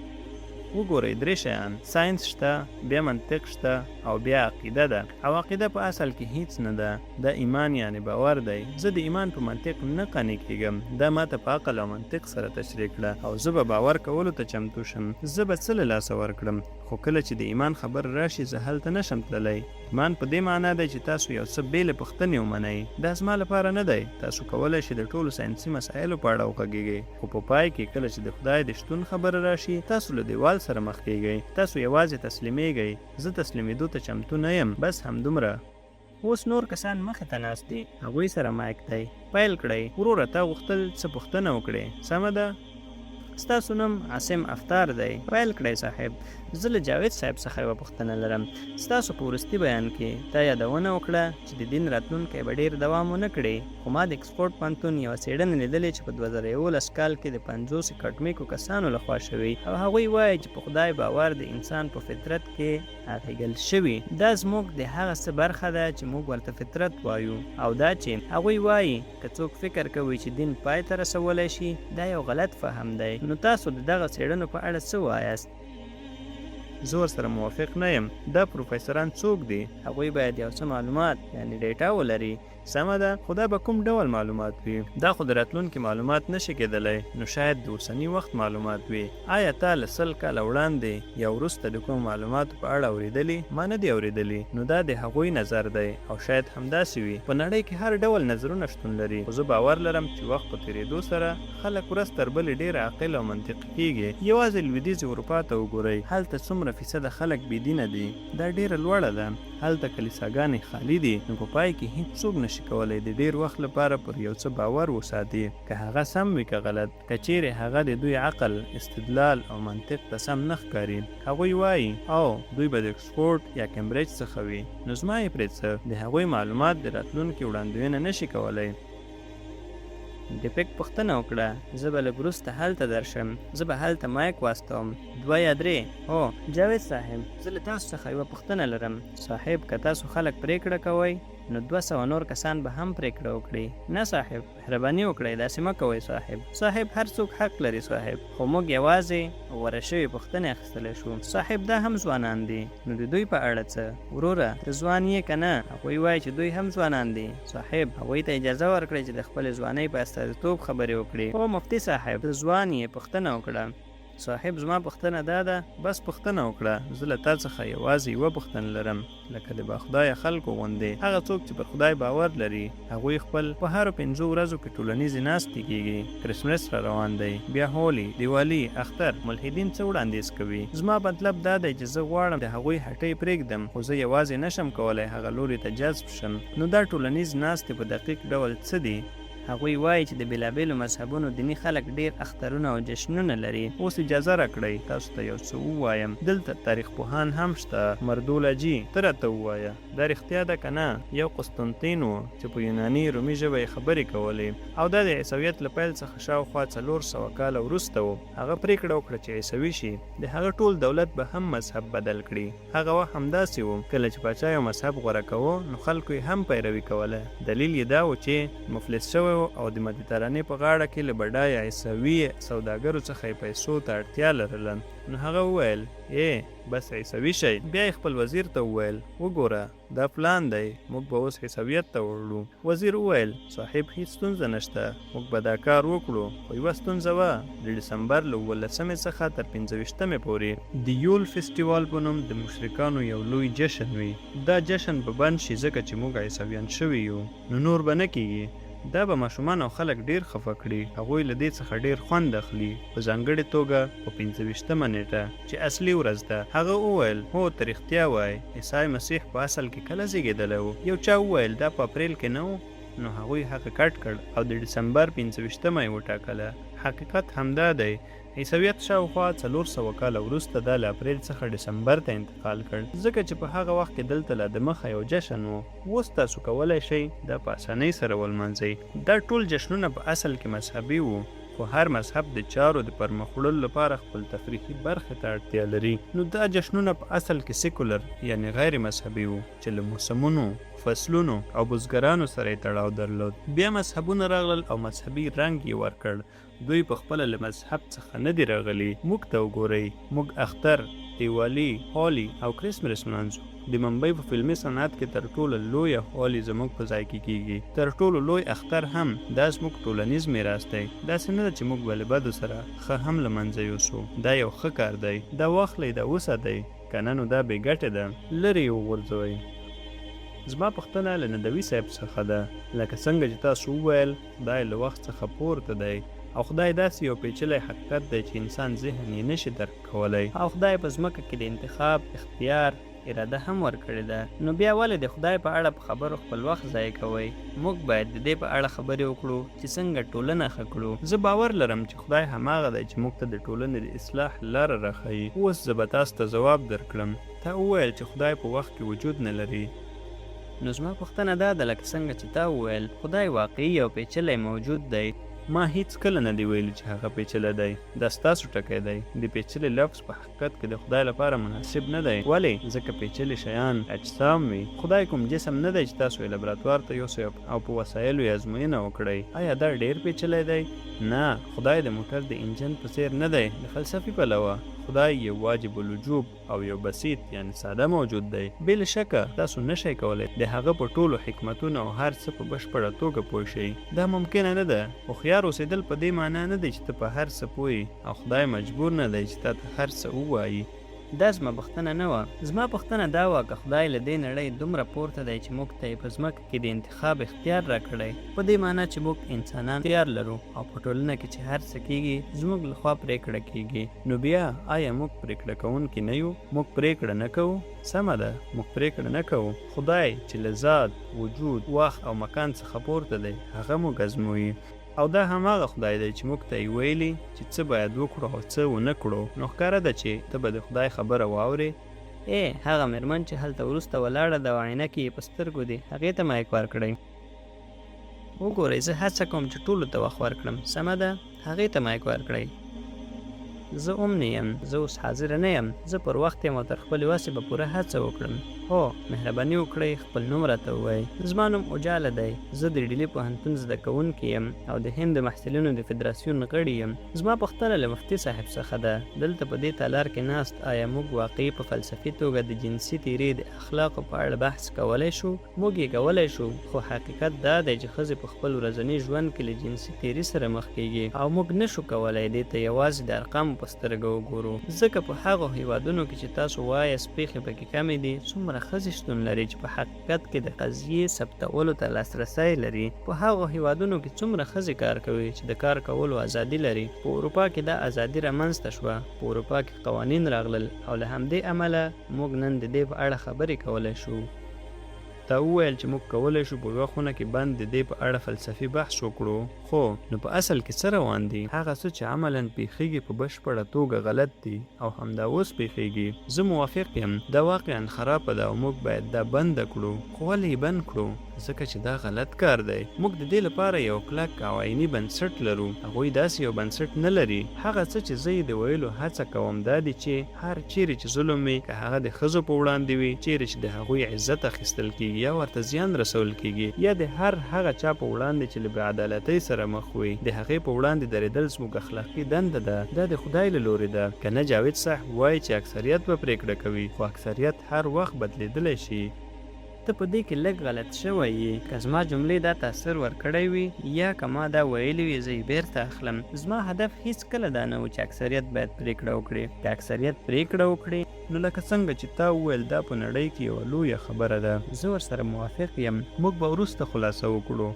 وګورئ درې شیان ساینس شته بیا منطق شته او بیا عقیده ده او عقیده په اصل کې هیڅ نه ده دا ایمان یعنی باور دی زه د ایمان په منطق نه قانع کېږم دا ماته په عقل او منطق سره تشریح کړه او زه به باور کولو ته چمتو شم زه به څه له لاسه ورکړم خو کله چې د ایمان خبر راشي زه هلته نشم تللی ایمان په دې معنا دی چې تاسو یو څه بېلې پوښتنې ومنئ دا زما لپاره نه دی تاسو کولی شئ د ټولو ساینسي مسایلو په اړه وغږیږئ خو په پای کې کله چې د خدای د شتون خبره راشي تاسو له دیوال سره مخ کېږئ تاسو یوازې تسلیمیږئ زه تسلیمېدو ته چمتو نه یم بس همدومره اوس نور کسان مخې ته ناست دي هغوی سره مایک دی پیل کړئ وروره تا غوښتل څه پوښتنه وکړې سمه ده ستاسو نوم عاصم افطار دی پیل کړئ صاحب زه له جاوید صاحب څخه یوه پوښتنه لرم ستاسو په وروستي بیان کې تا یادونه وکړه چې د دین راتلونکی به ډېر دوام ونه کړي خو ما د اکسفورډ پوهنتون یوه څېړنه لیدلې چې په 2011 کال کې د 50 اکاډمیکو کسانو لخوا شوي او هغوی وایي چې په خدای باور د انسان په فطرت کې اغېږل شوي دا زموږ د هغه څه برخه ده چې موږ ورته فطرت وایو او دا چې هغوی وایي که څوک فکر کوي چې دین پای ته رسولی شي دا یو غلط فهم دی نو تاسو د دغه څېړنو په اړه څه وایاست زه ورسره موافق نه یم دا پروفیسران څوک دي هغوی باید یو څه معلومات یعنې ډیټا ولري سمه ده خو دا به کوم ډول معلومات وي دا خو د راتلونکي معلومات نشي کېدلی نو شاید د اوسني وخت معلومات وي آیا تا له 100 کاله وړاندې یا وروسته د کوم معلوماتو په اړه اورېدلي ما نه دي اورېدلي نو دا د هغوی نظر دی او شاید همداسې وي په نړۍ کې هر ډول نظرونه شتون لري خو زه باور لرم چې وخت په تېرېدو سره خلک ورځ تر بلې ډېر عاقل او منطقي کېږي یوازې لویدیځې اروپا ته وګورئ هلته څومره فیصده خلک بېدینه دي دا ډېره لوړه ده هلته کلیساګانې خالي دي نو په پای کې هیڅ څوک نشي کولی د ډېر وخت لپاره پر یو څه باور وساتي که هغه سم وي که غلط که چیرې هغه د دوی عقل استدلال او منطق ته سم نه ښکاري هغوی وایي او دوی به د اکسفورډ یا کمبریج څخه وي نو زما یې پرې څه د هغوی معلومات د راتلونکي وړاندوینه نشي کولی ډیپک پوښتنه وکړه زه به لږ وروسته هلته درشم زه به هلته مایک واستوم 2 یا 3 هو جاوید صاحب زه له تاسو څخه یوه پوښتنه لرم صاحب که تاسو خلک پرېکړه کوئ نو 200 نور کسان به هم پریکړه وکړي. نه صاحب، مهرباني وکړئ داسې مه کوئ صاحب هر څوک حق لري صاحب، خو موږ یوازې غوره شوي پوښتنې اخیستلی شو. صاحب دا هم ځوانان دي، نو د دوی په اړه څه؟ وروره ته ځوان یې که نه؟ هغوی وایي چې دوی هم ځوانان دي. صاحب هغوی ته اجازه ورکړئ چې د خپلې ځوانۍ په استازیتوب خبرې وکړي. او مفتي صاحب ته ځوان یې، پوښتنه وکړه. صاحب زما پوښتنه دا ده. بس پوښتنه وکړه. زه له تا څخه یوازې یوه پوښتنه لرم، لکه د باخدایه خلکو غوندې. هغه څوک چې پر خدای باور لري هغوی خپل په هرو 5 ورځو کې ټولنیزې ناستې کېږي. کرسمس را روان دی، بیا هولي، دیوالي، اختر. ملحدین څه وړاندیز کوي؟ زما مطلب دا دی چې زه غواړم د هغوی هټۍ پرېږدم، خو زه یوازې نشم کولی هغه لوري ته جذب شم. نو دا ټولنیز ناستې په دقیق ډول څه دي؟ هغوی وایي چې د بېلابېلو مذهبونو دیني خلک ډېر اخترونه او جشنونه لري. اوس اجازه راکړئ تاسو ته یو څه ووایم. دلته تاریخ پوهان هم شته. مردولاجي ته راته ووایه دا رښتیا ده که نه؟ یو قسطنطین و چې په یوناني رومي ژبه یې خبرې کولې، او دا د عیسویت له پیل څخه شاوخوا 400 کاله وروسته و. هغه پرېکړه وکړه چې عیسوي شي. د هغه ټول دولت به هم مذهب بدل کړي. هغه وخت همداسې و، کله چې پاچا یو مذهب غوره کوه نو خلکو یې هم پیروي کوله. دلیل یې دا و چې مفلس شوی او د مدیترانې په غاړه کې له بډایه عیسوي سوداګرو څخه یې پیسو ته اړتیا لرله. نو هغه وویل بس عیسوي شئ. بیا یې خپل وزیر ته وویل وګوره دا پلان دی، موږ به اوس عیسویت ته وړو. وزیر وویل صاحب هیڅ ستونزه نشته، موږ به دا کار وکړو، خو یوه ستونزه وه. د ډسمبر له 18 څخه تر 25 پورې د یول فیسټیوال په نوم د مشرکانو یو لوی جشن وي. دا جشن به بند شي ځکه چې موږ عیسویان شوي یو، نو نور به نه کیږي. دا به ماشومان او خلک ډیر خفه کړي. هغوی له دې څخه ډیر خوند اخلي، په ځانګړې توګه په 25 نیټه چې اصلي ورځ ده. هغه وویل هو ته رښتیا وایي، عیسی مسیح په اصل کې کله زیږېدلی و؟ یو چا وویل دا په اپریل کې نه و. نو هغوی هغه کټ کړ او د ډسمبر 25 یې وټاکله. حقیقت همدا دی، عیسویت شاوخوا 400 کاله وروسته دا له اپریل څخه ډسمبر ته انتقال کړ، ځکه چې په هغه وخت کې دلته لا د مخه یو جشن و. اوس تاسو کولی شئ دا په اسانۍ سره ولمانځئ. دا ټول جشنونه په اصل کې مذهبي وو، خو هر مذهب د چارو د پرمخ وړلو لپاره خپل تفریحي برخې ته اړتیا لري. نو دا جشنونه په اصل کې سیکولر یعنی غیر مذهبي وو چې له موسمونو، فصلونو او بزګرانو سره یې تړاو درلود. بیا مذهبونه راغلل او مذهبي رنګ یې ورکړ. دوی په خپله له مذهب څخه نه دي راغلي. موږ ته وګورئ، موږ اختر، دیوالي، هولي او کرسمس لمانځو. د ممبئی په فلمي صنعت کې تر ټولو لویه هولي زموږ په ځای کې کیږي. تر ټولو لوی اختر هم دا زموږ ټولنیز میراث دی. داسې نه ده چې موږ به له بدو سره ښه هم له منځه یوسو. دا یو ښه کار دی. دا واخلئ، دا وساتئ، که نه نو دا بې ګټې ده. لرې یې وغورځوئ. زما پوښتنه له ندوي صاحب څخه ده. لکه څنګه چې تاسو وویل خدای له وخت څخه پورته دی، او خدای داسې یو پیچلی حقیقت دی چې انسان ذهن یې نشي درک کولی. او خدای په ځمکه کې د انتخاب، اختیار، اراده هم ورکړې ده. نو بیا ولې د خدای په اړه په خبرو خپل وخت ضایع کوئ؟ موږ باید د دې په اړه خبرې وکړو چې څنګه ټولنه ښه کړو. زه باور لرم چې خدای هماغه دی چې موږ ته د ټولنې د اصلاح لاره راښیي. اوس زه به تاسو ته ځواب درکړم. تا وویل چې خدای په وخت کې وجود نه لري. نو زما پوښتنه دا ده لکه څنګه چې تا وویل خدای واقعي یو پیچلی موجود دی. ما هیڅ کله نه دی ویلي چې هغه پیچلی دی. دا ستاسو ټکی دی. د پیچلی لفظ په حقیقت کې د خدای لپاره مناسب نه دی. ولې؟ ځکه پیچلی شیان اجسام وي. خدای کوم جسم نه دی چې تاسو یې لابراتوار ته یوسئ او په وسایلو یې ازموینه وکړئ. آیا دا ډیر پیچلی دی؟ نه، خدای د موټر د انجن په څیر نه دی. د فلسفي پلوه خدای یو واجب الوجوب او یو بسیط یعنی ساده موجود دی. بل شکه تاسو نشئ کولی د هغه په ټولو حکمتونو او هر څه په بشپړه توګه پوه شئ. دا ممکنه نه ده. هوښیار اوسېدل په دې معنا نه دی چې ته په هر څه پوهې، او خدای مجبور نه دی چې تا ته هر څه ووایي. دا زما پوښتنه نه وه. زما پوښتنه دا وه که خدای له دې نړۍ دومره پورته دی چې موږ ته یې په ځمکه کې د انتخاب اختیار راکړی، په دې معنا چې موږ انسانان اختیار لرو او په ټولنه کې چې هر څه کیږي زموږ لخوا پرېکړه کیږي. نو بیا آیا موږ پرېکړه کوونکي نه یو؟ موږ پرېکړه نه کوو؟ سمه ده، موږ پرېکړه نه کوو. خدای چې له ذات، وجود، وخت او مکان څخه پورته دی هغه موږ ازمويي. او دا هماغه خدای دی چې موږ ته یې ویلي چې څه باید وکړو او څه ونه کړو. نو ښکاره ده چې ته به د خدای خبره واورې. هغه مېرمن چې هلته وروسته ولاړه ده او عینکې یې په سترګو دي، هغې ته مایک ورکړئ. وګورئ، زه هڅه کوم چې ټولو ته وخت ورکړم. سمه ده، هغې ته مایک ورکړئ. زه هم نه یم، زه اوس حاضره نه یم. زه پر وخت یم او تر خپلې وسې به پوره هڅه وکړم. هو مهرباني وکړئ خپل نوم راته ووایئ. زما نوم اجاله دی. زه د ډیلي پوهنتون زده کوونکی یم او د هند د محصلینو د فدراسیون غړی یم. زما پوښتنه له مفتي صاحب څخه ده، دلته په دې تالار کې ناست آیا موږ واقعي په فلسفي توګه د جنسي تیرې د اخلاقو په اړه بحث کولی شو؟ موږ یې کولی شو، خو حقیقت دا دی چې ښځې په خپل ورځني ژوند کې له جنسي تیري سره مخ کیږي او موږ نشو کولی دې ته یوازې د ارقامو په سترګه وګورو، ځکه په هغو هیوادونو کې چې تاسو وایاست پیښې پکې کمې دي څومره ښځې شتون لري چې په حقیقت کې د قضیې ثبتولو ته لاسرسی لري. په هغو هیوادونو کې څومره ښځې کار کوي چې د کار کولو ازادي لري. په اروپا کې دا ازادي رامنځته شوه، په اروپا کې قوانین راغلل او له همدې امله موږ نن د دې په اړه خبرې کولی شو. تا وویل چې موږ کولی شو په یوه خونه کې بند د دې په اړه فلسفي بحث وکړو، خو نو په اصل کې څه روان دي؟ هغه څه چې عملاً پیښیږي په بشپړه توګه غلط دي او همدا اوس پیښیږي. زه موافق یم، دا واقعاً خرابه ده او موږ باید دا بنده کړو. خو ولې یې بند کړو؟ ځکه چې دا غلط کار دی. موږ د دې لپاره یو کلک او عیني بنسټ لرو، هغوی داسې یو بنسټ نه لري. هغه څه چې زه یې د ویلو هڅه کوم دا دی چې هر چیرې چې ظلم وي، که هغه د ښځو په وړاندې وي، چیرې چې د هغوی عزت اخیستل کیږي یا ورته زیان رسول کیږي، یا د هر هغه چا په وړاندې چې له بېعدالتۍ سره مخ وي، د هغې په وړاندې درېدل زموږ اخلاقي دنده ده. دا د خدای له لورې ده. که نه جاوید صاحب وایي چې اکثریت به پرېکړه کوي، خو اکثریت هر وخت بدلېدلی شي. ته په دې کې لږ غلط شوی یې. که زما جملې دا تاثر ورکړی وي یا که ما دا ویلي وي زه یې بیرته اخلم. زما هدف هیڅکله دا نه و چې اکثریت باید پرېکړه وکړي. که اکثریت پرېکړه وکړي نو لکه څنګه چې تا وویل دا په نړۍ کې یوه لویه خبره ده. زه ورسره موافق یم. موږ به وروسته خلاصه وکړو.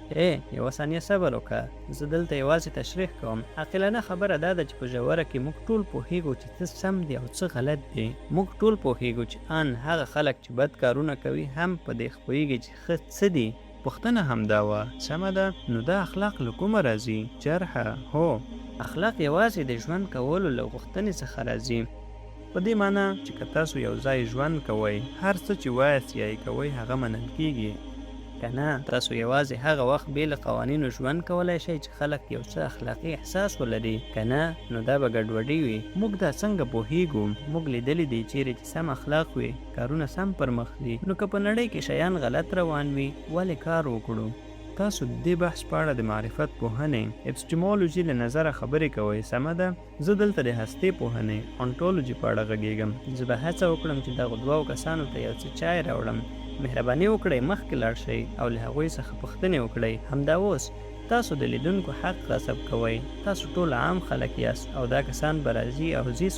یوه ثانیه صبر وکړه، زه دلته یوازې تشریح کوم. عاقلانه خبره دا ده چې په ژوره کې موږ ټول پوهیږو چې څه سم دي او څه غلط دي. موږ ټول پوهیږو چې ان هغه خلک چې بد کارونه کوي هم په دې خپویږي چې ښه څه دي. پوښتنه همدا وه، سمه ده، نو دا اخلاق له کومه راځي؟ جرحه، هو، اخلاق یوازې د ژوند کولو له غوښتنې څخه راځي. په دې معنی چې که تاسو یو ځای ژوند کوئ، هر څه چې وایاست یا یې کوئ هغه منل کیږي. که نه تاسو یوازې هغه وخت بې له قوانینو ژوند کولی شئ چې خلک یو څه اخلاقي احساس ولري. که نه نو دا به ګډوډي وي. موږ دا څنګه پوهیږو؟ موږ لیدلی دی چیرې چې سم اخلاق وي، کارونه سم پر مخ دي. نو که په نړۍ کې شیان غلط روان وي ولې کار وکړو؟ تاسو د دې بحث په اړه د معرفت پوهنې اپسټیمولوژي له نظره خبرې کوئ، سمه ده؟ زه دلته د هستې پوهنې انټولوژي په اړه غږیږم. زه به هڅه وکړم چې دغو دوو کسانو ته یو څه چای راوړم. مهرباني وکړئ مخکې لاړ شئ او له هغوی څخه پوښتنې وکړئ. همدا اوس تاسو د لیدونکو حق غصب کوئ. تاسو ټول عام خلک یاست او دا کسان به راځي او ځي.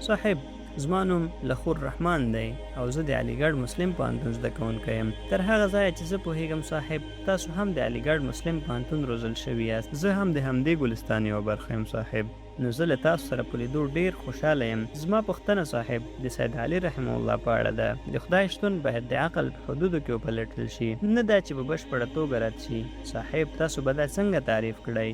صاحب زما نوم لخور رحمان دی او زه د علیګړ مسلم پوهنتون زده کوونکی یم. تر هغه ځایه چې زه پوهیږم صاحب، تاسو هم د علیګړ مسلم پوهنتون روزل شوي یاست. زه هم د همدې ګلستان یوه برخه یم صاحب. نو زه له تاسو سره په لیدو ډیر خوشحاله یم. زما پوښتنه صاحب د سید علي رحمه الله په اړه ده. د خدای شتون باید د عقل په حدودو کې وپلټل شي، نه دا چې په بشپړه توګه رد شي. صاحب تاسو به دا څنګه تعریف کړئ؟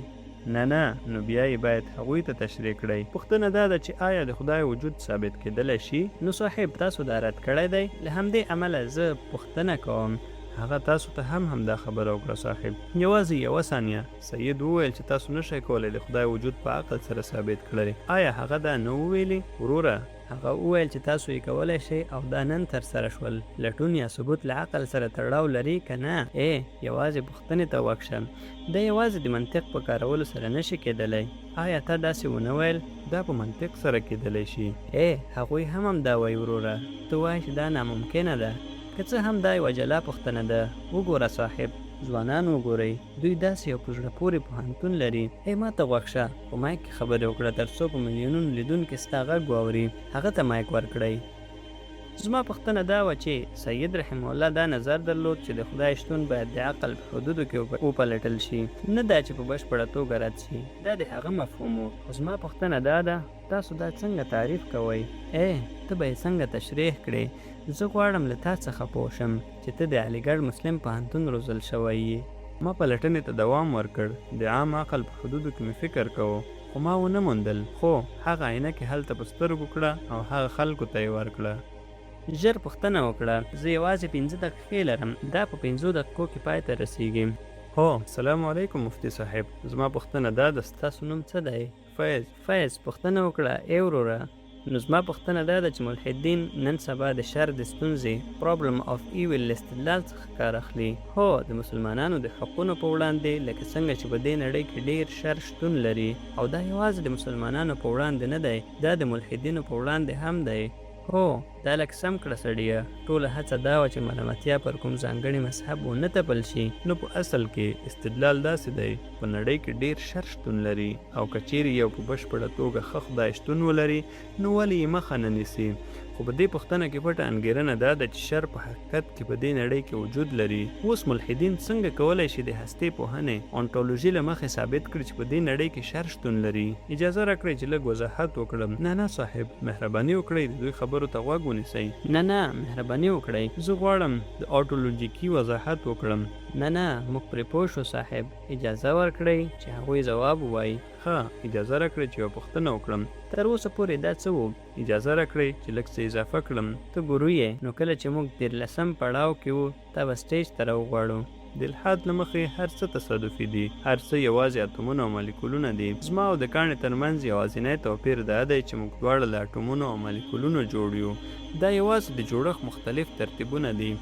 نه نو بیا یې باید هغوی ته تشریح کړئ. پوښتنه دا ده چې آیا د خدای وجود ثابت کېدلی شي؟ نو صاحب تاسو دا رد کړی دی. له همدې امله زه پوښتنه کوم. هغه تاسو ته هم دا خبره وکړه صاحب. یوازې یوه ثانیه. سید وویل چې تاسو نشئ کولی د خدای وجود په عقل سره ثابت کړئ. آیا هغه دا نه وویلي؟ وروره، هغه وویل چې تاسو یې کولی شئ او دا نن ترسره شول. لټون یا ثبوت له عقل سره تړاو لري که نه؟ یوازې پوښتنې ته وکشه. دا یوازې د منطق په کارولو سره نشي کېدلی. آیا تا داسې ونه ویل؟ دا په منطق سره کېدلی شي. هغوی هم دا وایي وروره. ته وایې چې دا ناممکنه ده. که څه هم دا یوه جلا پوښتنه ده. وګوره صاحب، ځوانان وګورئ، دوی داسې یو په زړه پورې پوهنتون لري. ما ته غوږ شه، په مایک کې خبرې وکړه تر څو په میلیونونو لیدونکي ستا غږ واوري. هغه ته مایک ورکړئ. زما پوښتنه دا وه چې سید رحمه الله دا نظر درلود چې د خدای شتون باید د عقل په حدودو کې وپلټل شي، نه دا چې په بشپړه توګه رد شي. دا د هغه مفهوم و. خو زما پوښتنه دا ده، تاسو دا څنګه تعریف کوئ؟ ته به یې څنګه تشریح کړې؟ زه غواړم له تا څخه پوه شم چې ته د علیګړ مسلم پوهنتون روزل شوی یې. ما پلټنې ته دوام ورکړ. د عام عقل په حدودو کې مې فکر کوو، خو ما ونه موندل. خو هغه عینکې هلته په سترګو کړه او هغه خلکو ته یې ورکړه. ژر پوښتنه وکړه. زه یوازې 5 دقیقې لرم. دا په 5 دقیقو کې پای ته رسیږي. سلام علیکم مفتی صاحب. زما پوښتنه دا ده، ستاسو نوم څه دی؟ فیض. پوښتنه وکړه. وروره، نو زما پوښتنه دا ده چې ملحدین نن سبا د شر د ستونزې پرابلم اف ایول له استدلال څخه کار اخلي. هو د مسلمانانو د حقونو په وړاندې لکه څنګه چې په دې نړۍ کې ډیر شر شتون لري او دا یوازې د مسلمانانو په وړاندې نه دی، دا د ملحدینو په وړاندې هم دی. هو دا لکه سم کړه سړیه، ټوله هڅه دا وه چې ملامتیا پر کوم ځانګړي مذهب ونه تپل شي. نو په اصل کې استدلال داسې دی په نړۍ کې ډیر شر شتون لري او که چیرې یو په بشپړه توګه ښه خدای شتون ولري نو ولې یې مخه نه نیسي. خو په دې پوښتنه کې پټه انګېرنه دا ده چې شر په حقیقت کې په دې نړۍ کې وجود لري. اوس ملحدین څنګه کولی شي د هستې پوهنې اونټولوژي له مخې ثابت کړي چې په دې نړۍ کې شر شتون لري؟ اجازه راکړئ چې لږ وضاحت وکړم. نه صاحب، مهرباني وکړئ د دوی خبرو ته غوږ ونیسئ. نه مهرباني وکړئ، زه غواړم د اونټولوژیکي وضاحت وکړم. نه موږ پرې پوه شو صاحب، اجازه ورکړئ چې هغوی ځواب ووایي. ښه، اجازه راکړئ چې یوه پوښتنه وکړم. تر اوسه پورې دا څه و؟ اجازه راکړئ چې لږ څه اضافه کړم. ته ګورو یې، نو کله چې موږ 13 پړاو کې وو تا به سټیج ته راوغواړو. د الحاد له مخې هر څه تصادفي دي، هر څه یوازې اتومونه او مالیکولونه دي. زما او د کاڼي ترمنځ یوازینی توپیر دا دی چې موږ دواړه له اټومونو او مالیکولونو جوړ یو. دا یوازې د جوړښت مختلف ترتیبونه دي،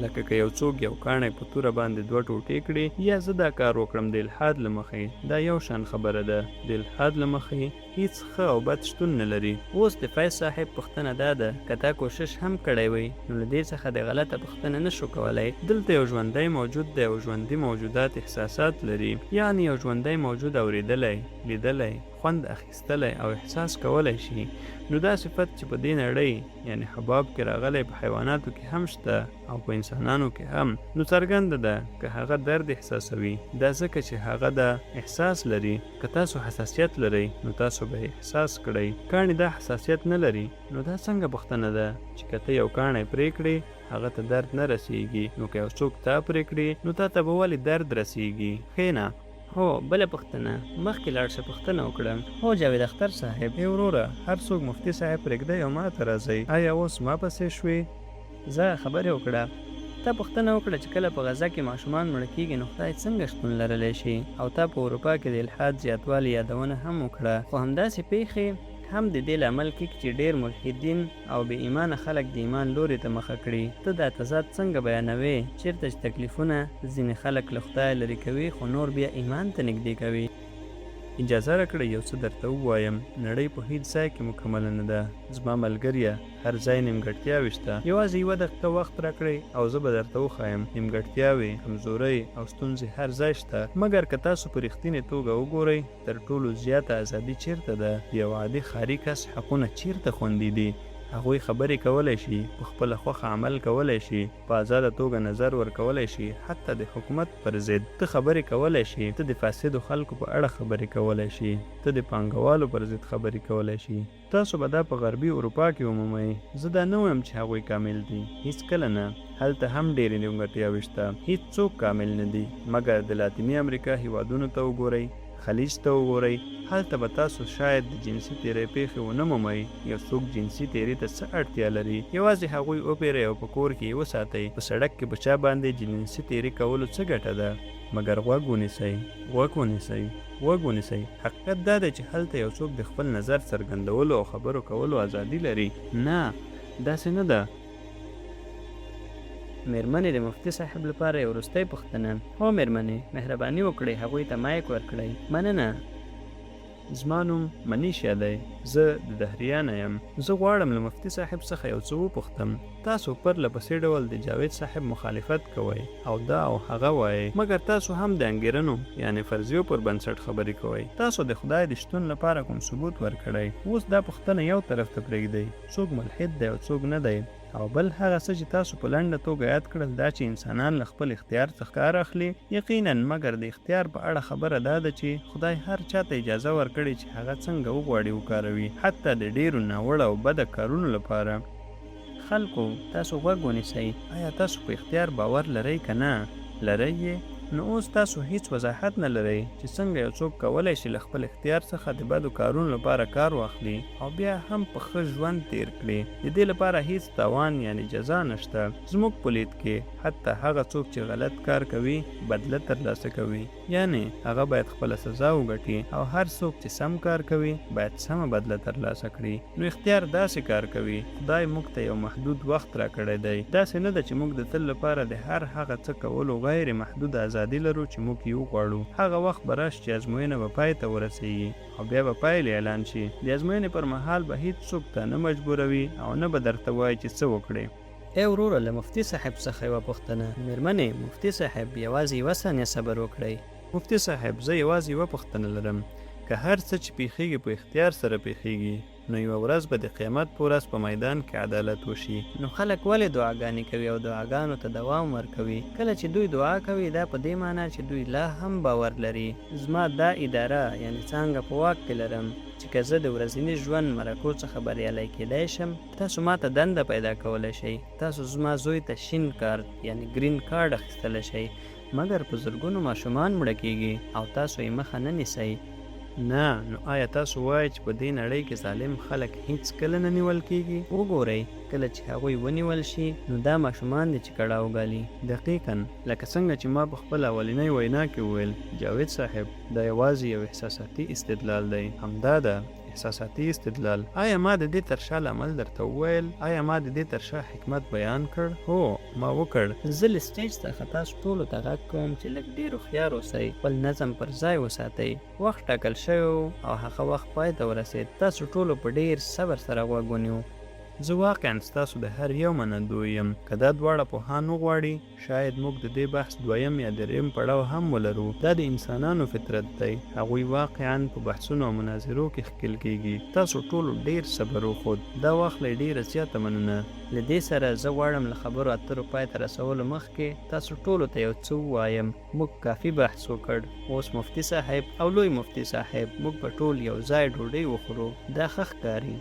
لکه که یو څوک یو کاڼی په توره باندې 2 ټوټې کړي یا زه دا کار وکړم د الحاد له مخې، دا یو شان خبره ده. د الحاد له مخې هیڅ ښه او بد شتون نه لري. اوس د فیض صاحب پوښتنه دا ده، که تا کوشش هم کړی وی نو له دې څخه د غلطه پوښتنه نشو کولی. دلته یو ژوندی موجود دی او ژوندي موجودات احساسات لري، یعنی یو ژوندی موجود اوریدلی، لیدلی، خوند اخیستلی او احساس کولی شي. نو دا صفت چې په دې نړۍ یعنی حباب کې راغلی په حیواناتو کې هم شته او په انسانانو کې هم، نو څرګنده ده که هغه درد احساسوي دا ځکه چې هغه دا احساس لري. که تاسو حساسیت لرئ نو تاسو به احساس کړئ. کاڼي دا حساسیت نه لري، نو دا څنګه پوښتنه ده چې که ته یو کاڼی پرې کړې هغه ته درد نه رسیږي، نو که یو څوک تا پرې کړي نو تا ته به ولې درد رسیږي؟ کښېنه. هو بله پوښتنه، مخکې لاړ شه، پوښتنه وکړه. هو جاوید اختر صاحب. ای وروره، هر څوک مفتي صاحب پرېږدئ او ما ته راځئ. آیا اوس ما پسې شوې؟ زه خبرې وکړه. تا پوښتنه وکړه چې کله په غزا کې ماشومان مړه کېږي نو خدای څنګه شتون لرلی شي، او تا په اروپا کې د الحاد زیاتوالي یادونه هم وکړه. خو همداسې پیښې هم د دې لامل کېږي چې ډېر ملحدین او بې ایمانه خلک د ایمان لوري ته مخه کړي. ته دا تضاد څنګه بیانوې چېرته چې تکلیفونه ځینې خلک له خدایه لرې کوي خو نور بیا ایمان ته نږدې کوي؟ اجازه راکړئ یو څه درته ووایم. نړۍ په هیڅ ځای کې مکمله نه ده. زما ملګریه، هر ځای نیمګړتیاوې شته. یوازې 1 دقیقه وخت راکړئ او زه به درته وښایم. نیمګړتیاوې، کمزورۍ او ستونزې هر ځای شته، مګر که تاسو په رښتینې توګه وګورئ تر ټولو زیاته ازادي چیرته ده؟ یو عادي ښاري کس حقونه چیرته خوندي دي؟ هغوی خبرې کولی شي، په خپله خوښه عمل کولی شي، په آزاده توګه نظر ورکولی شي، حتی د حکومت پر ضد. ته خبرې کولی شي، ته د فاسدو خلکو په اړه خبرې کولی شي، ته د پانګوالو پر ضد خبرې کولی شي. تاسو به دا په غربي اروپا کې ومومئ. زه دا نه وایم چې هغوی کامل دي، هیڅکله نه. هلته هم ډېرې نیمګړتیاوې شته، هیڅ څوک کامل نه دي. مګر د لاتیني امریکا هیوادونو ته وګورئ، خلیج ته وګورئ، هلته به تاسو شاید د جنسي تیرۍ پیښې ونه مومئ. یو څوک جنسي تیرۍ ته څه اړتیا لري؟ یوازې هغوی وپیرئ او په کور کې یې وساتئ. په سړک کې په چا باندې جنسي تیرۍ کولو څه ګټه ده؟ مګر غوږ ونیسئ. حقیقت دا دی چې هلته یو څوک د خپل نظر څرګندولو او خبرو کولو ازادي لري. نه، داسې نه ده. مېرمنې د مفتي صاحب لپاره یو وروستی پوښتنه. هو مېرمنې، مهرباني وکړئ هغوی ته مایک ورکړئ. مننه. زما نوم منیشا دی، زه د دهریه نه یم. زه غواړم له مفتي صاحب څخه یو څه وپوښتم. تاسو پرله پسې ډول د جاوید صاحب مخالفت کوئ او دا او هغه وایئ، مګر تاسو هم د انګېرنو یعنی فرضیو پر بنسټ خبرې کوئ. تاسو د خدای د شتون لپاره کوم ثبوت ورکړئ؟ اوس دا پوښتنه یو طرف ته پرېږدئ، څوک ملحد دی او څوک نه دی. او بل هغه څه چې تاسو په لنډه توګه یاد کړل دا چې انسانان له خپل اختیار څخه کار اخلي. یقینا، مګر د اختیار په اړه خبره دا ده چې خدای هر چاته اجازه ورکړي چې هغه څنګه وغواړي وکاروي، حتی د ډیرو ناوړه او بده کارونو لپاره. خلکو، تاسو غوږ ونیسئ. آیا تاسو په اختیار باور لرئ که نه؟ لرئ یې؟ نو اوس تاسو هیڅ وضاحت نه لرئ چې څنګه یو څوک کولی شي له خپل اختیار څخه د بدو کارونو لپاره کار واخلي او بیا هم په ښه ژوند تیر کړي. د دې لپاره هیڅ تاوان یعنی جزا نشته. زموږ په لید کې حتی هغه څوک چې غلط کار کوي بدله ترلاسه کوي، یعنی هغه باید خپله سزا وګټي او هر څوک چې سم کار کوي باید سمه بدله ترلاسه کړي. نو اختیار داسې کار کوي، خدای موږ ته یو محدود وخت راکړی دی. داسې نه ده چې موږ د تل لپاره د هر هغه څه کولو غیر محدود ازادي لرو چې موږ یې وغواړو. هغه وخت به راشي چې ازموینه به پای ته ورسیږي او بیا به پایلې اعلان شي. د ازموینې پر مهال به هیڅ څوک ته نه مجبوروي او نه به درته وایي چې څه وکړې. ای وروره، له مفتي صاحب څخه یوه پوښتنه. مېرمنې مفتي صاحب یوازې یوه ثانیه صبر وکړئ. مفتي صاحب زه یوازې یوه پوښتنه لرم. که هر څه چې پیښیږي په اختیار سره پیښیږي نو یوه ورځ به د قیامت په ورځ په میدان کې عدالت وشي. نو خلک ولې دعاګانې کوي او دعاګانو ته دوام ورکوي؟ کله چې دوی دعا کوي دا په دې معنی چې دوی لا هم باور لري زما دا اداره یعنی څانګه په واک کې لرم چې که زه د ورځني ژوند مرکو څخه بریالی کیدای شم، تاسو ما ته دنده پیدا کولی شئ. تاسو زما زوی ته شین کارت یعنی ګرین کارت اخیستلی شئ، مګر په زرګونو ماشومان مړه کیږي او تاسو یې مخه نه نیسئ. نه، نو آیا تاسو وایئ چې په دې نړۍ کې ظالم خلک هیڅ کله نه نیول کیږي؟ وګورئ، کله چې هغوی ونیول شي نو دا ماشومان دي چې کړه وګالي. دقیقاً لکه څنګه چې ما په خپل اولنۍ وینا کې وویل، جاوید صاحب دا یوازې یو احساساتي استدلال دی. همدا ده، احساساتي استدلال. آیا ما د دې تر شا لامل درته وویل؟ آیا ما د دې تر شا حکمت بیان کړ؟ هو، ما وکړ. زه له سټیج څخه تاسو ټولو ته غږ کوم چې لږ ډېر هوښیار اوسئ، خپل نظم پر ځای وساتئ. وخت ټاکل شوی او هغه وخت پای ته ورسېد. تاسو ټولو په ډېر صبر سره غوږ ونیو. زه واقعا ستاسو د هر یو منندوی یم. که دا دواړه پوهان وغواړي شاید موږ د دې بحث دویم یا دریم پړاو هم ولرو. دا د انسانانو فطرت دی. هغوی واقعا په بحثونو او مناظرو کې ښکیل کیږي. تاسو ټولو ډیر صبر وښود. دا واخلئ. ډیره زیاته مننه. له دې سره زه غواړم له خبرو اترو پای ته رسولو مخکې تاسو ټولو ته یو څه ووایم. موږ کافي بحث وکړ. اوس مفتي صاحب او لوی مفتي صاحب موږ به ټول یو ځای ډوډۍ وخورو. دا ښه ښکاري.